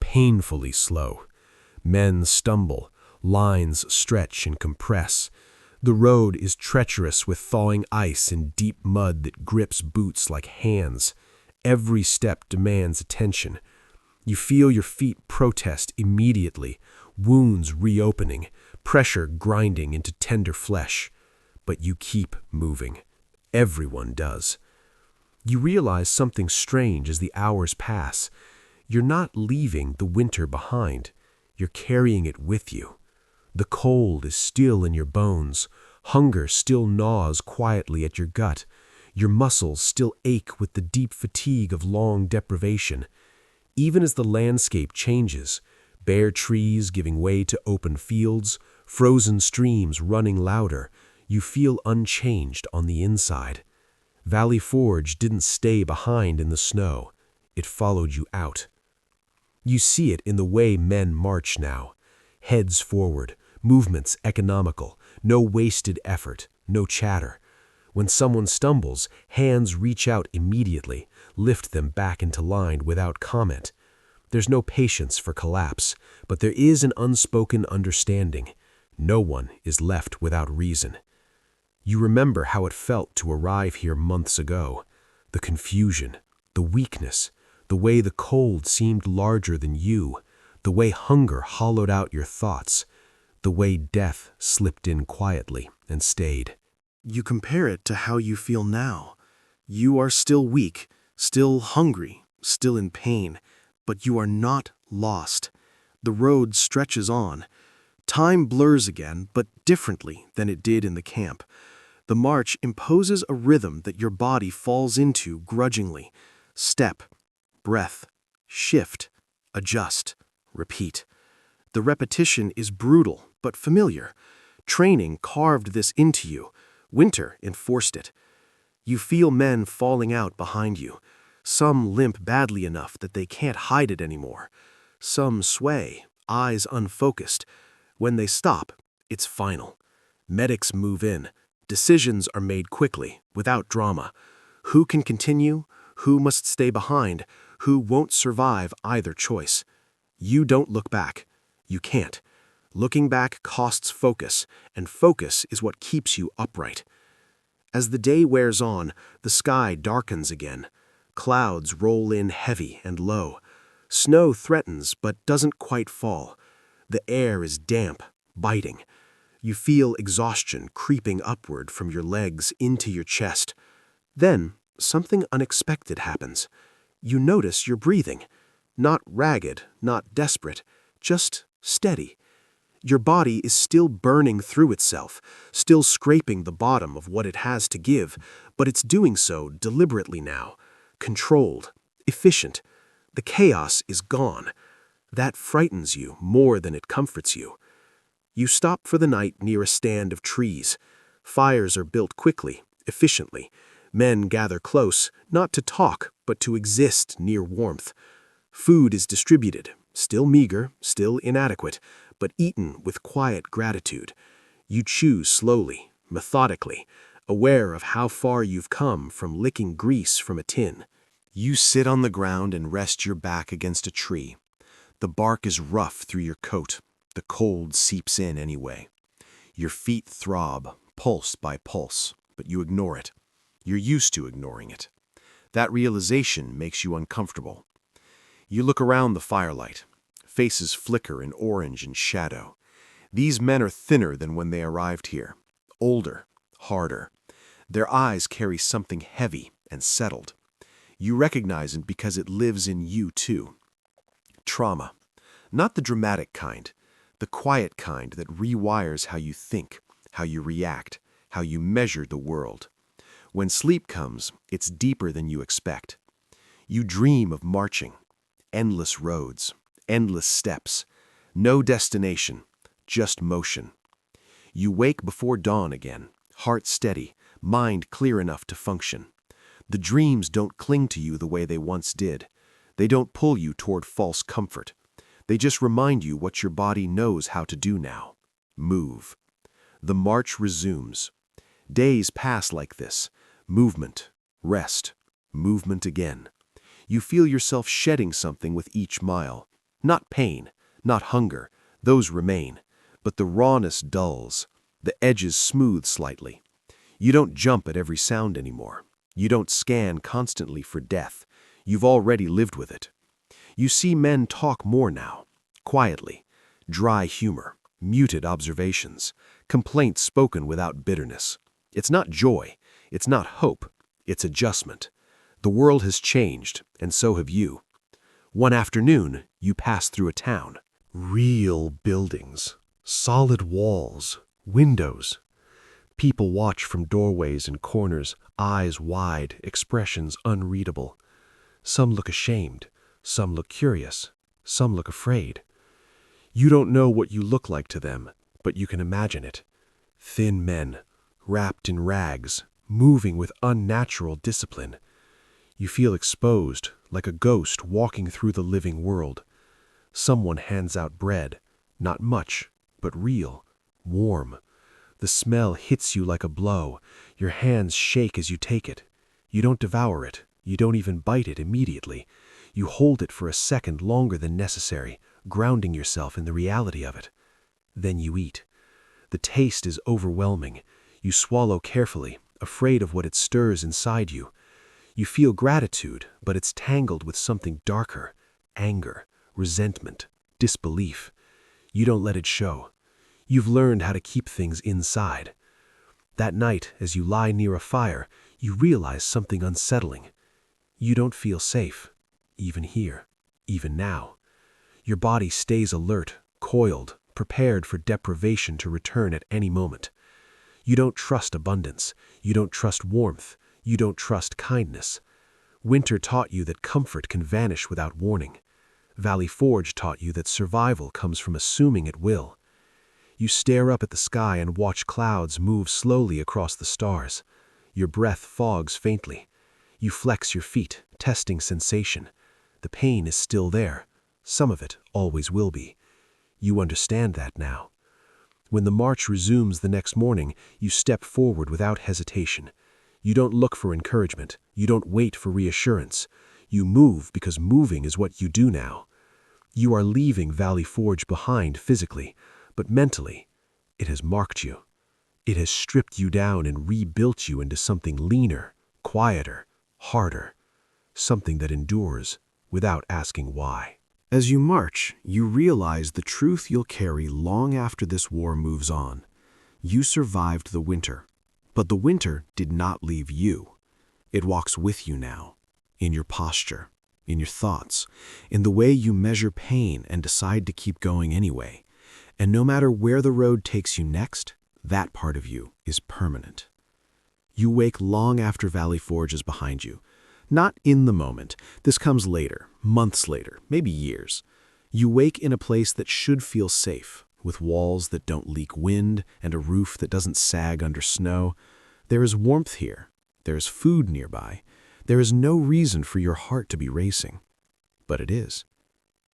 painfully slow. Men stumble, lines stretch and compress. The road is treacherous with thawing ice and deep mud that grips boots like hands. Every step demands attention. You feel your feet protest immediately, wounds reopening, pressure grinding into tender flesh. But you keep moving. Everyone does. You realize something strange as the hours pass. You're not leaving the winter behind. You're carrying it with you. The cold is still in your bones. Hunger still gnaws quietly at your gut. Your muscles still ache with the deep fatigue of long deprivation. Even as the landscape changes, bare trees giving way to open fields, frozen streams running louder, you feel unchanged on the inside. Valley Forge didn't stay behind in the snow. It followed you out. You see it in the way men march now. Heads forward, movements economical, no wasted effort, no chatter. When someone stumbles, hands reach out immediately, lift them back into line without comment. There's no patience for collapse, but there is an unspoken understanding. No one is left without reason. You remember how it felt to arrive here months ago. The confusion, the weakness, the way the cold seemed larger than you, the way hunger hollowed out your thoughts, the way death slipped in quietly and stayed. You compare it to how you feel now. You are still weak, still hungry, still in pain, but you are not lost. The road stretches on. Time blurs again, but differently than it did in the camp. The march imposes a rhythm that your body falls into grudgingly. Step, breath, shift, adjust, repeat. The repetition is brutal but familiar. Training carved this into you. Winter enforced it. You feel men falling out behind you. Some limp badly enough that they can't hide it anymore. Some sway, eyes unfocused. When they stop, it's final. Medics move in. Decisions are made quickly, without drama. Who can continue? Who must stay behind? Who won't survive either choice? You don't look back. You can't. Looking back costs focus, and focus is what keeps you upright. As the day wears on, the sky darkens again. Clouds roll in heavy and low. Snow threatens but doesn't quite fall. The air is damp, biting. You feel exhaustion creeping upward from your legs into your chest. Then, something unexpected happens. You notice you're breathing. Not ragged, not desperate, just steady. Your body is still burning through itself, still scraping the bottom of what it has to give, but it's doing so deliberately now. Controlled, efficient. The chaos is gone. That frightens you more than it comforts you. You stop for the night near a stand of trees. Fires are built quickly, efficiently. Men gather close, not to talk, but to exist near warmth. Food is distributed, still meager, still inadequate, but eaten with quiet gratitude. You chew slowly, methodically, aware of how far you've come from licking grease from a tin. You sit on the ground and rest your back against a tree. The bark is rough through your coat. The cold seeps in anyway. Your feet throb, pulse by pulse, but you ignore it. You're used to ignoring it. That realization makes you uncomfortable. You look around the firelight. Faces flicker in orange and shadow. These men are thinner than when they arrived here. Older, harder. Their eyes carry something heavy and settled. You recognize it because it lives in you too. Trauma. Not the dramatic kind. The quiet kind that rewires how you think, how you react, how you measure the world. When sleep comes, it's deeper than you expect. You dream of marching. Endless roads, endless steps. No destination, just motion. You wake before dawn again, heart steady, mind clear enough to function. The dreams don't cling to you the way they once did. They don't pull you toward false comfort. They just remind you what your body knows how to do now. Move. The march resumes. Days pass like this. Movement, rest, movement again. You feel yourself shedding something with each mile. Not pain, not hunger. Those remain. But the rawness dulls. The edges smooth slightly. You don't jump at every sound anymore. You don't scan constantly for death. You've already lived with it. You see men talk more now, quietly. Dry humor, muted observations, complaints spoken without bitterness. It's not joy, it's not hope, it's adjustment. The world has changed, and so have you. One afternoon, you pass through a town. Real buildings, solid walls, windows. People watch from doorways and corners, eyes wide, expressions unreadable. Some look ashamed, Some look curious, some look afraid. You don't know what you look like to them, but you can imagine it. Thin men, wrapped in rags, moving with unnatural discipline. You feel exposed, like a ghost walking through the living world. Someone hands out bread, not much, but real, warm. The smell hits you like a blow. Your hands shake as you take it. You don't devour it. You don't even bite it immediately. You hold it for a second longer than necessary, grounding yourself in the reality of it. Then you eat. The taste is overwhelming. You swallow carefully, afraid of what it stirs inside you. You feel gratitude, but it's tangled with something darker, anger, resentment, disbelief. You don't let it show. You've learned how to keep things inside. That night, as you lie near a fire, you realize something unsettling. You don't feel safe, even here, even now. Your body stays alert, coiled, prepared for deprivation to return at any moment. You don't trust abundance. You don't trust warmth. You don't trust kindness. Winter taught you that comfort can vanish without warning. Valley Forge taught you that survival comes from assuming it will. You stare up at the sky and watch clouds move slowly across the stars. Your breath fogs faintly. You flex your feet, testing sensation. The pain is still there. Some of it always will be. You understand that now. When the march resumes the next morning, you step forward without hesitation. You don't look for encouragement. You don't wait for reassurance. You move because moving is what you do now. You are leaving Valley Forge behind physically, but mentally, it has marked you. It has stripped you down and rebuilt you into something leaner, quieter, harder, something that endures without asking why. As you march, you realize the truth you'll carry long after this war moves on. You survived the winter, but the winter did not leave you. It walks with you now, in your posture, in your thoughts, in the way you measure pain and decide to keep going anyway. And no matter where the road takes you next, that part of you is permanent. You wake long after Valley Forge is behind you. Not in the moment. This comes later, months later, maybe years. You wake in a place that should feel safe, with walls that don't leak wind and a roof that doesn't sag under snow. There is warmth here. There is food nearby. There is no reason for your heart to be racing. But it is.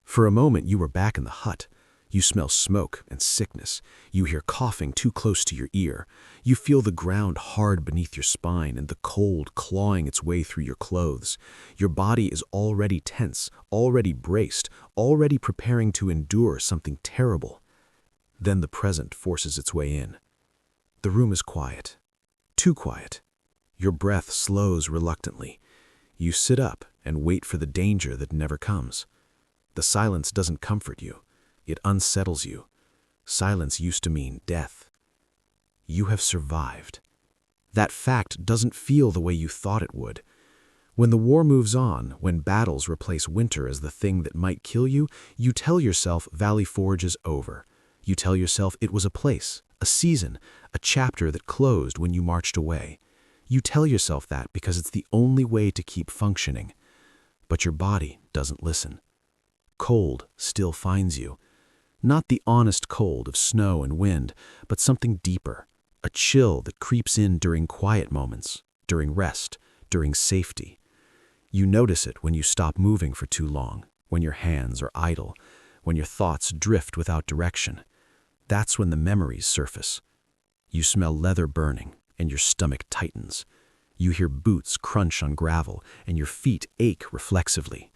For a moment you are back in the hut. You smell smoke and sickness. You hear coughing too close to your ear. You feel the ground hard beneath your spine and the cold clawing its way through your clothes. Your body is already tense, already braced, already preparing to endure something terrible. Then the present forces its way in. The room is quiet. Too quiet. Your breath slows reluctantly. You sit up and wait for the danger that never comes. The silence doesn't comfort you. It unsettles you. Silence used to mean death. You have survived. That fact doesn't feel the way you thought it would. When the war moves on, when battles replace winter as the thing that might kill you, you tell yourself Valley Forge is over. You tell yourself it was a place, a season, a chapter that closed when you marched away. You tell yourself that because it's the only way to keep functioning. But your body doesn't listen. Cold still finds you. Not the honest cold of snow and wind, but something deeper, a chill that creeps in during quiet moments, during rest, during safety. You notice it when you stop moving for too long, when your hands are idle, when your thoughts drift without direction. That's when the memories surface. You smell leather burning, and your stomach tightens. You hear boots crunch on gravel, and your feet ache reflexively.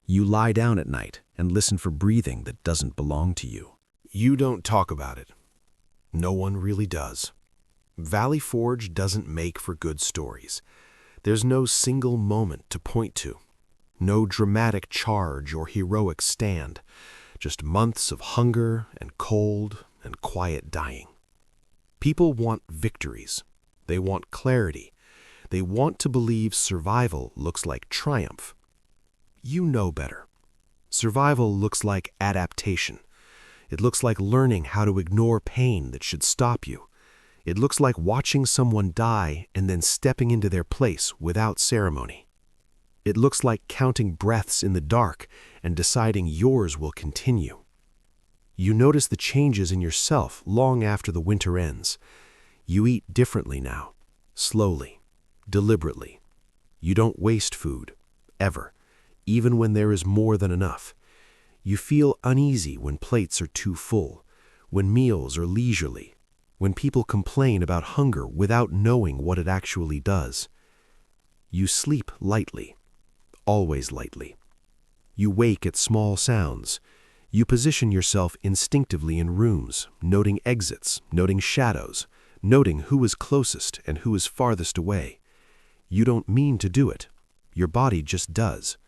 You lie down at night and listen for breathing that doesn't belong to you. You don't talk about it. No one really does. Valley Forge doesn't make for good stories. There's no single moment to point to. No dramatic charge or heroic stand. Just months of hunger and cold and quiet dying. People want victories. They want clarity. They want to believe survival looks like triumph. You know better. Survival looks like adaptation. It looks like learning how to ignore pain that should stop you. It looks like watching someone die and then stepping into their place without ceremony. It looks like counting breaths in the dark and deciding yours will continue. You notice the changes in yourself long after the winter ends. You eat differently now, slowly, deliberately. You don't waste food, ever, even when there is more than enough. You feel uneasy when plates are too full, when meals are leisurely, when people complain about hunger without knowing what it actually does. You sleep lightly, always lightly. You wake at small sounds. You position yourself instinctively in rooms, noting exits, noting shadows, noting who is closest and who is farthest away. You don't mean to do it. Your body just does.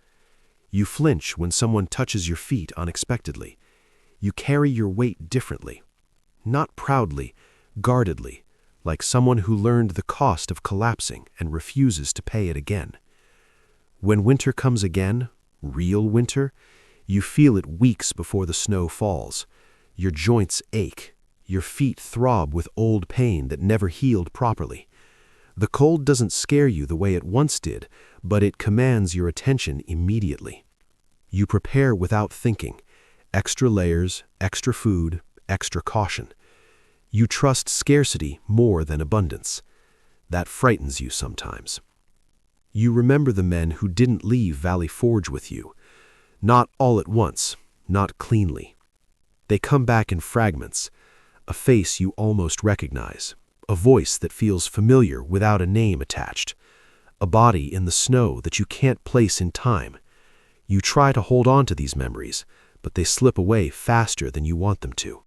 You flinch when someone touches your feet unexpectedly. You carry your weight differently. Not proudly, guardedly, like someone who learned the cost of collapsing and refuses to pay it again. When winter comes again, real winter, you feel it weeks before the snow falls. Your joints ache. Your feet throb with old pain that never healed properly. The cold doesn't scare you the way it once did, but it commands your attention immediately. You prepare without thinking. Extra layers, extra food, extra caution. You trust scarcity more than abundance. That frightens you sometimes. You remember the men who didn't leave Valley Forge with you. Not all at once, not cleanly. They come back in fragments, a face you almost recognize, a voice that feels familiar without a name attached, a body in the snow that you can't place in time. You try to hold on to these memories, but they slip away faster than you want them to.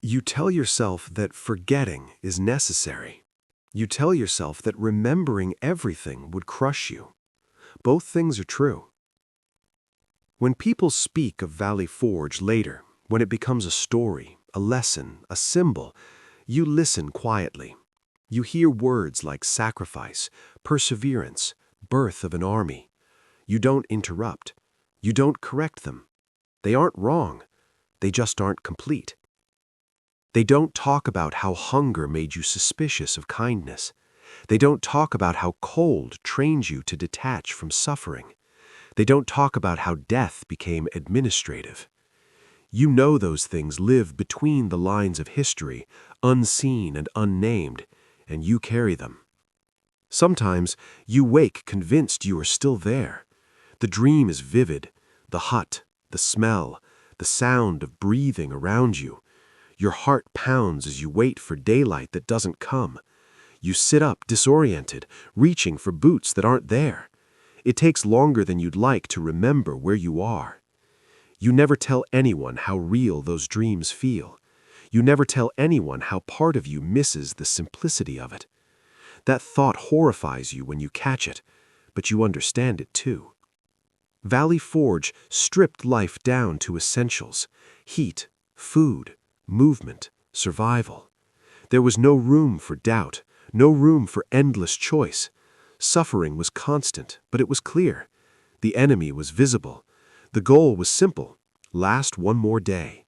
You tell yourself that forgetting is necessary. You tell yourself that remembering everything would crush you. Both things are true. When people speak of Valley Forge later, when it becomes a story, a lesson, a symbol, you listen quietly. You hear words like sacrifice, perseverance, birth of an army. You don't interrupt. You don't correct them. They aren't wrong. They just aren't complete. They don't talk about how hunger made you suspicious of kindness. They don't talk about how cold trained you to detach from suffering. They don't talk about how death became administrative. You know those things live between the lines of history, unseen and unnamed, and you carry them. Sometimes you wake convinced you are still there. The dream is vivid, the hut, the smell, the sound of breathing around you. Your heart pounds as you wait for daylight that doesn't come. You sit up disoriented, reaching for boots that aren't there. It takes longer than you'd like to remember where you are. You never tell anyone how real those dreams feel. You never tell anyone how part of you misses the simplicity of it. That thought horrifies you when you catch it, but you understand it too. Valley Forge stripped life down to essentials: heat, food, movement, survival. There was no room for doubt, no room for endless choice. Suffering was constant, but it was clear. The enemy was visible. The goal was simple: last one more day.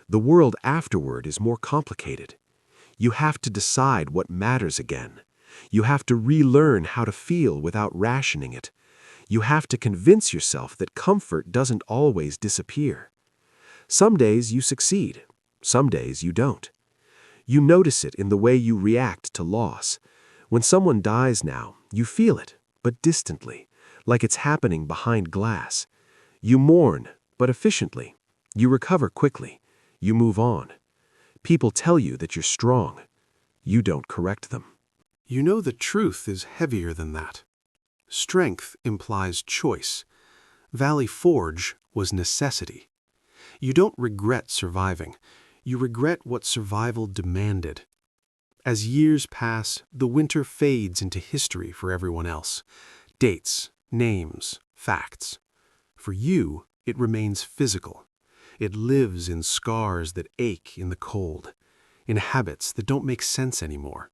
The world afterward is more complicated. You have to decide what matters again. You have to relearn how to feel without rationing it. You have to convince yourself that comfort doesn't always disappear. Some days you succeed. Some days you don't. You notice it in the way you react to loss. When someone dies now, you feel it, but distantly, like it's happening behind glass. You mourn, but efficiently. You recover quickly. You move on. People tell you that you're strong. You don't correct them. You know the truth is heavier than that. Strength implies choice. Valley Forge was necessity. You don't regret surviving. You regret what survival demanded. As years pass, the winter fades into history for everyone else. Dates, names, facts. For you, it remains physical. It lives in scars that ache in the cold, in habits that don't make sense anymore,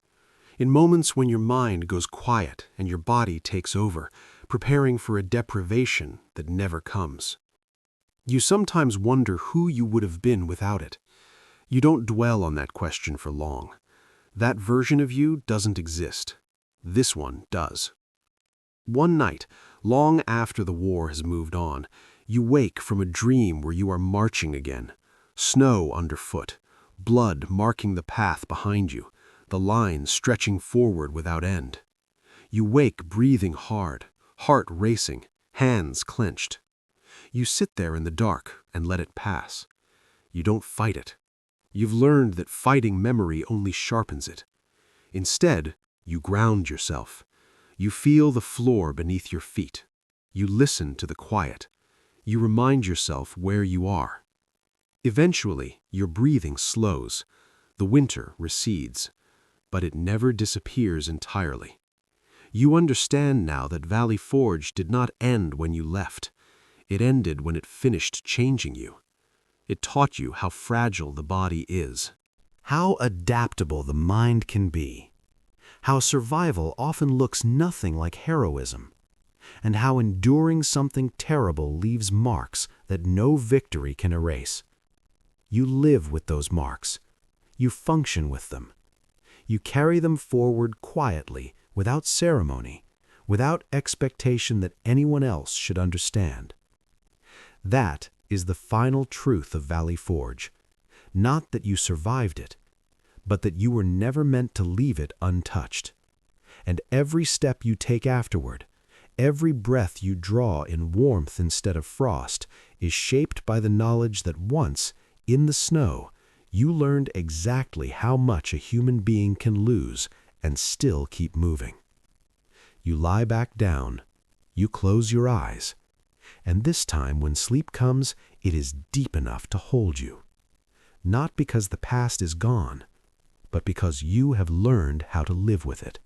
in moments when your mind goes quiet and your body takes over, preparing for a deprivation that never comes. You sometimes wonder who you would have been without it. You don't dwell on that question for long. That version of you doesn't exist. This one does. One night, Long after the war has moved on, you wake from a dream where you are marching again. Snow underfoot, blood marking the path behind you, the lines stretching forward without end. You wake breathing hard, heart racing, hands clenched. You sit there in the dark and let it pass. You don't fight it. You've learned that fighting memory only sharpens it. Instead, you ground yourself. You feel the floor beneath your feet. You listen to the quiet. You remind yourself where you are. Eventually, your breathing slows. The winter recedes, but it never disappears entirely. You understand now that Valley Forge did not end when you left. It ended when it finished changing you. It taught you how fragile the body is, How adaptable the mind can be. How survival often looks nothing like heroism. And how enduring something terrible leaves marks that no victory can erase. You live with those marks. You function with them. You carry them forward quietly, without ceremony, without expectation that anyone else should understand. That is the final truth of Valley Forge. Not that you survived it, but that you were never meant to leave it untouched. And every step you take afterward, every breath you draw in warmth instead of frost, is shaped by the knowledge that once, in the snow, you learned exactly how much a human being can lose and still keep moving. You lie back down, you close your eyes, and this time when sleep comes, it is deep enough to hold you. Not because the past is gone, but because you have learned how to live with it.